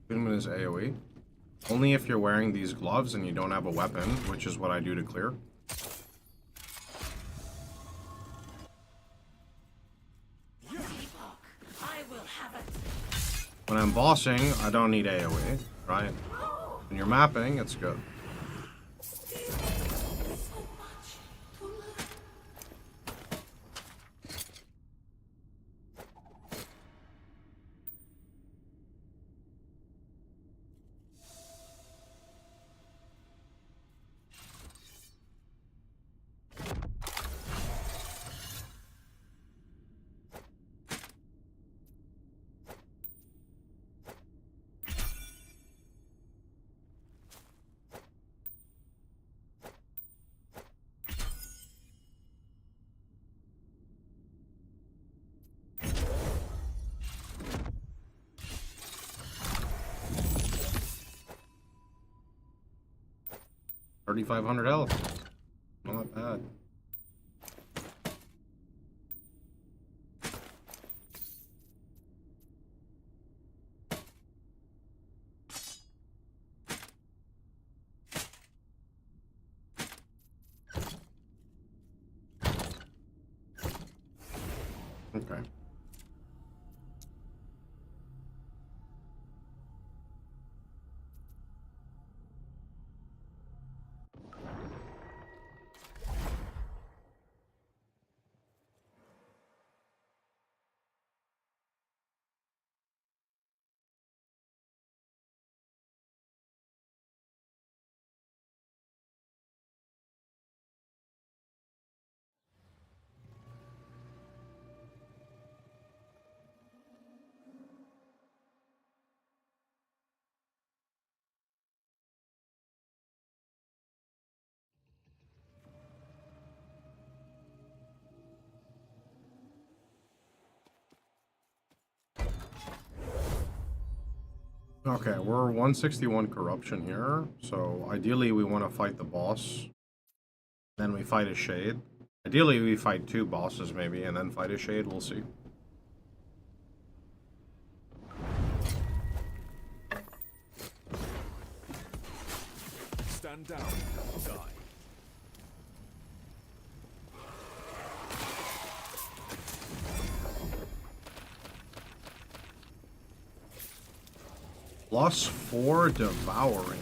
Attunement is AoE. Only if you're wearing these gloves and you don't have a weapon, which is what I do to clear. When I'm bossing, I don't need AoE, right? When you're mapping, it's good. $3,500 health. Not bad. Okay. Okay, we're 161 corruption here, so ideally we want to fight the boss, then we fight a shade. Ideally we fight 2 bosses maybe, and then fight a shade, we'll see. Stand down. Die. +4 devouring.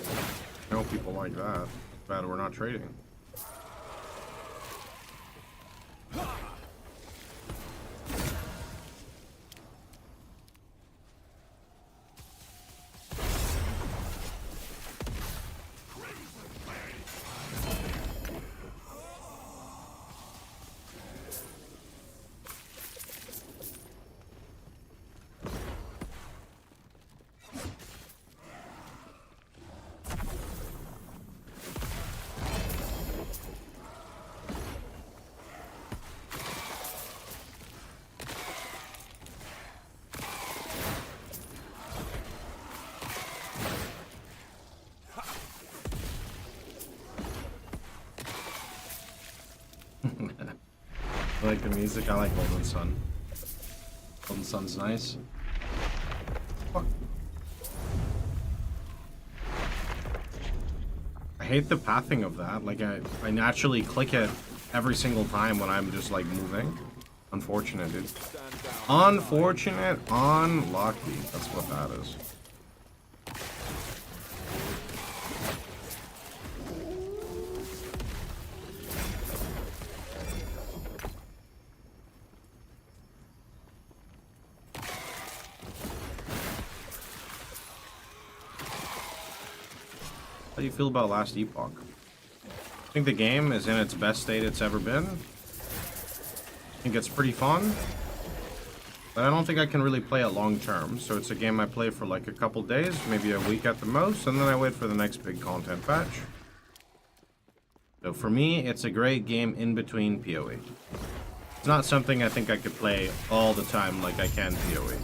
I know people like that. Bad we're not trading. I like the music, I like Golden Sun. Golden Sun's nice. Fuck. I hate the pathing of that. Like, I naturally click it every single time when I'm just, like, moving. Unfortunate, dude. Unfortunate, unlucky. That's what that is. How do you feel about Last Epoch? I think the game is in its best state it's ever been. I think it's pretty fun. But I don't think I can really play it long term. So it's a game I play for like a couple days, maybe a week at the most, and then I wait for the next big content patch. So for me, it's a great game in between PoE. It's not something I think I could play all the time like I can PoE.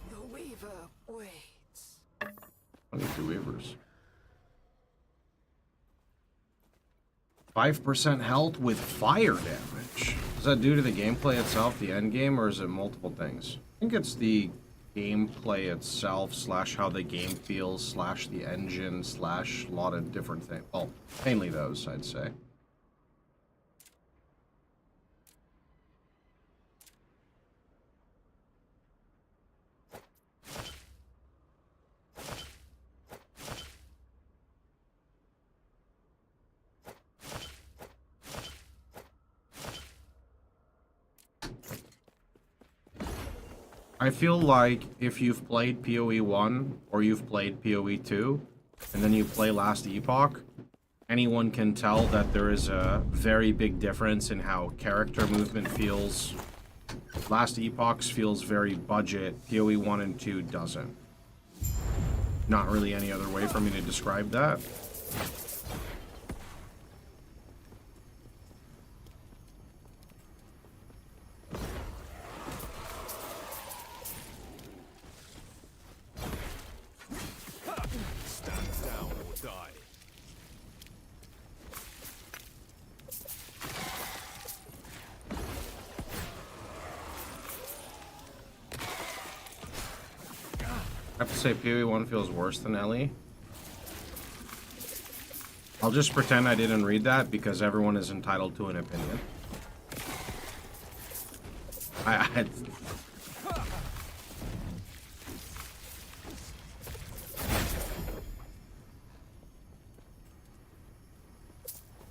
The Weaver waits. 22 Weavers. 5% health with fire damage. Is that due to the gameplay itself, the endgame, or is it multiple things? I think it's the gameplay itself, slash how the game feels, slash the engine, slash a lot of different things. Well, mainly those, I'd say. I feel like if you've played PoE 1 or you've played PoE 2 and then you play Last Epoch, anyone can tell that there is a very big difference in how character movement feels. Last Epoch feels very budget, PoE 1 and 2 doesn't. Not really any other way for me to describe that. I have to say PoE 1 feels worse than LE. I'll just pretend I didn't read that because everyone is entitled to an opinion. I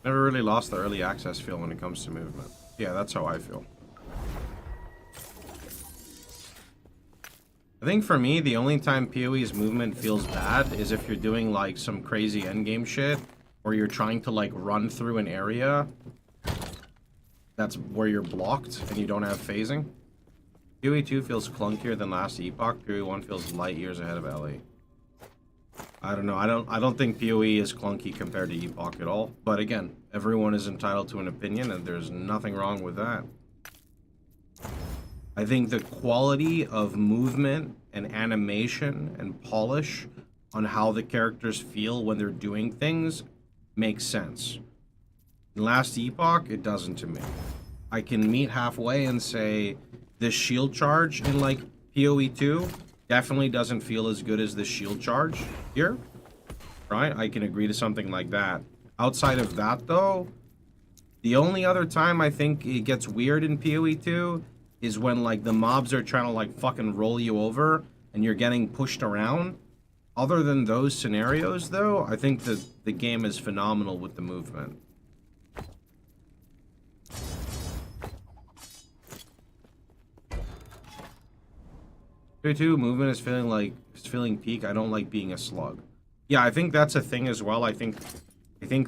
never really lost the early access feel when it comes to movement. Yeah, that's how I feel. I think for me, the only time PoE's movement feels bad is if you're doing like some crazy endgame shit, or you're trying to like run through an area that's where you're blocked and you don't have phasing. PoE 2 feels clunkier than last Epoch. PoE 1 feels light years ahead of LE. I don't know. I don't think PoE is clunky compared to Epoch at all. But again, everyone is entitled to an opinion, and there's nothing wrong with that. I think the quality of movement and animation and polish on how the characters feel when they're doing things makes sense. In last Epoch, it doesn't to me. I can meet halfway and say this shield charge in like PoE 2 definitely doesn't feel as good as the shield charge here, right? I can agree to something like that. Outside of that though, the only other time I think it gets weird in PoE 2 is when like the mobs are trying to like fucking roll you over and you're getting pushed around. Other than those scenarios though, I think that the game is phenomenal with the movement. PoE 2 movement is feeling peak. I don't like being a slug. Yeah, I think that's a thing as well. I think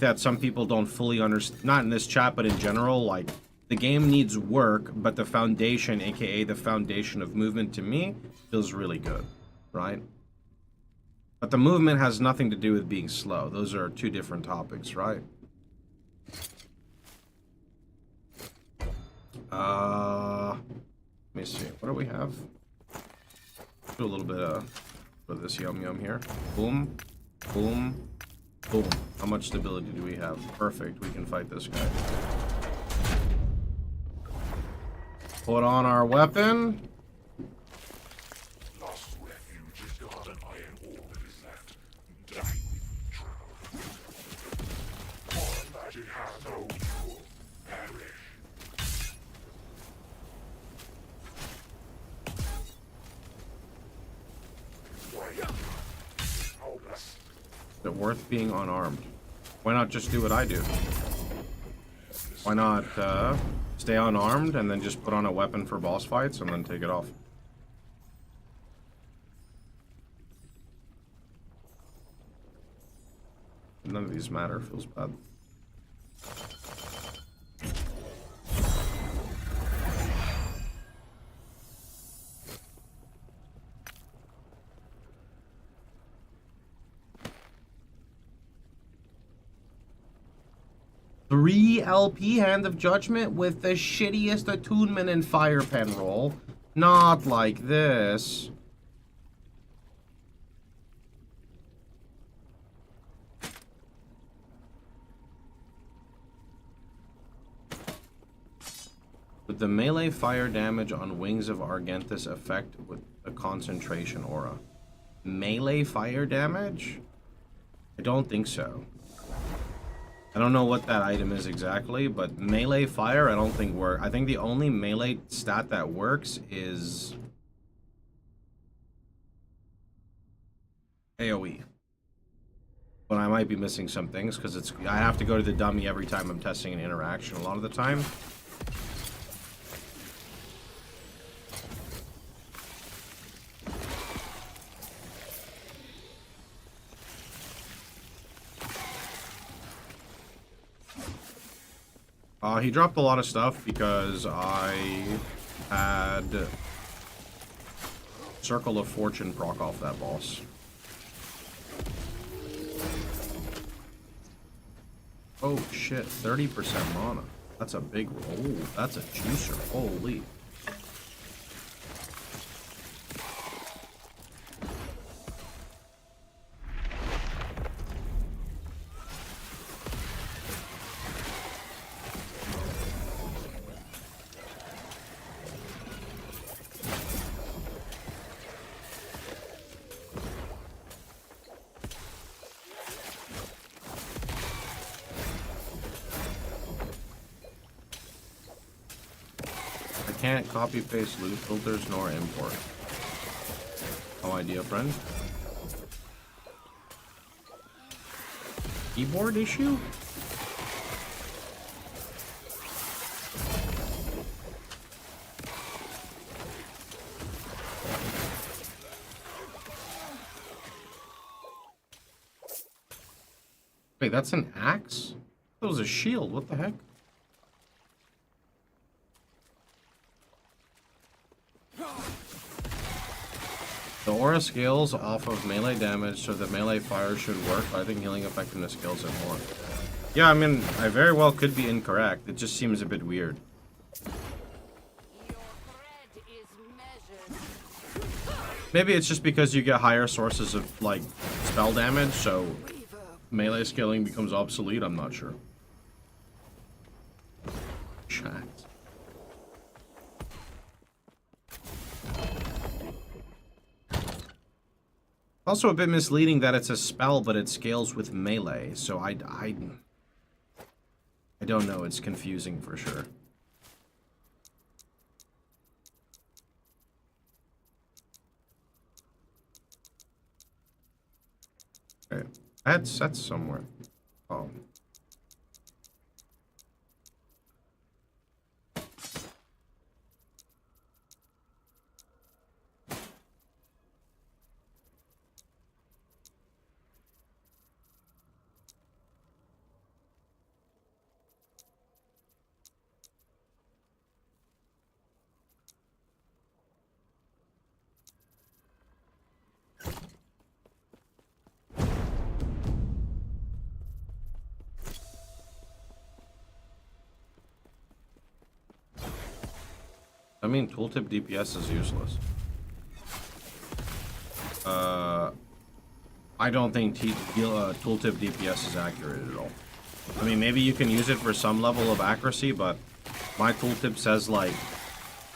that some people don't fully understand, not in this chat, but in general, like, the game needs work, but the foundation, aka the foundation of movement, to me, feels really good, right? But the movement has nothing to do with being slow. Those are two different topics, right? Let me see. What do we have? Do a little bit of this yum here. Boom, boom, boom. How much stability do we have? Perfect. We can fight this guy. Put on our weapon. Lost refuge is gone, and iron ore that is left. Die with trouble. Our magic has no cure. Perish. Hopeless. Is it worth being unarmed? Why not just do what I do? Why not stay unarmed and then just put on a weapon for boss fights and then take it off? None of these matter. Feels bad. Three LP Hand of Judgment with the shittiest attunement and fire pen roll. Not like this. With the melee fire damage on Wings of Argentus effect with a concentration aura. Melee fire damage? I don't think so. I don't know what that item is exactly, but melee fire I don't think works. I think the only melee stat that works is AoE. But I might be missing some things because I have to go to the dummy every time I'm testing an interaction a lot of the time. He dropped a lot of stuff because I had Circle of Fortune proc off that boss. Oh shit, 30% mana. That's a big roll. Oh, that's a juicer. Holy. can't copy paste loot filters nor import. No idea, friend. Keyboard issue? Wait, that's an axe? That was a shield. What the heck? The aura scales off of melee damage, so the melee fire should work. I think healing effectiveness scales it more. Yeah, I mean, I very well could be incorrect. It just seems a bit weird. Maybe it's just because you get higher sources of, like, spell damage, so melee scaling becomes obsolete. I'm not sure. Chat. Also a bit misleading that it's a spell, but it scales with melee, so I don't know, it's confusing for sure. Okay, that's somewhere. Oh. I mean, tooltip DPS is useless. I don't think tooltip DPS is accurate at all. I mean, maybe you can use it for some level of accuracy, but my tooltip says like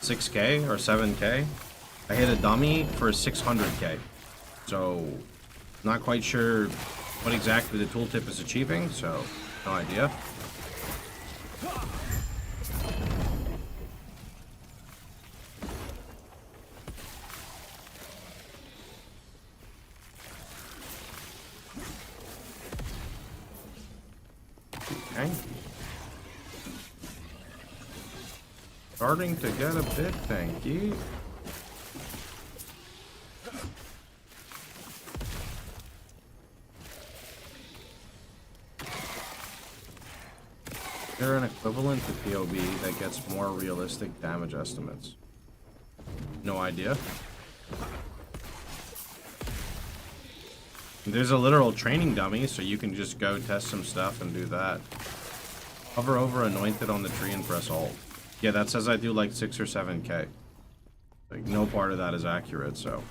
6k or 7k. I hit a dummy for 600k. So, not quite sure what exactly the tooltip is achieving, so no idea. Okay. Starting to get a bit tanky. Is there an equivalent to POB that gets more realistic damage estimates? No idea. There's a literal training dummy, so you can just go test some stuff and do that. Hover over anointed on the tree and press alt. Yeah, that says I do like 6 or 7k. Like, no part of that is accurate, so.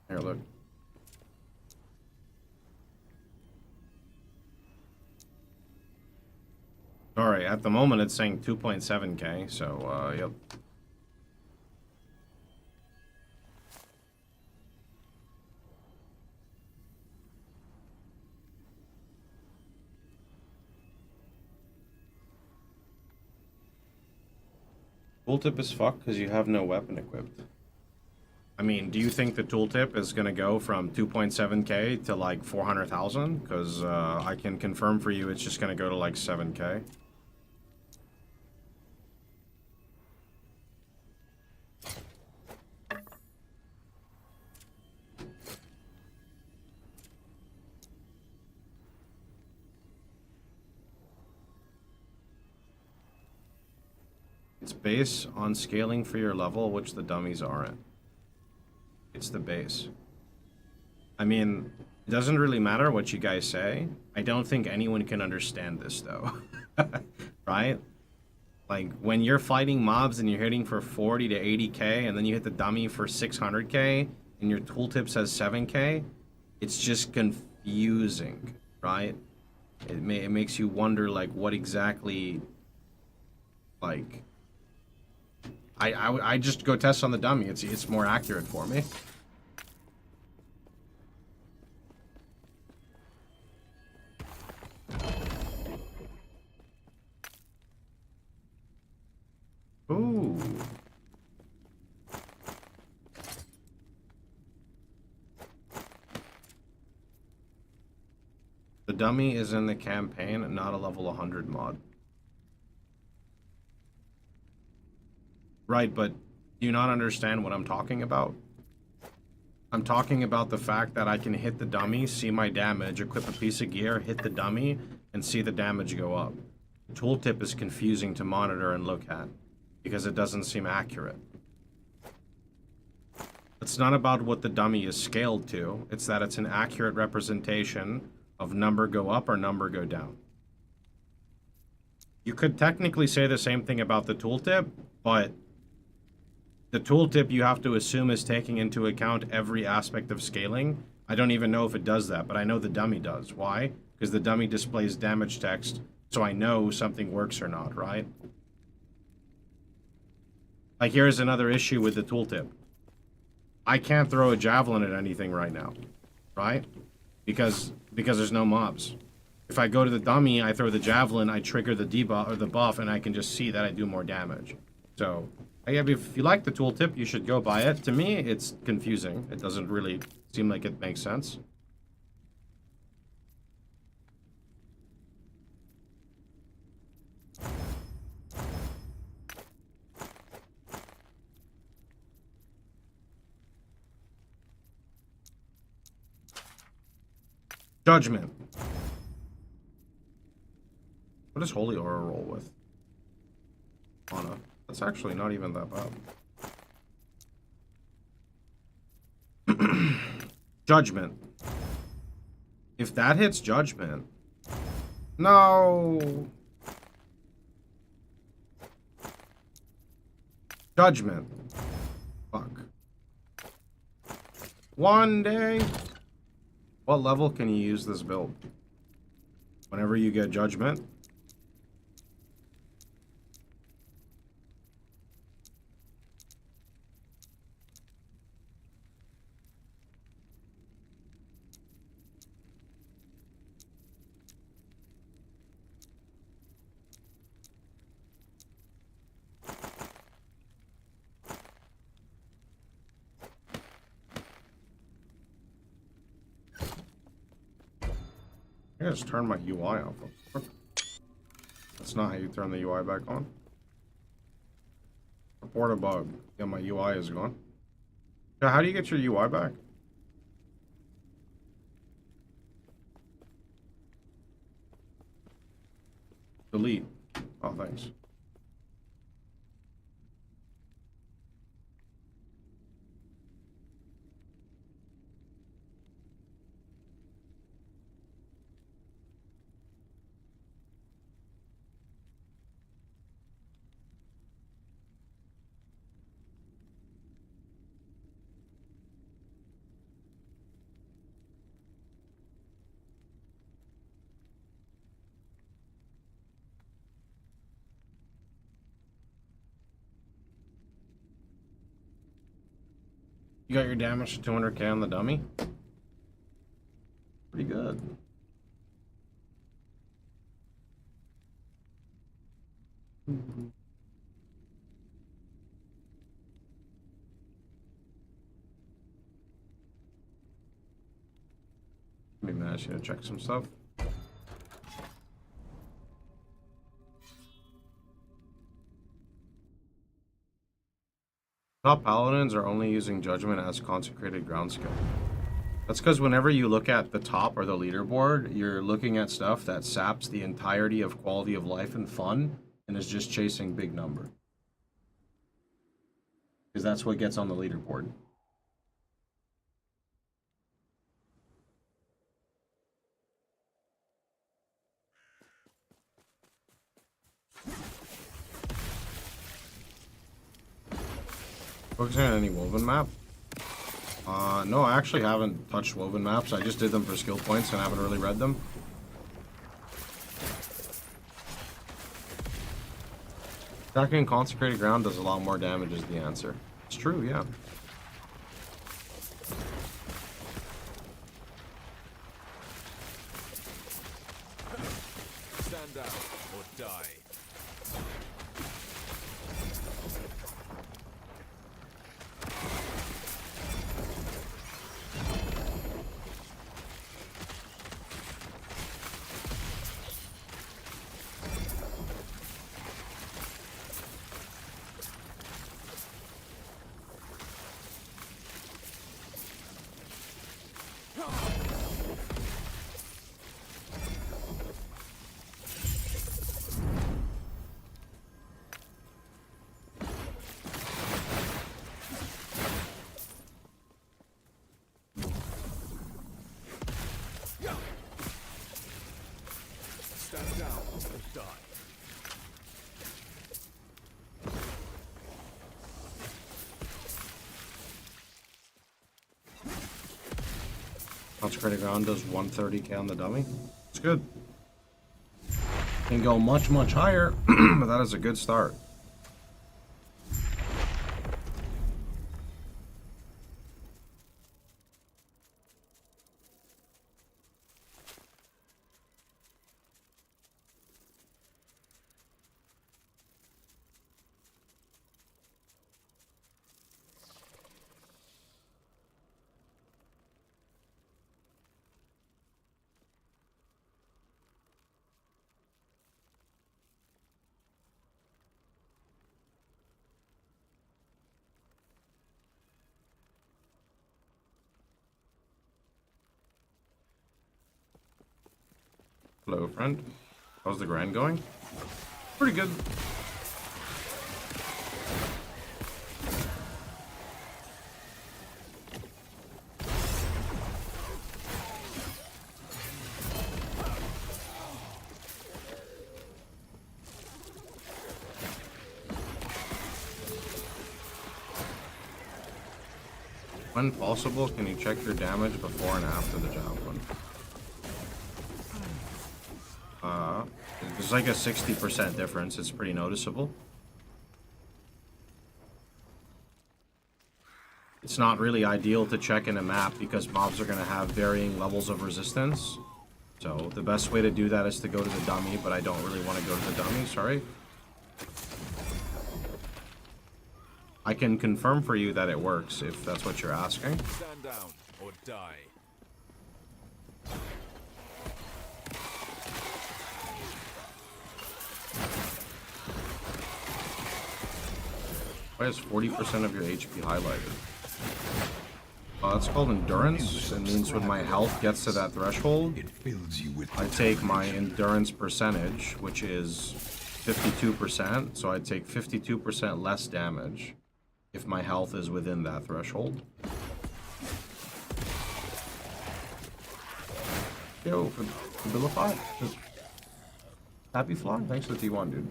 Here, look. Sorry, at the moment it's saying 2.7k, so, yep. Tooltip is fucked because you have no weapon equipped. I mean, do you think the tooltip is going to go from 2.7k to like 400,000? Because I can confirm for you it's just going to go to like 7k. It's based on scaling for your level, which the dummies aren't. It's the base. I mean, it doesn't really matter what you guys say. I don't think anyone can understand this, though. Right? Like, when you're fighting mobs and you're hitting for 40 to 80k, and then you hit the dummy for 600k, and your tooltip says 7K, it's just confusing, right? It makes you wonder, like, what exactly, like... I just go test on the dummy. It's more accurate for me. Ooh. The dummy is in the campaign, not a level 100 mod. Right, but do you not understand what I'm talking about? I'm talking about the fact that I can hit the dummy, see my damage, equip a piece of gear, hit the dummy, and see the damage go up. The tooltip is confusing to monitor and look at, because it doesn't seem accurate. It's not about what the dummy is scaled to, it's that it's an accurate representation of number go up or number go down. You could technically say the same thing about the tooltip, but the tooltip you have to assume is taking into account every aspect of scaling. I don't even know if it does that, but I know the dummy does. Why? Because the dummy displays damage text, so I know something works or not, right? Like, here's another issue with the tooltip. I can't throw a javelin at anything right now, right? Because there's no mobs. If I go to the dummy, I throw the javelin, I trigger the debuff or the buff, and I can just see that I do more damage. So, if you like the tooltip, you should go buy it. To me, it's confusing. It doesn't really seem like it makes sense. Judgment. What does Holy Aura roll with? Mana. That's actually not even that bad. Judgment. If that hits Judgment... No! Judgment. Fuck. One day... What level can you use this build? Whenever you get Judgment? I just turned my UI off. That's not how you turn the UI back on. Report a bug. Yeah, my UI is gone. Yeah, how do you get your UI back? Delete. Oh, thanks. You got your damage to 200k on the dummy? Pretty good. Maybe I should check some stuff. Top paladins are only using Judgment as consecrated ground skill. That's because whenever you look at the top or the leaderboard, you're looking at stuff that saps the entirety of quality of life and fun and is just chasing big number. Because that's what gets on the leaderboard. Focusing on any woven map? No, I actually haven't touched woven maps. I just did them for skill points and haven't really read them. Attacking consecrated ground does a lot more damage is the answer. It's true, yeah. Stand down or die. Stand down or die. Consecrated ground does 130k on the dummy. It's good. Can go much, much higher, but that is a good start. Hello, friend. How's the grind going? Pretty good. When possible, can you check your damage before and after the javelin? There's like a 60% difference. It's pretty noticeable. It's not really ideal to check in a map because mobs are going to have varying levels of resistance. So the best way to do that is to go to the dummy, but I don't really want to go to the dummy, sorry. I can confirm for you that it works, if that's what you're asking. Stand down or die. Why is 40% of your HP highlighted? It's called endurance. It means when my health gets to that threshold, It fills you with I take my endurance percentage, which is 52%, so I take 52% less damage if my health is within that threshold. Yo, Abilify? Happy Fly? Thanks for the T1, dude.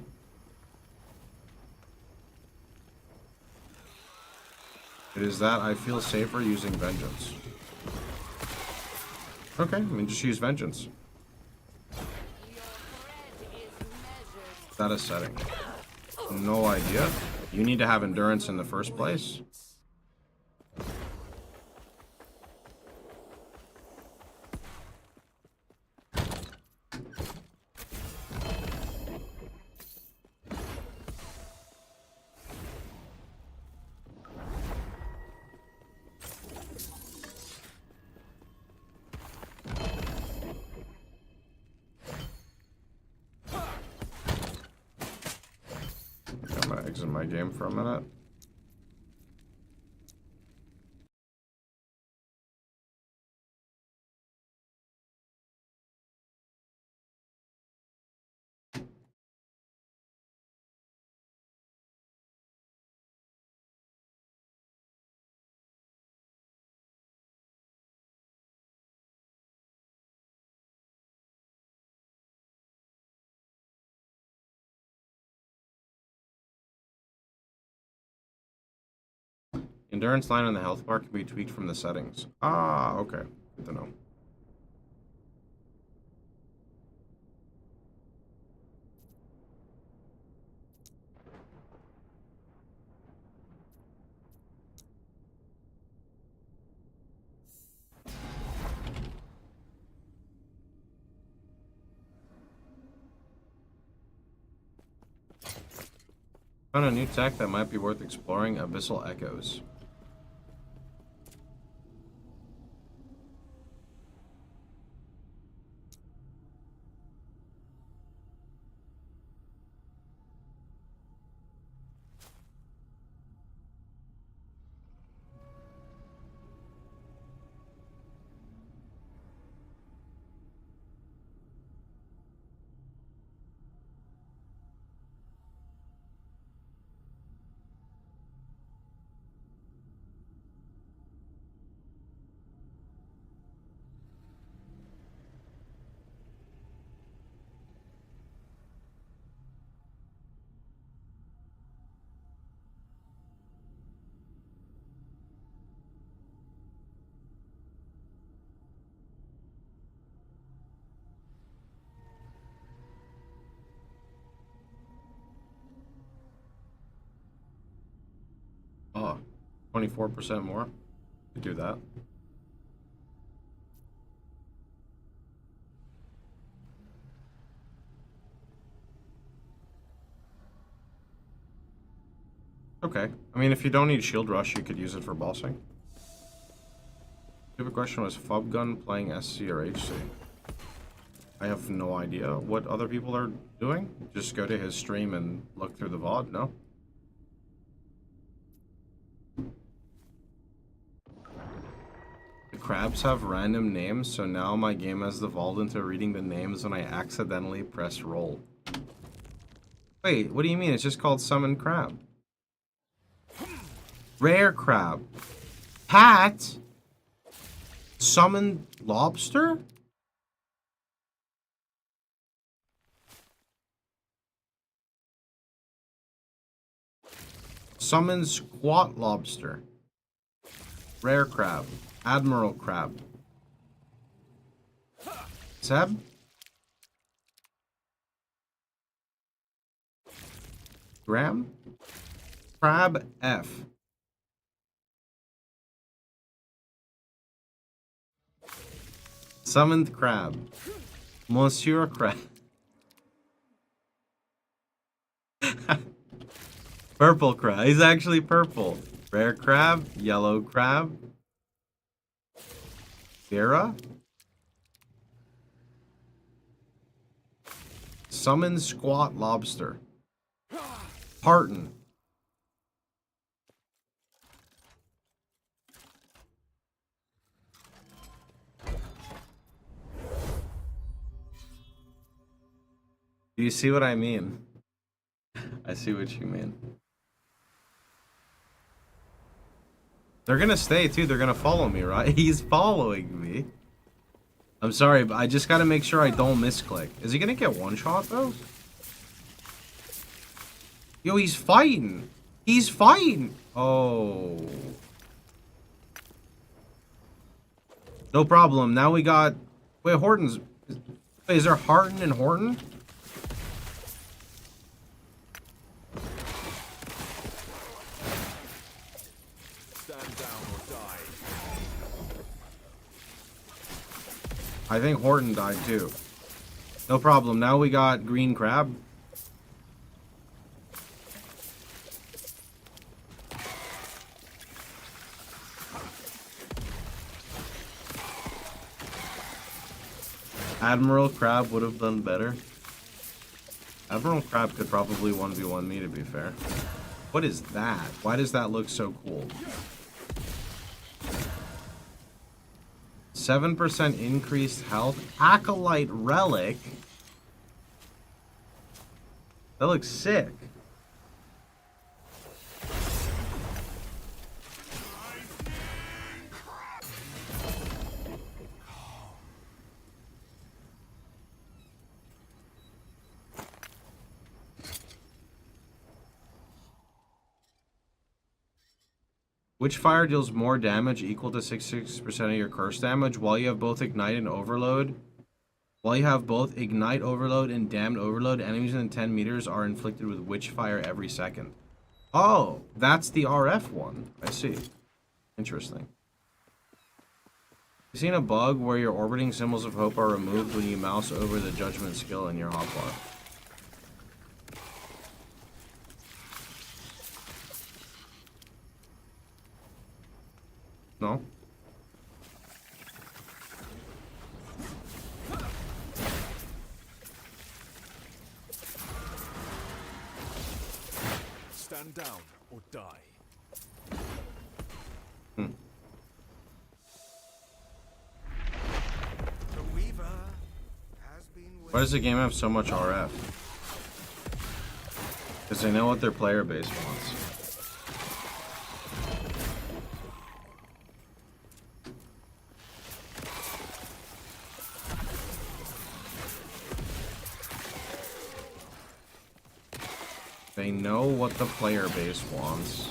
It is that I feel safer using Vengeance. Okay, I mean, just use Vengeance. Is that a setting? No idea. You need to have Endurance in the first place. I'm gonna exit my game for a minute. Endurance line on the health bar can be tweaked from the settings. Ah, okay. Good to know. Found a new tech that might be worth exploring, Abyssal Echoes. Oh, 24% more? Could do that. Okay. I mean, if you don't need Shield Rush, you could use it for bossing. Stupid question, was Fub Gun playing SC or HC? I have no idea what other people are doing. Just go to his stream and look through the VOD, no? The crabs have random names, so now my game has devolved into reading the names when I accidentally press roll. Wait, what do you mean? It's just called Summon Crab. Rare Crab. Pat? Summon Lobster? Summon Squat Lobster. Rare Crab. Admiral Crab. Seb? Graham? Crab F. Summoned Crab. Monsieur Crab. Purple Crab. He's actually purple. Rare Crab. Yellow Crab. Vera? Summon Squat Lobster. Parton. Do you see what I mean? I see what you mean. They're gonna stay too. They're gonna follow me, right? He's following me. I'm sorry, but I just gotta make sure I don't misclick. Is he gonna get one shot though? Yo, he's fighting. He's fighting. Oh. No problem. Now we got... Wait, Horton's... Wait, is there Harton and Horton? Stand down or die. I think Horton died too. No problem. Now we got Green Crab. Admiral Crab would have done better. Admiral Crab could probably 1v1 me, to be fair. What is that? Why does that look so cool? 7% increased health. Acolyte Relic. That looks sick. Which fire deals more damage equal to 66% of your curse damage while you have both Ignite and Overload? While you have both Ignite Overload and Damned Overload, enemies within 10 meters are inflicted with which fire every second? Oh, that's the RF one. I see. Interesting. You seen a bug where your orbiting symbols of hope are removed when you mouse over the Judgement skill in your hotbar? No? Stand down or die. Hmm. The Weaver has been Why does the game have so much RF? Because they know what their player base wants. They know what the player base wants.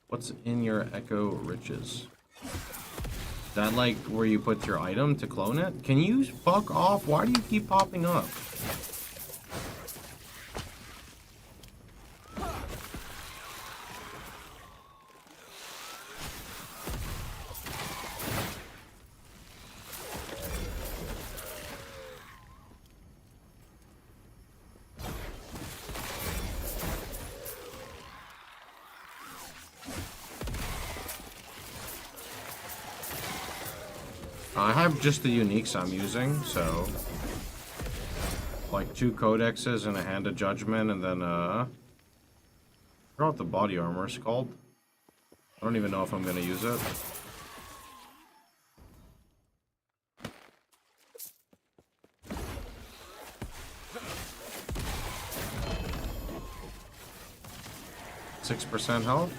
What's in your Echo Riches? Is that like where you put your item to clone it? Can you fuck off? Why do you keep popping up? I have just the uniques I'm using, so like 2 codexes and a Hand of Judgment, and then I forgot what the body armor is called. I don't even know if I'm gonna use it. .6% health,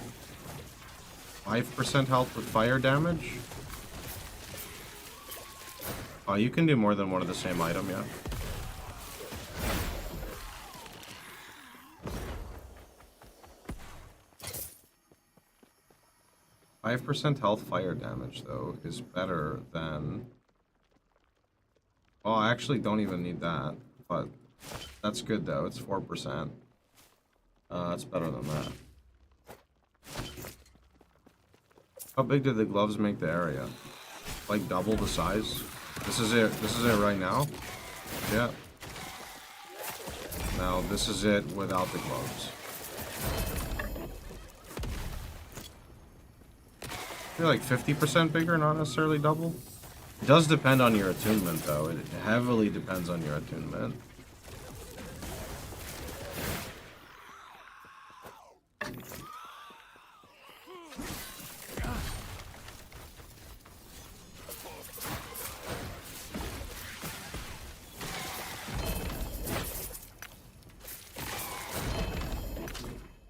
5% health with fire damage. Oh, you can do more than one of the same item, yeah. .5% health fire damage, though, is better than... Well, I actually don't even need that, but that's good, though. It's 4%. It's better than that. How big did the gloves make the area? Like double the size? This is it. This is it right now? Yeah. Now, this is it without the gloves. You're like 50% bigger, not necessarily double. It does depend on your attunement, though. It heavily depends on your attunement.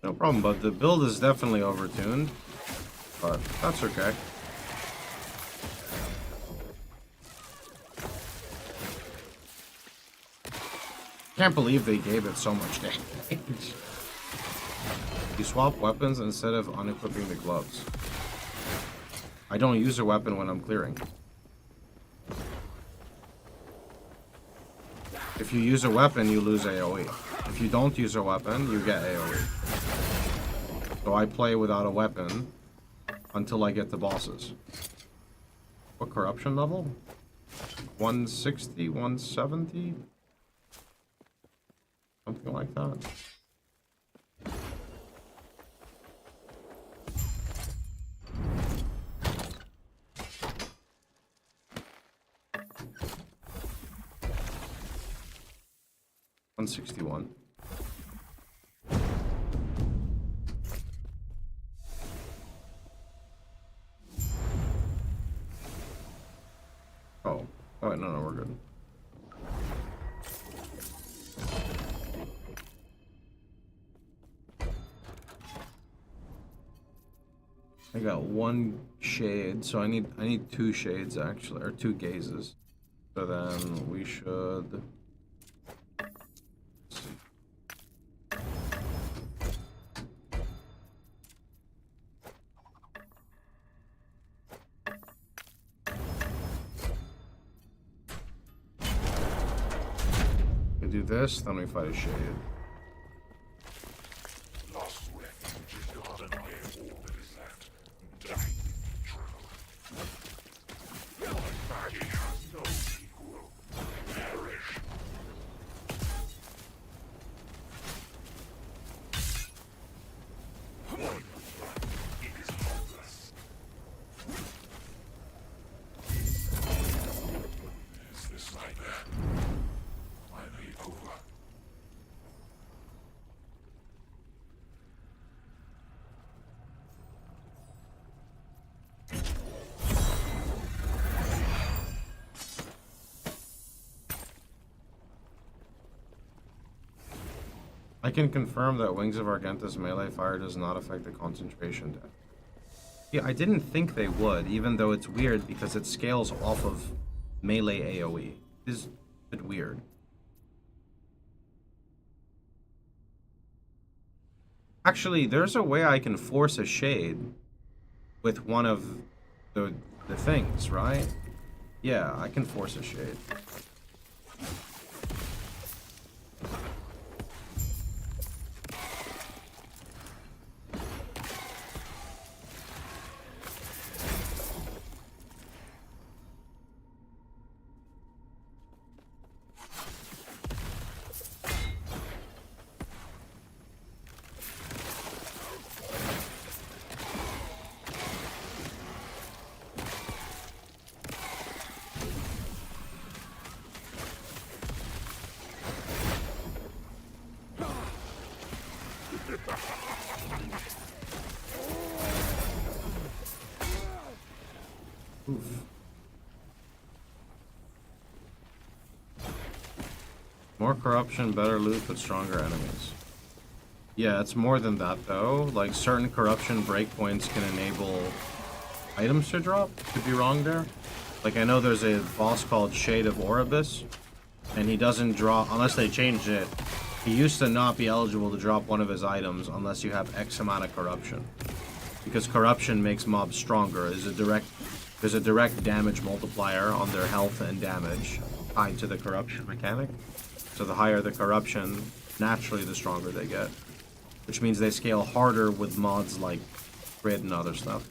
No problem, but the build is definitely overtuned. But that's okay. Can't believe they gave it so much damage. You swap weapons instead of unequipping the gloves. I don't use a weapon when I'm clearing. If you use a weapon, you lose AoE. If you don't use a weapon, you get AoE. So I play without a weapon until I get the bosses. What corruption level? 160, 170? Something like that. $161. Oh, wait, no, we're good. I got one shade, so I need 2 shades actually, or 2 gazes. So then we should... let's see. We do this, then we fight a shade. Lost refuge is not an iron wall that is left. Die with trouble. My magic has no equal. Perish. It is hopeless. Is this nightmare? Finally over. I can confirm that Wings of Argenta's melee fire does not affect the concentration deck. Yeah, I didn't think they would, even though it's weird because it scales off of melee AoE. It is a bit weird. Actually, there's a way I can force a shade with one of the things, right? Yeah, I can force a shade. Oof. More corruption, better loot, but stronger enemies. Yeah, it's more than that though. Like certain corruption breakpoints can enable items to drop. Could be wrong there. Like I know there's a boss called Shade of Oribus, and he doesn't drop unless they changed it. He used to not be eligible to drop one of his items unless you have X amount of corruption. Because corruption makes mobs stronger. There's a direct damage multiplier on their health and damage tied to the corruption mechanic. So the higher the corruption, naturally the stronger they get. Which means they scale harder with mods like Grid and other stuff.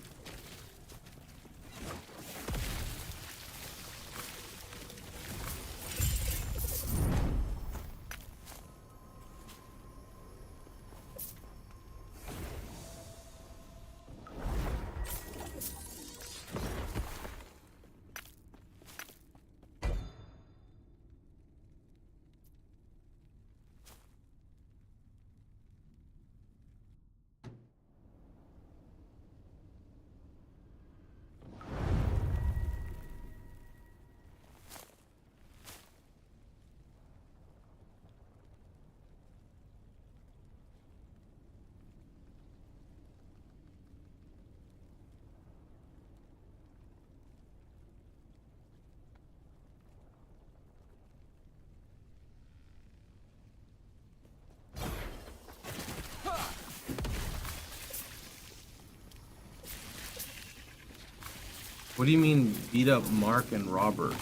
What do you mean beat up Mark and Robert?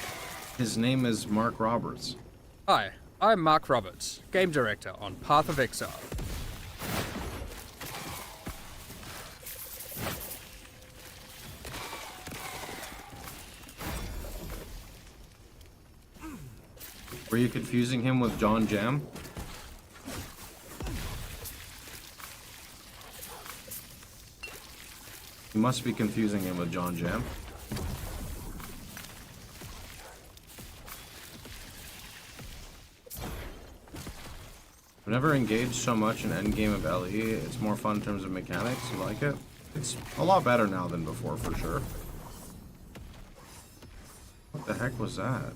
His name is Mark Roberts. Hi, I'm Mark Roberts, Game Director on Path of Exile. Were you confusing him with John Jam? You must be confusing him with John Jam. I've never engaged so much in Endgame of LE. It's more fun in terms of mechanics. You like it? It's a lot better now than before, for sure. What the heck was that?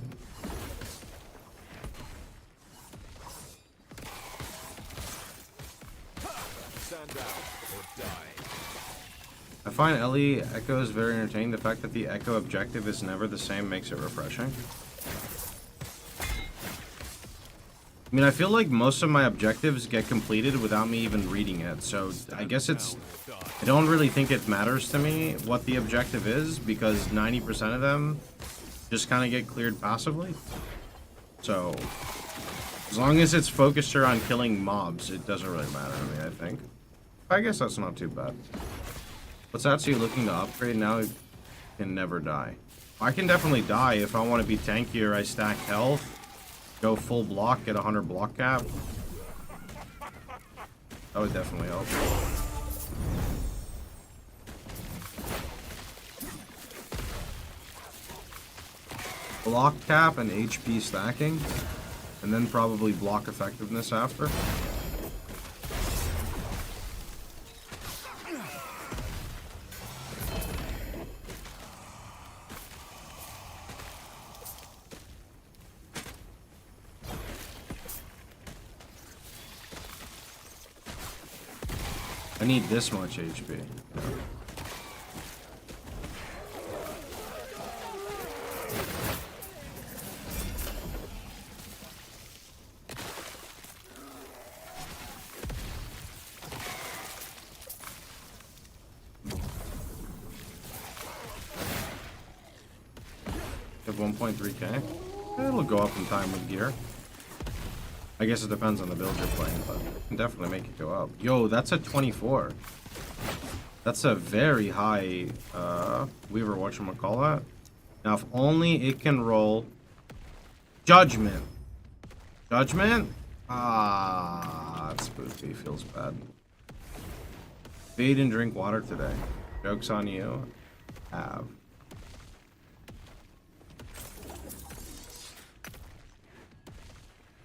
Stand down or die. I find LE Echoes very entertaining. The fact that the Echo objective is never the same makes it refreshing. I mean, I feel like most of my objectives get completed without me even reading it, so I guess it's... I don't really think it matters to me what the objective is, because 90% of them just kind of get cleared passively. So, as long as it's focused around killing mobs, it doesn't really matter to me, I think. I guess that's not too bad. What's that? So you're looking to upgrade now? You can never die. I can definitely die if I want to be tankier. I stack health. Go full block, get 100 block cap. That would definitely help. Block cap and HP stacking. And then probably block effectiveness after. I need this much HP. Have 1.3k. It'll go up in time with gear. I guess it depends on the build you're playing, but it can definitely make it go up. Yo, that's a 24. That's a very high, Weaver, whatchamacallit. Now, if only it can roll Judgement. Judgement? Ah, that's spooky. Feels bad. Feed and drink water today. Joke's on you. Have.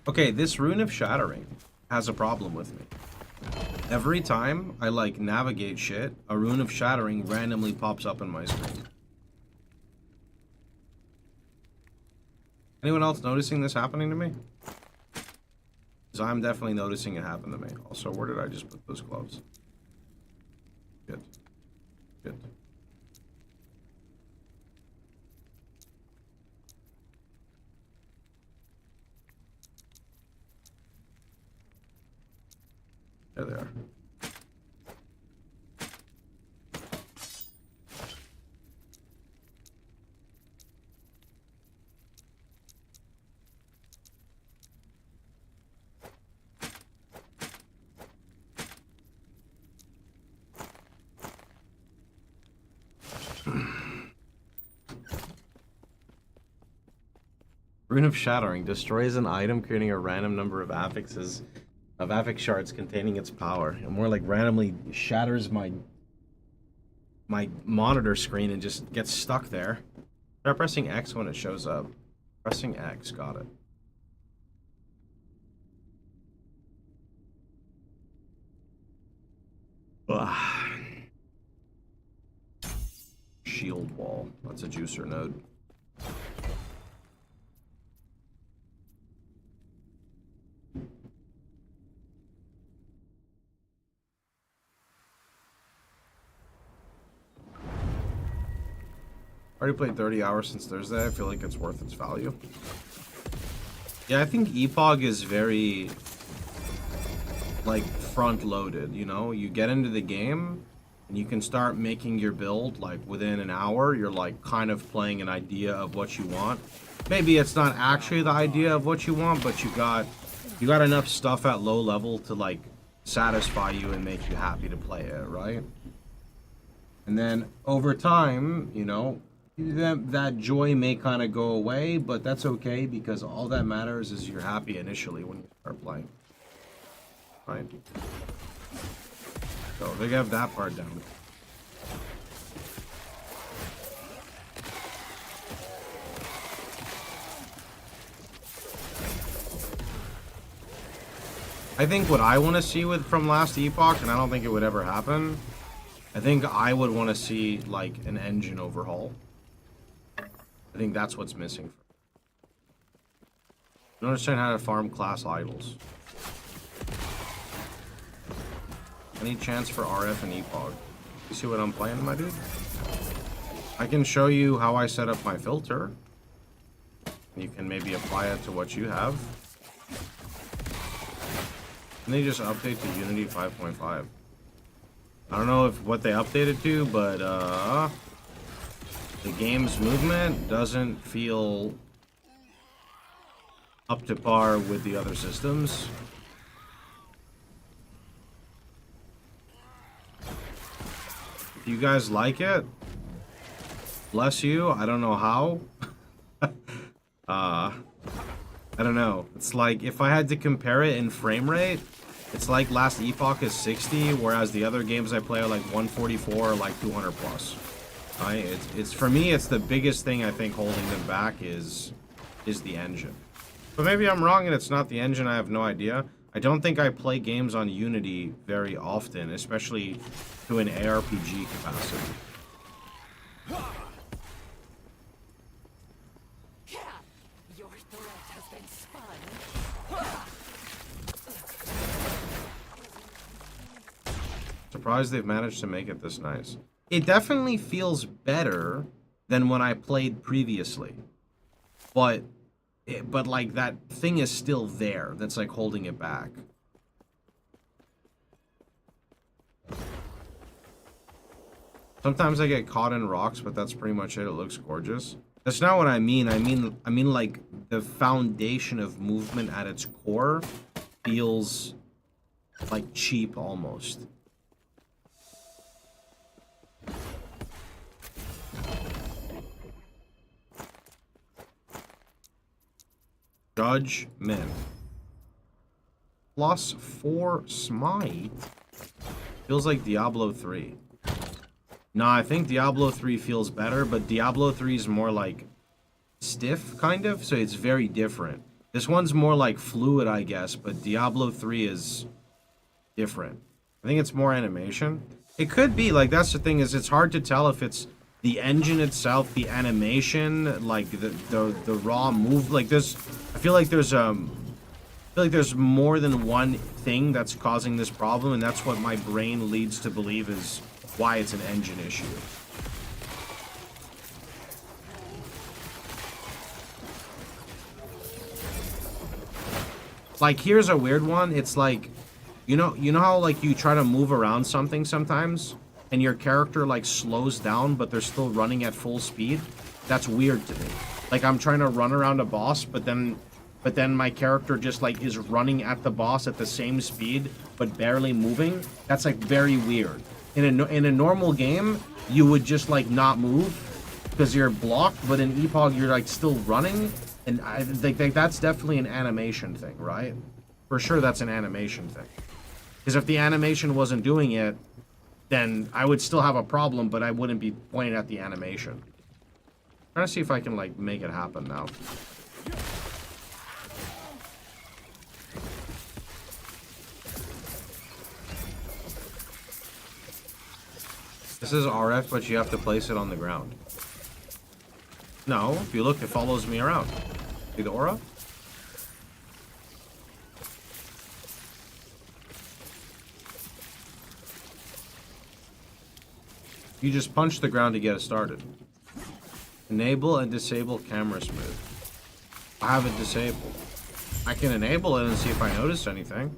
Okay, this Rune of Shattering has a problem with me. Every time I, like, navigate shit, a Rune of Shattering randomly pops up in my screen. Anyone else noticing this happening to me? Because I'm definitely noticing it happen to me. Also, where did I just put those gloves? Good. Good. There they are. Rune of Shattering destroys an item, creating a random number of affixes of affix shards containing its power. It more like randomly shatters my monitor screen and just gets stuck there. Start pressing X when it shows up. Pressing X, got it. Ugh. Shield wall. That's a juicer node. Already played 30 hours since Thursday. I feel like it's worth its value. Yeah, I think Epoch is very, like, front-loaded, you know? You get into the game, and you can start making your build, like, within an hour. You're, like, kind of playing an idea of what you want. Maybe it's not actually the idea of what you want, but you got enough stuff at low level to, like, satisfy you and make you happy to play it, right? And then, over time, you know, that joy may kind of go away, but that's okay because all that matters is you're happy initially when you start playing. Right? So they have that part down. I think what I want to see from last Epoch, and I don't think it would ever happen, I think I would want to see like an engine overhaul. I think that's what's missing. I don't understand how to farm class idols. Any chance for RF and Epoch? You see what I'm playing, my dude? I can show you how I set up my filter. You can maybe apply it to what you have. And they just update to Unity 5.5. I don't know if what they updated to, but the game's movement doesn't feel up to par with the other systems. If you guys like it, bless you. I don't know how. I don't know. It's like if I had to compare it in frame rate, it's like last Epoch is 60, whereas the other games I play are like 144 or like 200 plus. Right? It's for me, it's the biggest thing I think holding them back is the engine. But maybe I'm wrong and it's not the engine. I have no idea. I don't think I play games on Unity very often, especially to an ARPG capacity. Your threat has been spun. Surprised they've managed to make it this nice. It definitely feels better than when I played previously. But like that thing is still there that's like holding it back. Sometimes I get caught in rocks, but that's pretty much it. It looks gorgeous. That's not what I mean. I mean like the foundation of movement at its core feels like cheap almost. Judgement. +4 smite. Feels like Diablo 3. No, I think Diablo 3 feels better, but Diablo 3 is more like stiff, kind of, so it's very different. This one's more like fluid, I guess, but Diablo 3 is different. I think it's more animation. It could be, like, that's the thing, is it's hard to tell if it's the engine itself, the animation, like the raw move, like there's, I feel like there's more than one thing that's causing this problem, and that's what my brain leads to believe is why it's an engine issue. Like, here's a weird one. It's like, you know how like you try to move around something sometimes and your character like slows down but they're still running at full speed? That's weird to me. Like, I'm trying to run around a boss, but then my character just like is running at the boss at the same speed but barely moving. That's like very weird. In a normal game, you would just like not move because you're blocked, but in Epoch you're like still running, and I think that's definitely an animation thing, right? For sure, that's an animation thing. Because if the animation wasn't doing it, then I would still have a problem, but I wouldn't be pointing at the animation. I'm trying to see if I can like make it happen now. This is RF, but you have to place it on the ground. No, if you look, it follows me around. See the aura? You just punch the ground to get it started. Enable and disable camera smooth. I have it disabled. I can enable it and see if I notice anything.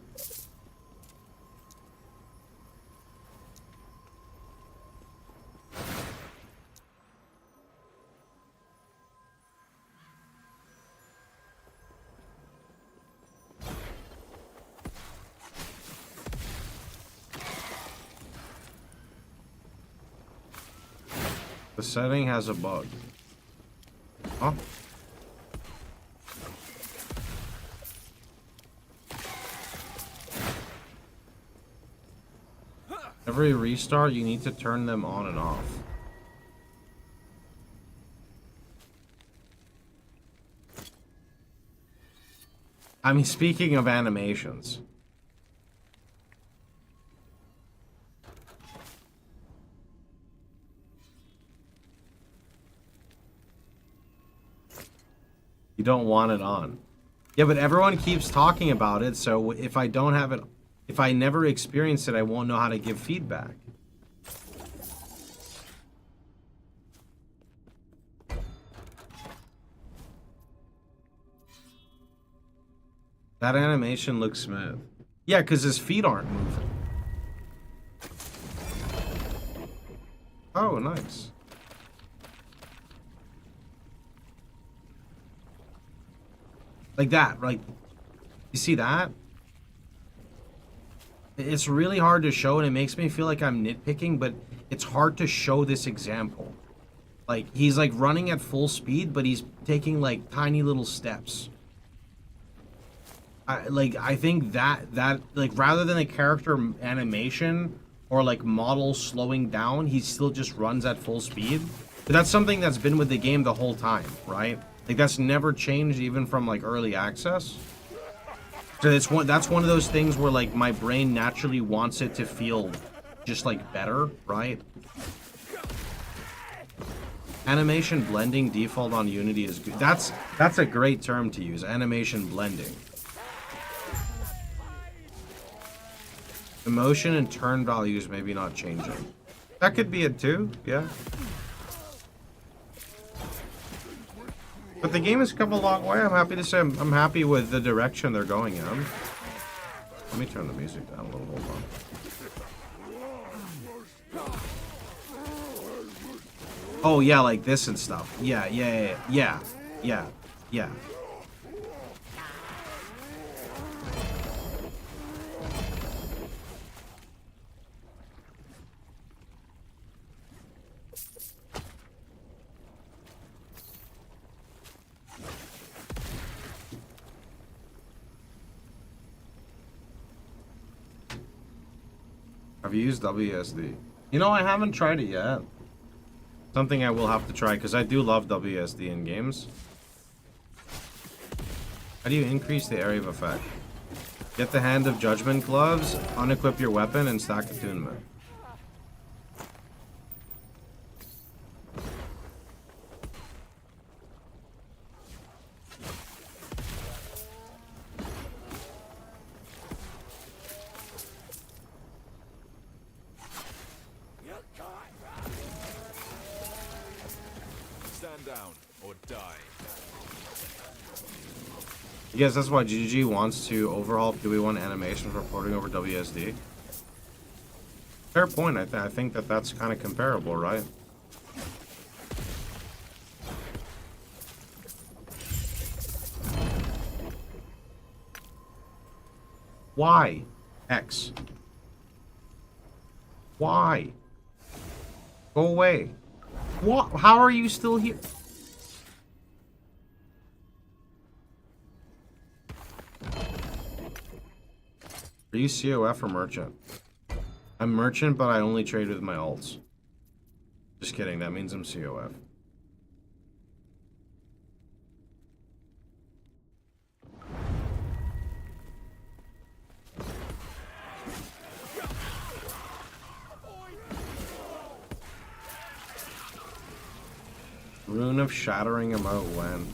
The setting has a bug. Huh? Every restart, you need to turn them on and off. I mean, speaking of animations. You don't want it on. Yeah, but everyone keeps talking about it, so if I don't have it, if I never experience it, I won't know how to give feedback. That animation looks smooth. Yeah, because his feet aren't moving. Oh, nice. Like that, like, you see that? It's really hard to show, and it makes me feel like I'm nitpicking, but it's hard to show this example. Like, he's, like, running at full speed, but he's taking, like, tiny little steps. I think that, like, rather than a character animation or, like, model slowing down, he still just runs at full speed. But that's something that's been with the game the whole time, right? Like, that's never changed even from, like, early access. So that's one of those things where, like, my brain naturally wants it to feel just, like, better, right? Animation blending default on Unity is good. That's a great term to use, animation blending. The motion and turn values maybe not changing. That could be it too, yeah. But the game has come a long way. I'm happy to say I'm happy with the direction they're going in. Let me turn the music down a little, hold on. Oh yeah, like this and stuff. Yeah. Have you used WSD? You know, I haven't tried it yet. Something I will have to try, because I do love WSD in games. How do you increase the area of effect? Get the Hand of Judgment gloves, unequip your weapon, and stack attunement. Down or die. Yes, that's why GG wants to overhaul PB1 animation for porting over WSD. Fair point. I think that's kind of comparable, right? Why? X. Why? Go away. What? How are you still here? Are you COF or merchant? I'm merchant, but I only trade with my alts. Just kidding, that means I'm COF. Rune of Shattering emote when?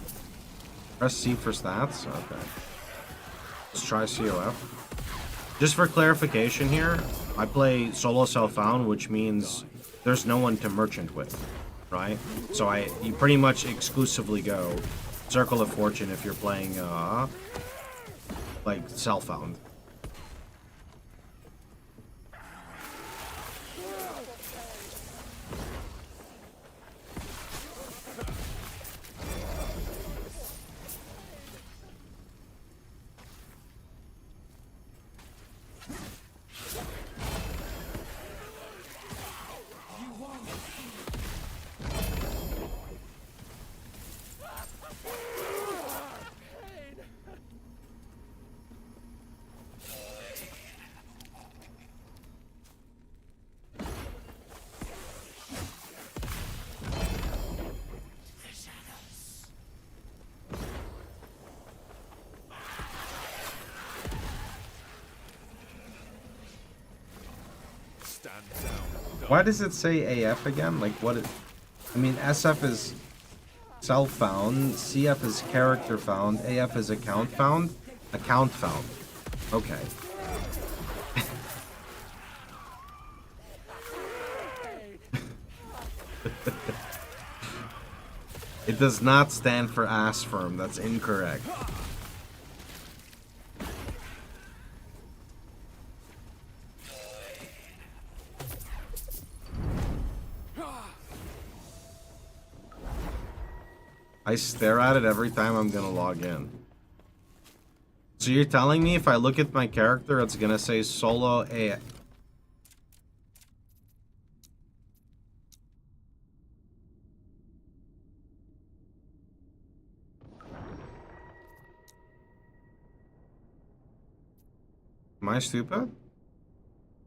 Press C for stats? Okay. Let's try COF. Just for clarification here, I play solo self-found, which means there's no one to merchant with, right? So you pretty much exclusively go Circle of Fortune if you're playing, like, self-found. Why does it say AF again? Like, what is... I mean, SF is self-found, CF is character found, AF is account found? Account found. Okay. It does not stand for ass firm. That's incorrect. I stare at it every time I'm gonna log in. So you're telling me if I look at my character, it's gonna say solo A. Am I stupid?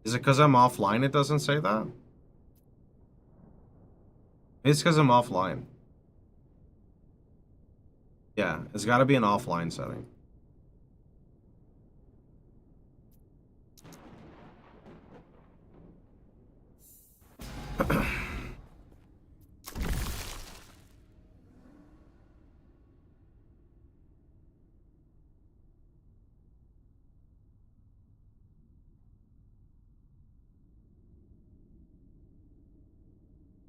Is it because I'm offline it doesn't say that? It's because I'm offline. Yeah, it's got to be an offline setting.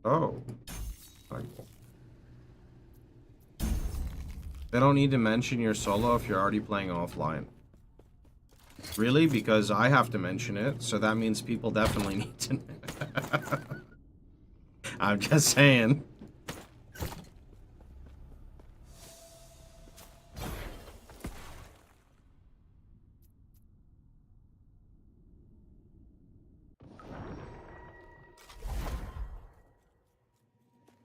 Oh. They don't need to mention your solo if you're already playing offline. Really? Because I have to mention it, so that means people definitely need to know. I'm just saying.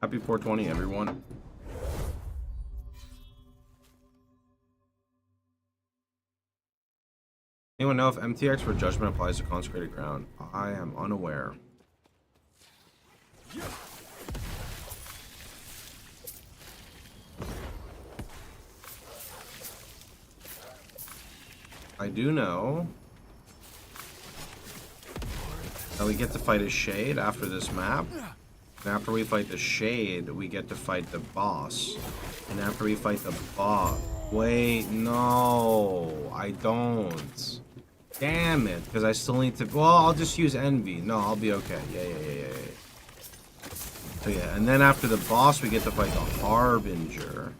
Happy 420, everyone. Anyone know if MTX for Judgment applies to consecrated ground? I am unaware. I do know that we get to fight a shade after this map. And after we fight the shade, we get to fight the boss. And after we fight the boss... Wait, no, I don't. Damn it, because I still need to... Well, I'll just use Envy. No, I'll be okay. Yeah. So yeah, and then after the boss, we get to fight the Harbinger.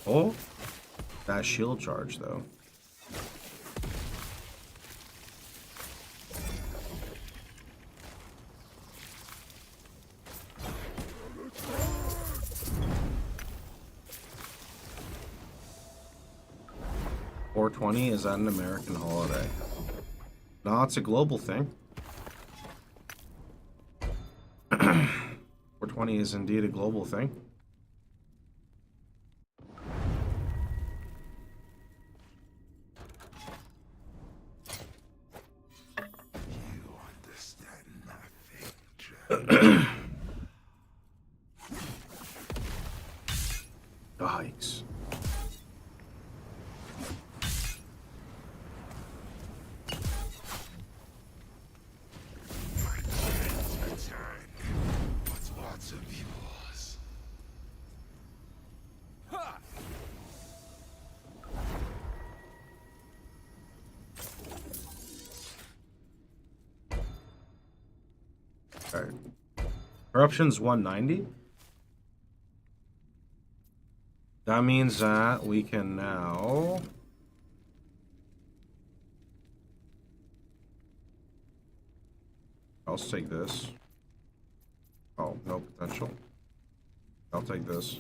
Oh, that shield charge, though. $420, is that an American holiday? No, it's a global thing. 420 is indeed a global thing. Yikes. Alright. Corruption's 190. That means that we can now... I'll take this. Oh, no potential. I'll take this.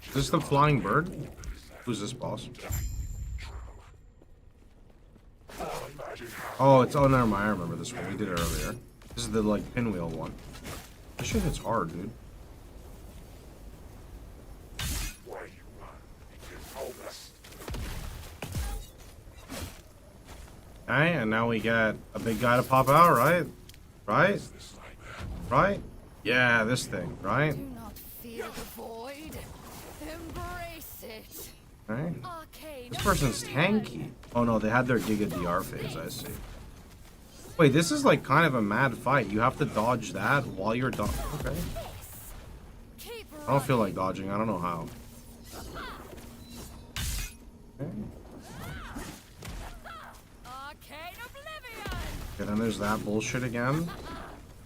Is this the flying bird? Who's this boss? Oh, it's... Oh, never mind. I remember this one. We did it earlier. This is the, like, pinwheel one. This shit hits hard, dude. Okay, and now we get a big guy to pop out, right? Right? Right? Yeah, this thing, right? Do not fear the void. Embrace it. Right? Arcane This person's tanky. Oh no, they had their Giga DR phase, I see. Wait, this is like kind of a mad fight. You have to dodge that while you're dodging. Okay. I don't feel like dodging. I don't know how. Okay. Arcane Oblivion. And then there's that bullshit again.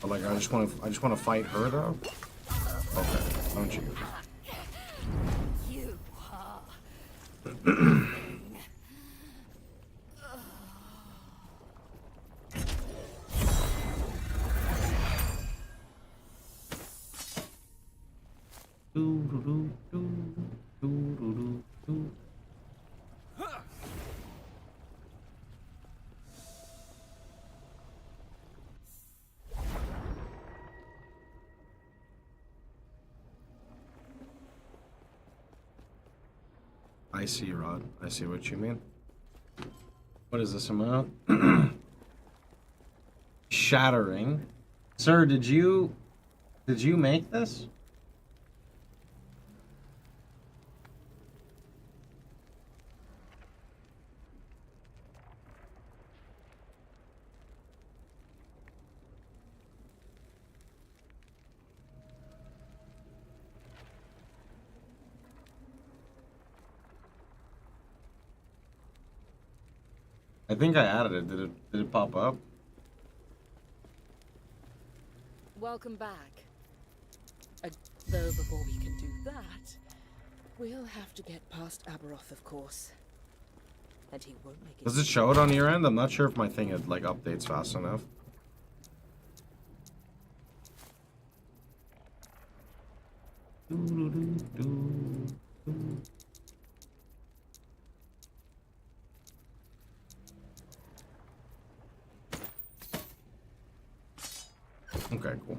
But like I just wanna fight her though. Okay, don't you? You are. I see, Rod. I see what you mean. What is this amount? Shattering. Sir, did you make this? I think I added it. Did it pop up? Welcome back. Though before we can do that, we'll have to get past Aberoth, of course. And he won't make it. Does it show it on your end? I'm not sure if my thing had like updates fast enough. Okay, cool.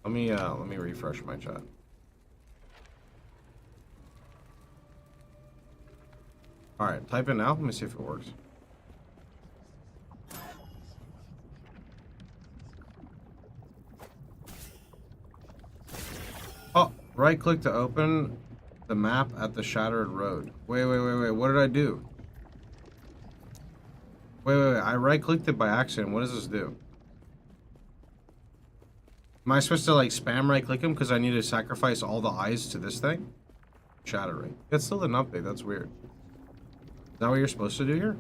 Let me refresh my chat. All right, type in now. Let me see if it works. Oh, right click to open the map at the Shattered Road. Wait. What did I do? Wait. I right clicked it by accident. What does this do? Am I supposed to like spam right click him because I need to sacrifice all the eyes to this thing? Shattering. It still didn't update. That's weird. Is that what you're supposed to do here?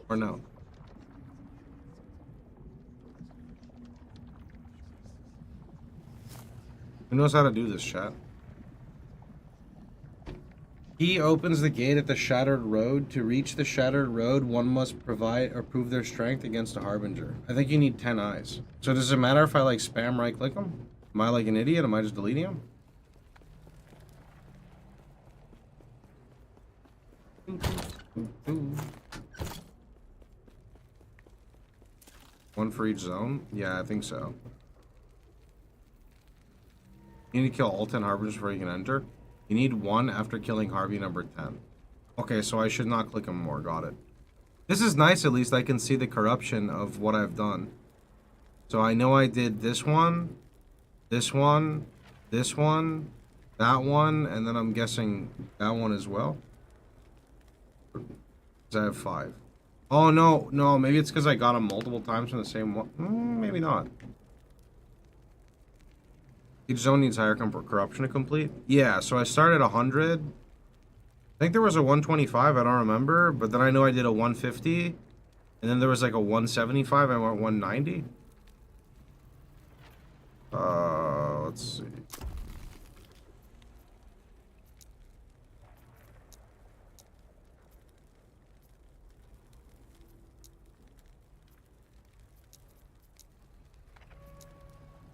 Or no? Who knows how to do this, chat? He opens the gate at the Shattered Road. To reach the Shattered Road, one must provide or prove their strength against a Harbinger. I think you need 10 eyes. So does it matter if I like spam right click him? Am I like an idiot? Am I just deleting him? One for each zone? Yeah, I think so. You need to kill all 10 Harbingers before you can enter. You need one after killing Harvey number 10. Okay, so I should not click him more. Got it. This is nice, at least I can see the corruption of what I've done. So I know I did this one, this one, this one, that one, and then I'm guessing that one as well. Because I have 5. Oh, no, maybe it's because I got them multiple times from the same one. Maybe not. Each zone needs higher corruption to complete. Yeah, so I started 100. I think there was a 125, I don't remember. But then I know I did a 150. And then there was like a 175, I went 190. Let's see.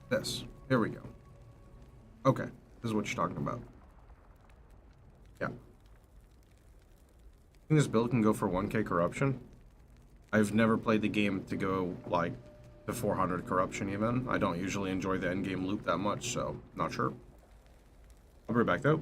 This. Here we go. Okay, this is what you're talking about. Yeah. I think this build can go for 1k corruption. I've never played the game to go, like, to 400 corruption even. I don't usually enjoy the endgame loop that much, so not sure. I'll be right back, though.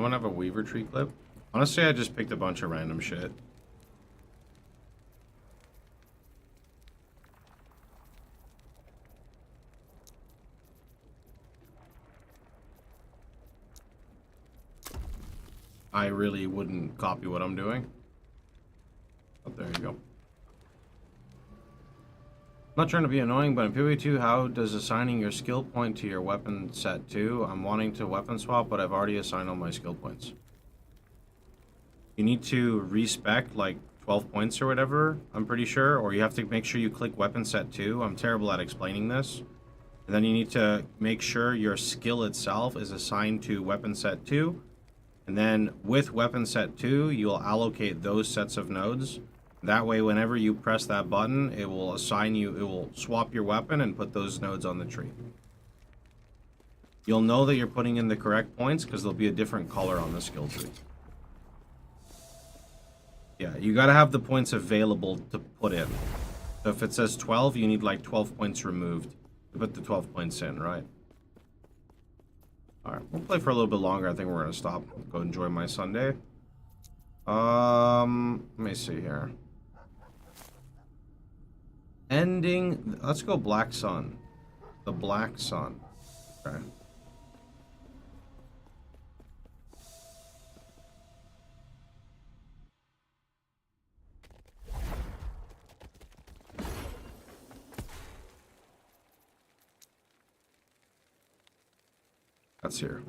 Anyone have a Weaver tree clip? Honestly, I just picked a bunch of random shit. I really wouldn't copy what I'm doing. But there you go. I'm not trying to be annoying, but in PoE2, how does assigning your skill point to your weapon set to? I'm wanting to weapon swap, but I've already assigned all my skill points. You need to respec like 12 points or whatever, I'm pretty sure, or you have to make sure you click weapon set to. I'm terrible at explaining this. And then you need to make sure your skill itself is assigned to weapon set 2. And then with weapon set 2, you'll allocate those sets of nodes. That way, whenever you press that button, it will assign you, it will swap your weapon and put those nodes on the tree. You'll know that you're putting in the correct points because there'll be a different color on the skill tree. Yeah, you gotta have the points available to put in. So if it says 12, you need like 12 points removed to put the 12 points in, right? Alright, we'll play for a little bit longer. I think we're gonna stop. Go enjoy my Sunday. Let me see here. Ending. Let's go Black Sun. The Black Sun. Okay. That's here.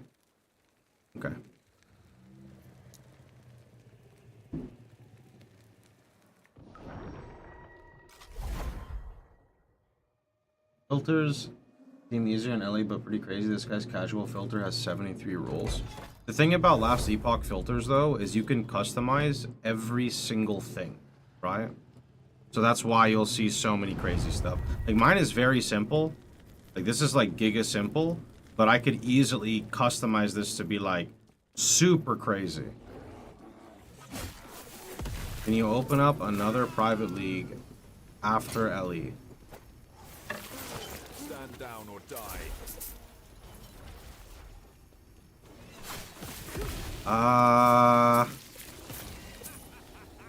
Okay. Filters seem easier in LA, but pretty crazy. This guy's casual filter has 73 rules. The thing about last Epoch filters, though, is you can customize every single thing, right? So that's why you'll see so many crazy stuff. Like, mine is very simple. Like, this is, like, giga simple. But I could easily customize this to be, like, super crazy. Can you open up another private league after LE? Stand down or die.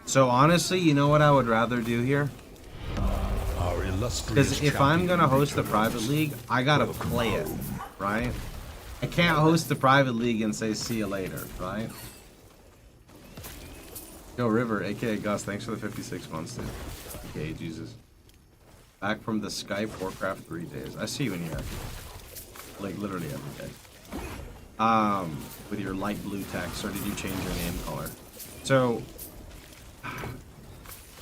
So honestly, you know what I would rather do here? Our illustrious Because if I'm champion gonna host a returns. private league, I gotta play it, right? I can't host the private league and say see you later, right? Yo, River, aka Gus, thanks for the 56 months, dude. Okay, Jesus. Back from the Skype Warcraft 3 days. I see you in here. Like, literally every day. With your light blue text, or did you change your name color? So,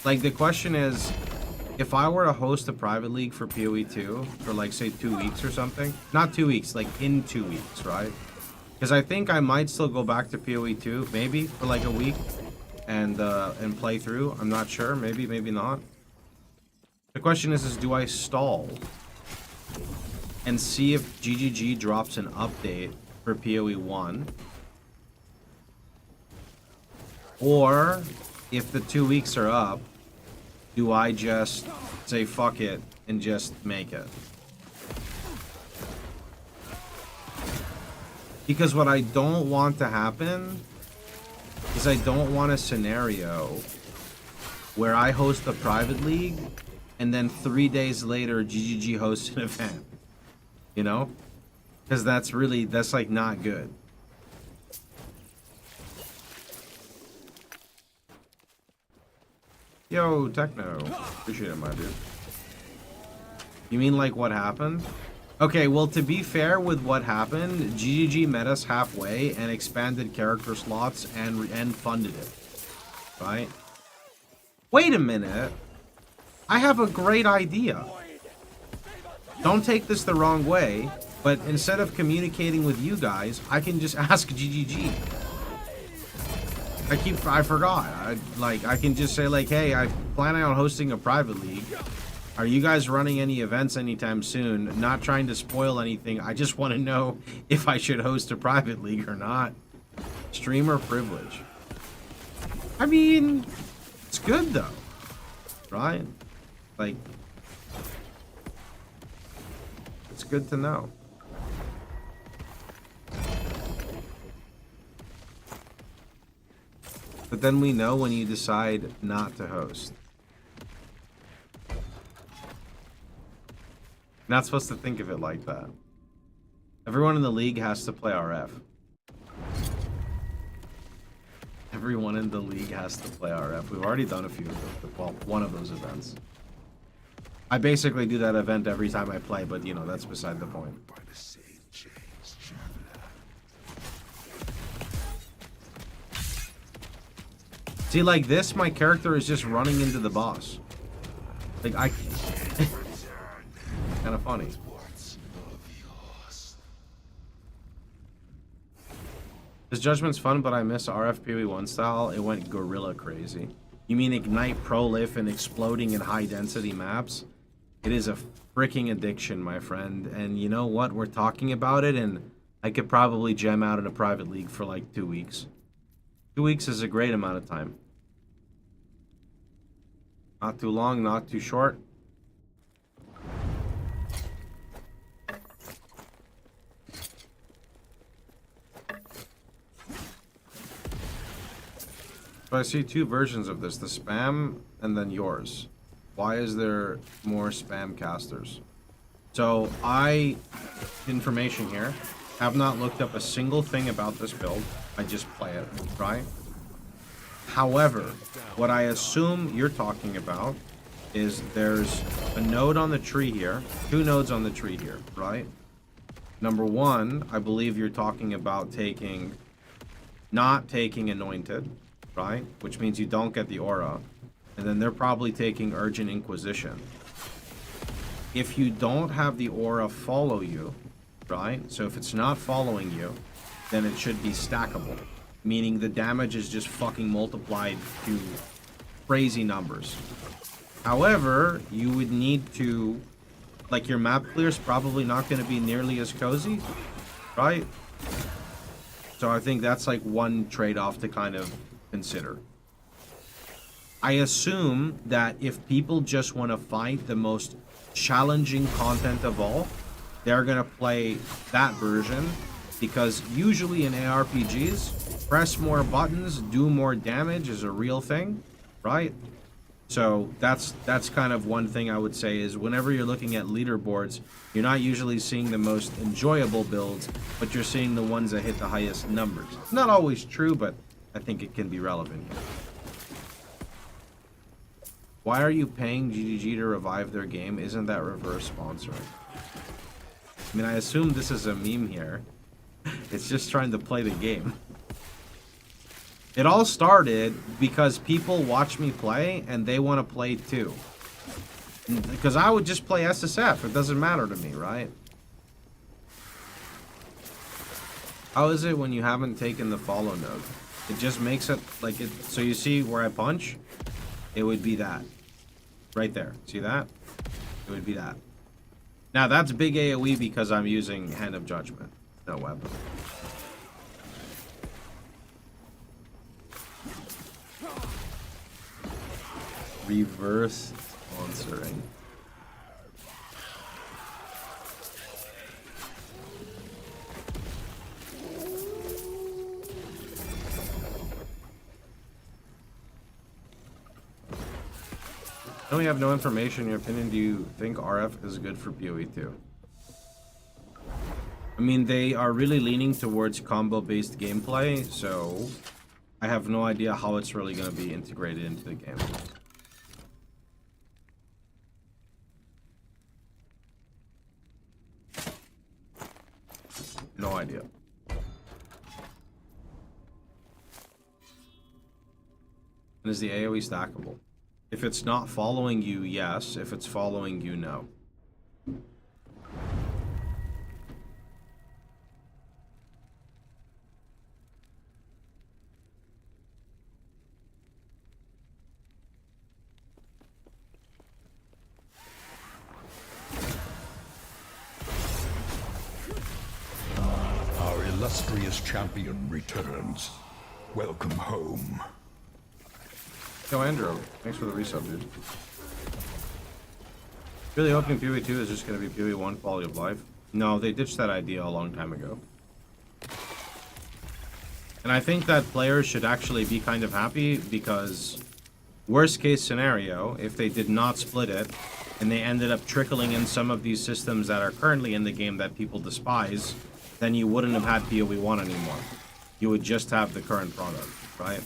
like, the question is, if I were to host a private league for PoE2 for, like, say 2 weeks or something, not 2 weeks, like in 2 weeks, right? Because I think I might still go back to PoE2, maybe for like a week and play through. I'm not sure, maybe not. The question is do I stall and see if GGG drops an update for PoE1, or if the 2 weeks are up, do I just say fuck it and just make it? Because what I don't want to happen is I don't want a scenario where I host a private league and then 3 days later GGG hosts an event. You know? Because that's like not good. Yo, Techno. Appreciate it, my dude. You mean like what happened? Okay, well, to be fair with what happened, GGG met us halfway and expanded character slots and funded it. Right? Wait a minute. I have a great idea. Don't take this the wrong way, but instead of communicating with you guys, I can just ask GGG. I forgot. I can just say like, hey, I'm planning on hosting a private league. Are you guys running any events anytime soon? Not trying to spoil anything. I just want to know if I should host a private league or not. Streamer privilege. I mean, it's good though, right? Like, it's good to know. But then we know when you decide not to host. Not supposed to think of it like that. Everyone in the league has to play RF. Everyone in the league has to play RF. We've already done a few of those. Well, one of those events. I basically do that event every time I play, but you know, that's beside the point. See, like this, my character is just running into the boss. Like, I... kind of funny. This Judgment's fun, but I miss RFPW1 style. It went gorilla crazy. You mean Ignite, Prolif, and exploding in high-density maps? It is a freaking addiction, my friend. And you know what? We're talking about it, and I could probably gem out in a private league for like 2 weeks. 2 weeks is a great amount of time. Not too long, not too short. So I see two versions of this, the spam and then yours. Why is there more spam casters? So information here, have not looked up a single thing about this build. I just play it, right? However, what I assume you're talking about is there's a node on the tree here, 2 nodes on the tree here, right? Number 1, I believe you're talking about not taking Anointed, right? Which means you don't get the aura. And then they're probably taking Urgent Inquisition. If you don't have the aura follow you, right? So if it's not following you, then it should be stackable. Meaning the damage is just fucking multiplied to crazy numbers. However, you would need to... Like, your map clear is probably not going to be nearly as cozy, right? So I think that's like one trade-off to kind of consider. I assume that if people just want to fight the most challenging content of all, they're going to play that version, because usually in ARPGs, press more buttons, do more damage is a real thing, right? So that's kind of one thing I would say is whenever you're looking at leaderboards, you're not usually seeing the most enjoyable builds, but you're seeing the ones that hit the highest numbers. It's not always true, but I think it can be relevant here. Why are you paying GGG to revive their game? Isn't that reverse sponsoring? I mean, I assume this is a meme here. It's just trying to play the game. It all started because people watch me play and they want to play too. Because I would just play SSF. It doesn't matter to me, right? How is it when you haven't taken the follow node? It just makes it like it. So you see where I punch? It would be that. Right there. See that? It would be that. Now that's big AoE because I'm using Hand of Judgment. No weapon. Reverse sponsoring. No, we have no information. In your opinion, do you think RF is good for PoE 2? I mean, they are really leaning towards combo-based gameplay, so I have no idea how it's really going to be integrated into the game. No idea. And is the AoE stackable? If it's not following you, yes. If it's following you, no. Our illustrious champion returns. Welcome home. Yo, Andrew, thanks for the resub, dude. Really hoping PoE 2 is just going to be PoE 1 quality of life. No, they ditched that idea a long time ago. And I think that players should actually be kind of happy because worst case scenario, if they did not split it and they ended up trickling in some of these systems that are currently in the game that people despise, then you wouldn't have had PoE 1 anymore. You would just have the current product, right?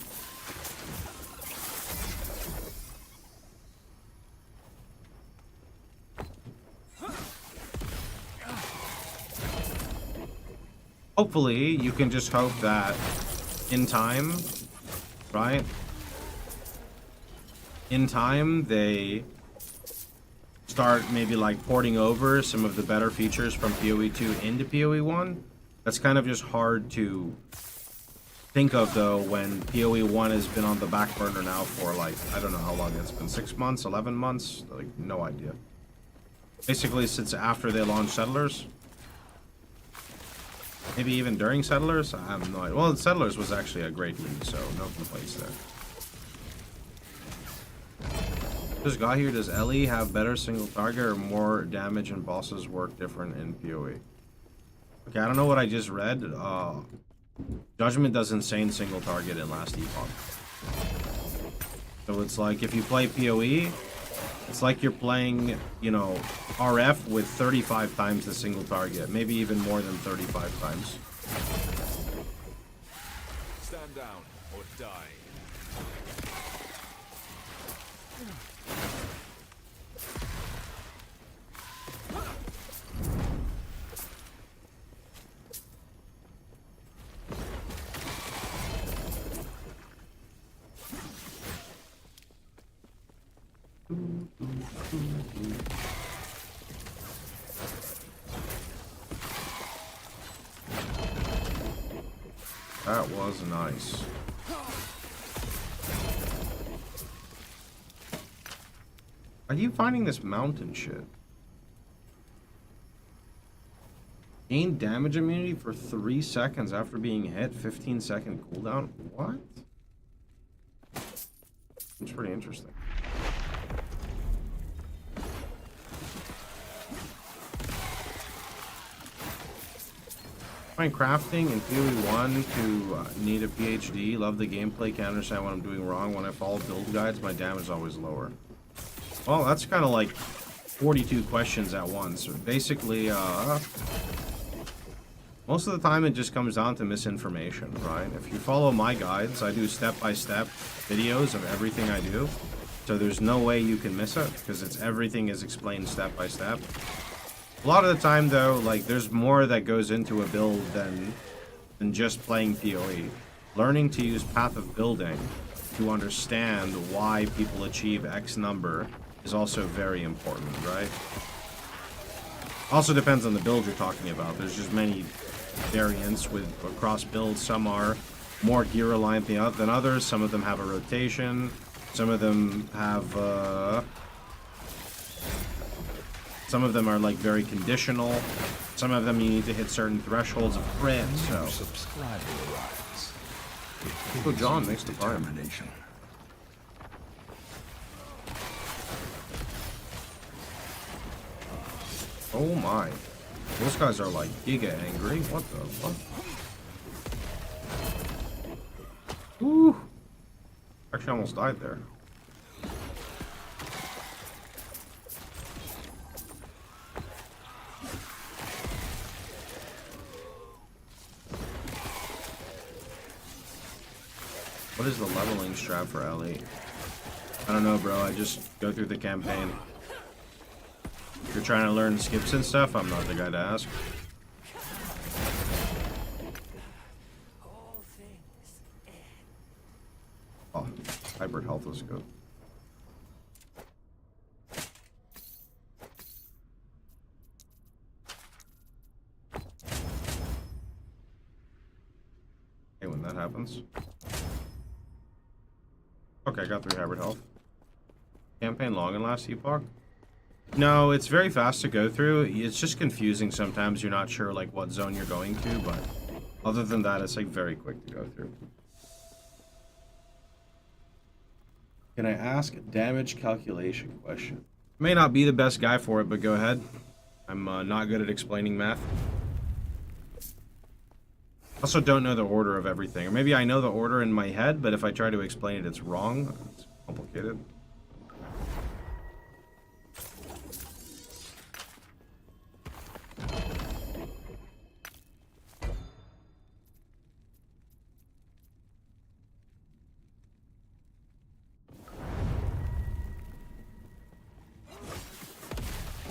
Hopefully, you can just hope that in time, right? In time, they start maybe like porting over some of the better features from PoE 2 into PoE 1. That's kind of just hard to think of though when PoE 1 has been on the back burner now for like, I don't know how long it's been, 6 months, 11 months, like no idea. Basically since after they launched Settlers. Maybe even during Settlers? I have no idea. Well, Settlers was actually a great league, so no complaints there. Just got here, does Ellie have better single target or more damage and bosses work different in PoE? Okay, I don't know what I just read. Judgement does insane single target in last Epoch. So it's like if you play PoE, it's like you're playing, you know, RF with 35 times the single target. Maybe even more than 35 times. Stand down or die. That was nice. Are you finding this mountain shit? Gain damage immunity for 3 seconds after being hit, 15-second cooldown? What? It's pretty interesting. Find crafting in PoE 1 to need a PhD. Love the gameplay, can't understand what I'm doing wrong. When I follow build guides, my damage is always lower. Well, that's kind of like 42 questions at once. Basically, most of the time it just comes down to misinformation, right? If you follow my guides, I do step-by-step videos of everything I do. So there's no way you can miss it, because everything is explained step-by-step. A lot of the time, though, like, there's more that goes into a build than just playing PoE. Learning to use Path of Building to understand why people achieve X number is also very important, right? Also depends on the build you're talking about. There's just many variants with across builds. Some are more gear aligned than others. Some of them have a rotation. Some of them have some of them are like very conditional. Some of them you need to hit certain thresholds of crit. So Subscriber arrives. oh, John makes the part. Determination. Oh my. Those guys are like giga angry. What the fuck? Woo! Actually almost died there. What is the leveling strat for Ellie? I don't know, bro. I just go through the campaign. If you're trying to learn skips and stuff, I'm not the guy to ask. Oh, hybrid health was good. Hey, when that happens. Okay, I got 3 hybrid health. Campaign long in last Epoch? No, it's very fast to go through. It's just confusing sometimes. You're not sure like what zone you're going to, but other than that, it's like very quick to go through. Can I ask a damage calculation question? May not be the best guy for it, but go ahead. I'm not good at explaining math. Also don't know the order of everything. Or maybe I know the order in my head, but if I try to explain it, it's wrong. It's complicated.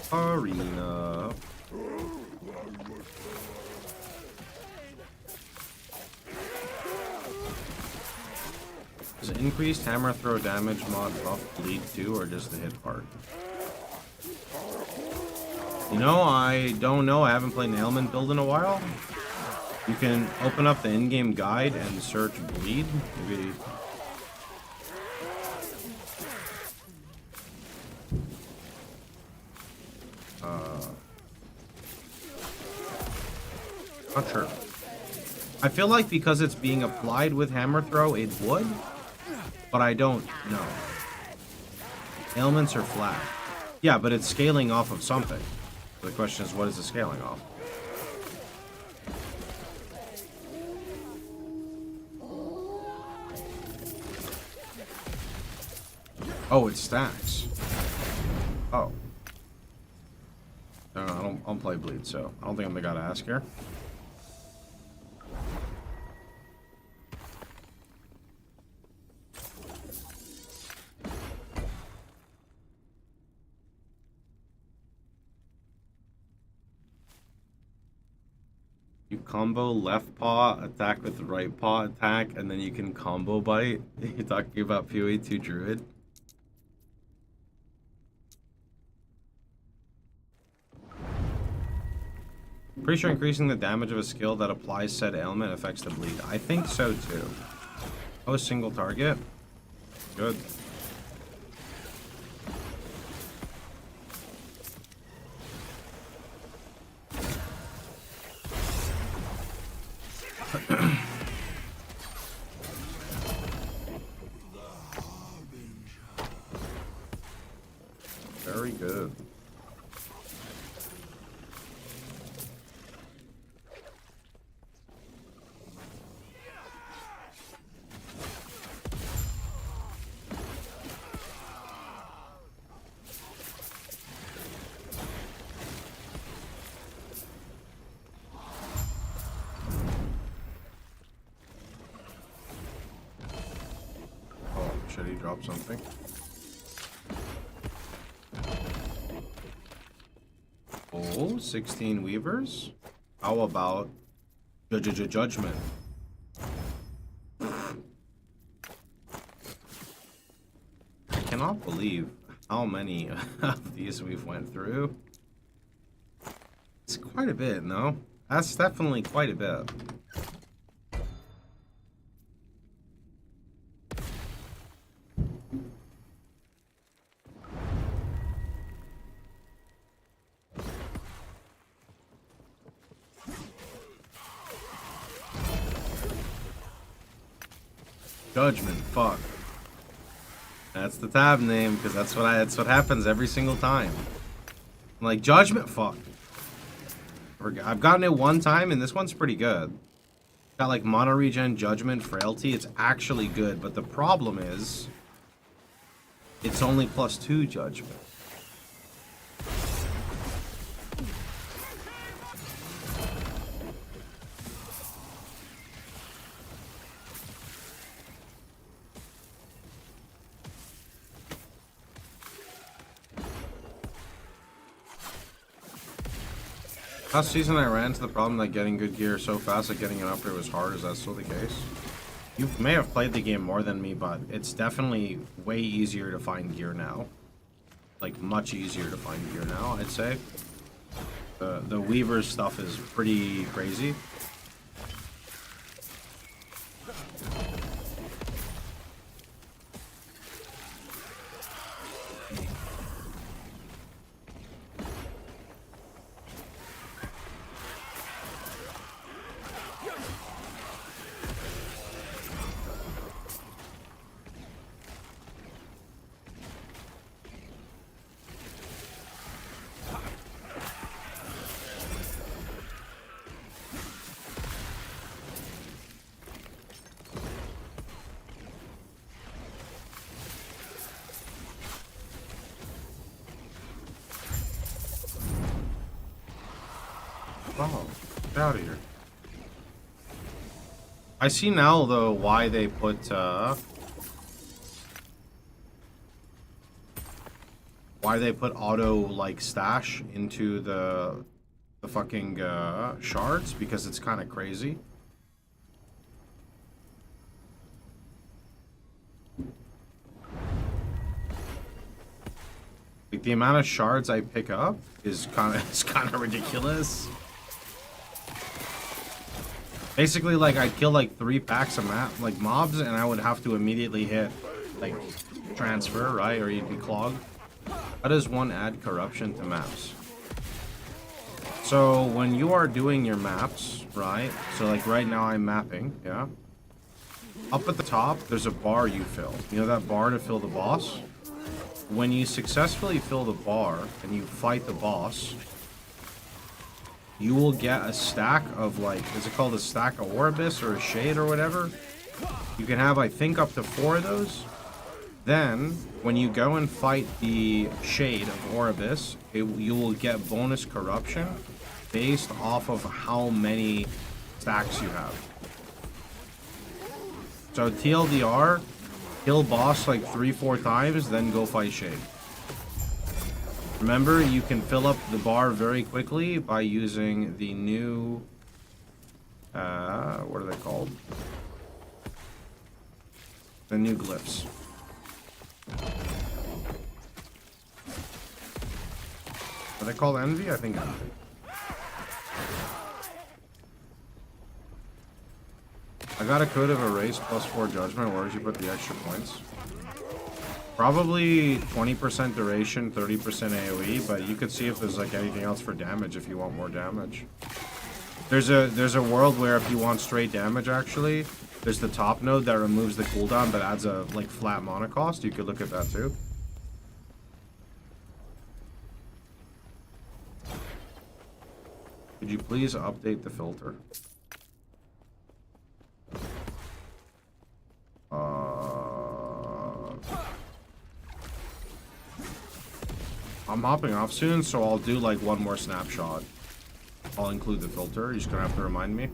Arena. Does increased hammer throw damage mod buff bleed too, or just the hit part? You know, I don't know. I haven't played an ailment build in a while. You can open up the in-game guide and search bleed. Maybe. Not sure. I feel like because it's being applied with hammer throw, it would, but I don't know. Ailments are flat. Yeah, but it's scaling off of something. The question is, what is it scaling off? Oh, it stacks. Oh. No, I don't play bleed, so I don't think I'm the guy to ask here. You combo left paw, attack with the right paw attack, and then you can combo bite. You're talking about PoE 2 Druid? Pretty sure increasing the damage of a skill that applies said ailment affects the bleed. I think so too. Oh, a single target? Good. Very good. Oh, should he drop something? Oh, 16 weavers? How about Judgement? I cannot believe how many of these we've went through. It's quite a bit, no? That's definitely quite a bit. Judgement, fuck. That's the tab name, because that's what happens every single time. I'm like, Judgement, fuck. I've gotten it one time, and this one's pretty good. Got like mono regen, Judgement, frailty. It's actually good, but the problem is, it's only +2 Judgement. Last season I ran into the problem that getting good gear so fast that getting an upgrade was hard. Is that still the case? You may have played the game more than me, but it's definitely way easier to find gear now. Like, much easier to find gear now, I'd say. The Weaver stuff is pretty crazy. Oh, get out of here. I see now, though, why they put, auto, like, stash into the fucking, shards, because it's kind of crazy. Like, the amount of shards I pick up is kind of ridiculous. Basically, like, I'd kill, like, 3 packs of mobs, and I would have to immediately hit, like, transfer, right? Or you'd be clogged. How does one add corruption to maps? So, when you are doing your maps, right? So, like, right now I'm mapping, yeah? Up at the top, there's a bar you fill. You know that bar to fill the boss? When you successfully fill the bar and you fight the boss, you will get a stack of, like, is it called a stack of Orbis or a shade or whatever? You can have, I think, up to 4 of those. Then, when you go and fight the shade of Orbis, you will get bonus corruption based off of how many stacks you have. So TLDR, kill boss like 3-4 times, then go fight shade. Remember, you can fill up the bar very quickly by using the new, what are they called? The new glyphs. Are they called Envy? I think Envy. I got a code of erase plus 4 judgment. Where did you put the extra points? Probably 20% duration, 30% AoE, but you could see if there's like anything else for damage if you want more damage. There's a world where if you want straight damage, actually, there's the top node that removes the cooldown but adds a like flat mana cost. You could look at that too. Could you please update the filter? I'm hopping off soon, so I'll do like one more snapshot. I'll include the filter. You're just gonna have to remind me.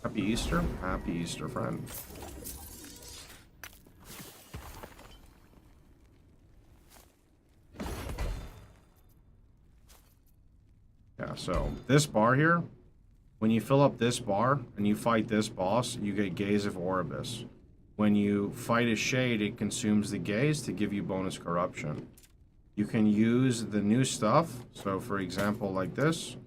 Happy Easter. Happy Easter, friend. Yeah, so this bar here, when you fill up this bar and you fight this boss, you get Gaze of Orbis. When you fight a shade, it consumes the gaze to give you bonus corruption. You can use the new stuff. So for example, like this,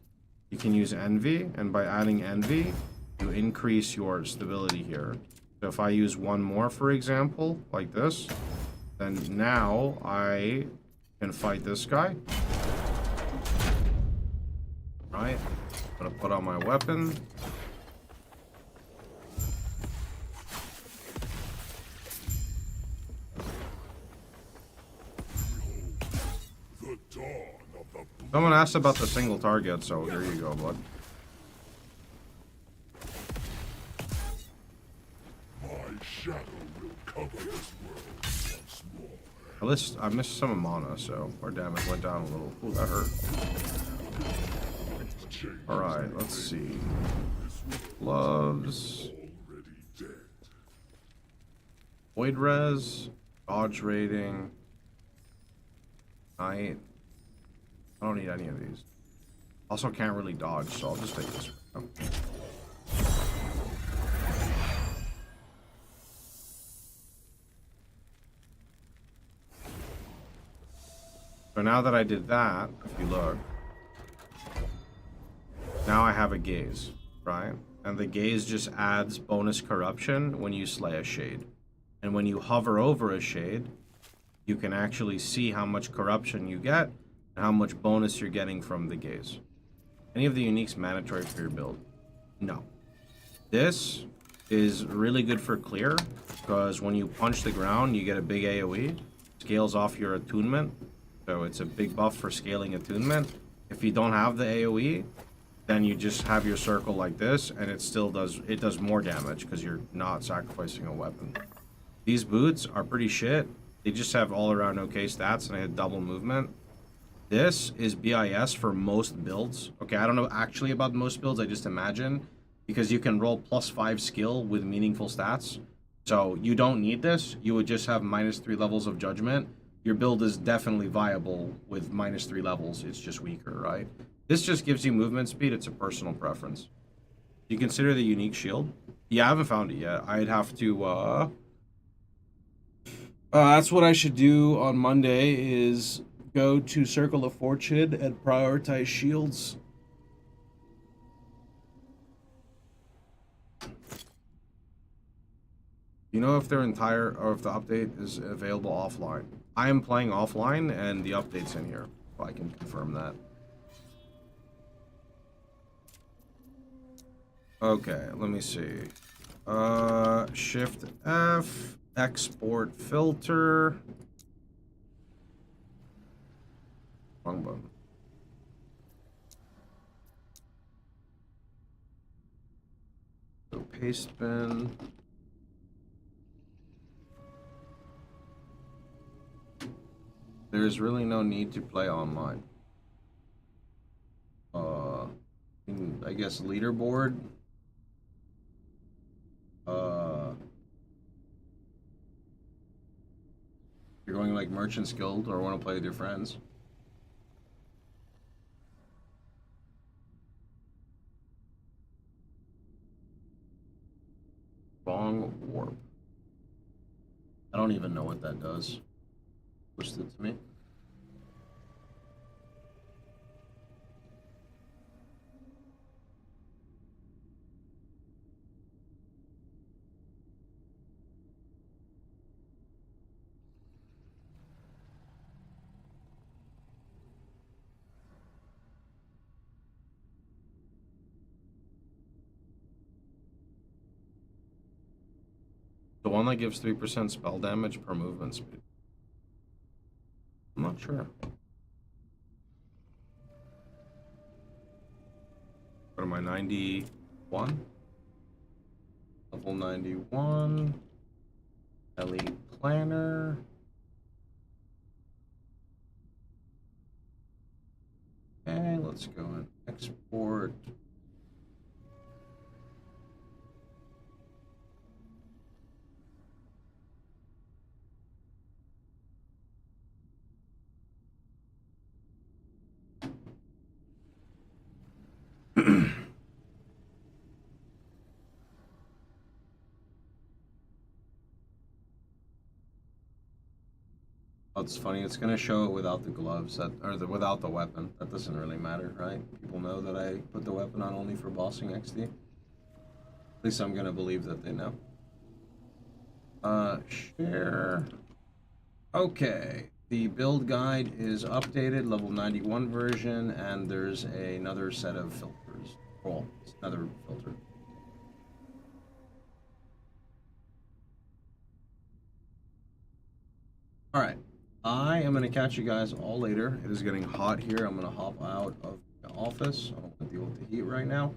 you can use Envy, and by adding Envy, you increase your stability here. So if I use one more, for example, like this, then now I can fight this guy. Right? I'm gonna put on my weapon. Someone asked about the single target, so here you go, bud. My shadow will cover this world once more. At least I missed some mana, so our damage went down a little. Ooh, that hurt. Alright, let's see. Gloves. Void res. Dodge rating. Night. I don't need any of these. Also can't really dodge, so I'll just take this one. So now that I did that, if you look, now I have a gaze, right? And the gaze just adds bonus corruption when you slay a shade. And when you hover over a shade, you can actually see how much corruption you get and how much bonus you're getting from the gaze. Any of the uniques mandatory for your build? No. This is really good for clear, because when you punch the ground, you get a big AoE. Scales off your attunement, so it's a big buff for scaling attunement. If you don't have the AoE, then you just have your circle like this, and it still does more damage because you're not sacrificing a weapon. These boots are pretty shit. They just have all around okay stats, and I had double movement. This is BIS for most builds. Okay, I don't know actually about most builds, I just imagine. Because you can roll +5 skill with meaningful stats. So you don't need this. You would just have -3 levels of Judgment. Your build is definitely viable with -3 levels. It's just weaker, right? This just gives you movement speed. It's a personal preference. You consider the unique shield? Yeah, I haven't found it yet. I'd have to, that's what I should do on Monday is go to Circle of Fortune and prioritize shields. You know if their entire, or if the update is available offline. I am playing offline and the update's in here. Well, I can confirm that. Okay, let me see. Shift F, export filter. Wrong button. So paste bin. There's really no need to play online. I guess leaderboard. You're going like Merchant's Guild or want to play with your friends. Wrong warp. I don't even know what that does. Pushed it to me. The one that gives 3% spell damage per movement speed. I'm not sure. What am I, 91? Level 91. Elite Planner. Okay, let's go and export. Oh, it's funny. It's gonna show it without the gloves, without the weapon. That doesn't really matter, right? People know that I put the weapon on only for bossing XD. At least I'm gonna believe that they know. Share. Okay. The build guide is updated, level 91 version, and there's another set of filters. Well, it's another filter. All right. I am going to catch you guys all later. It is getting hot here. I'm going to hop out of the office. I don't want to deal with the heat right now.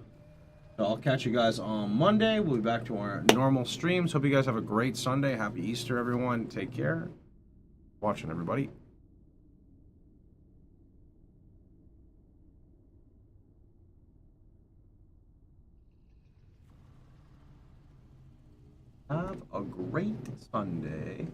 So I'll catch you guys on Monday. We'll be back to our normal streams. Hope you guys have a great Sunday. Happy Easter, everyone. Take care. Watching, everybody. Have a great Sunday.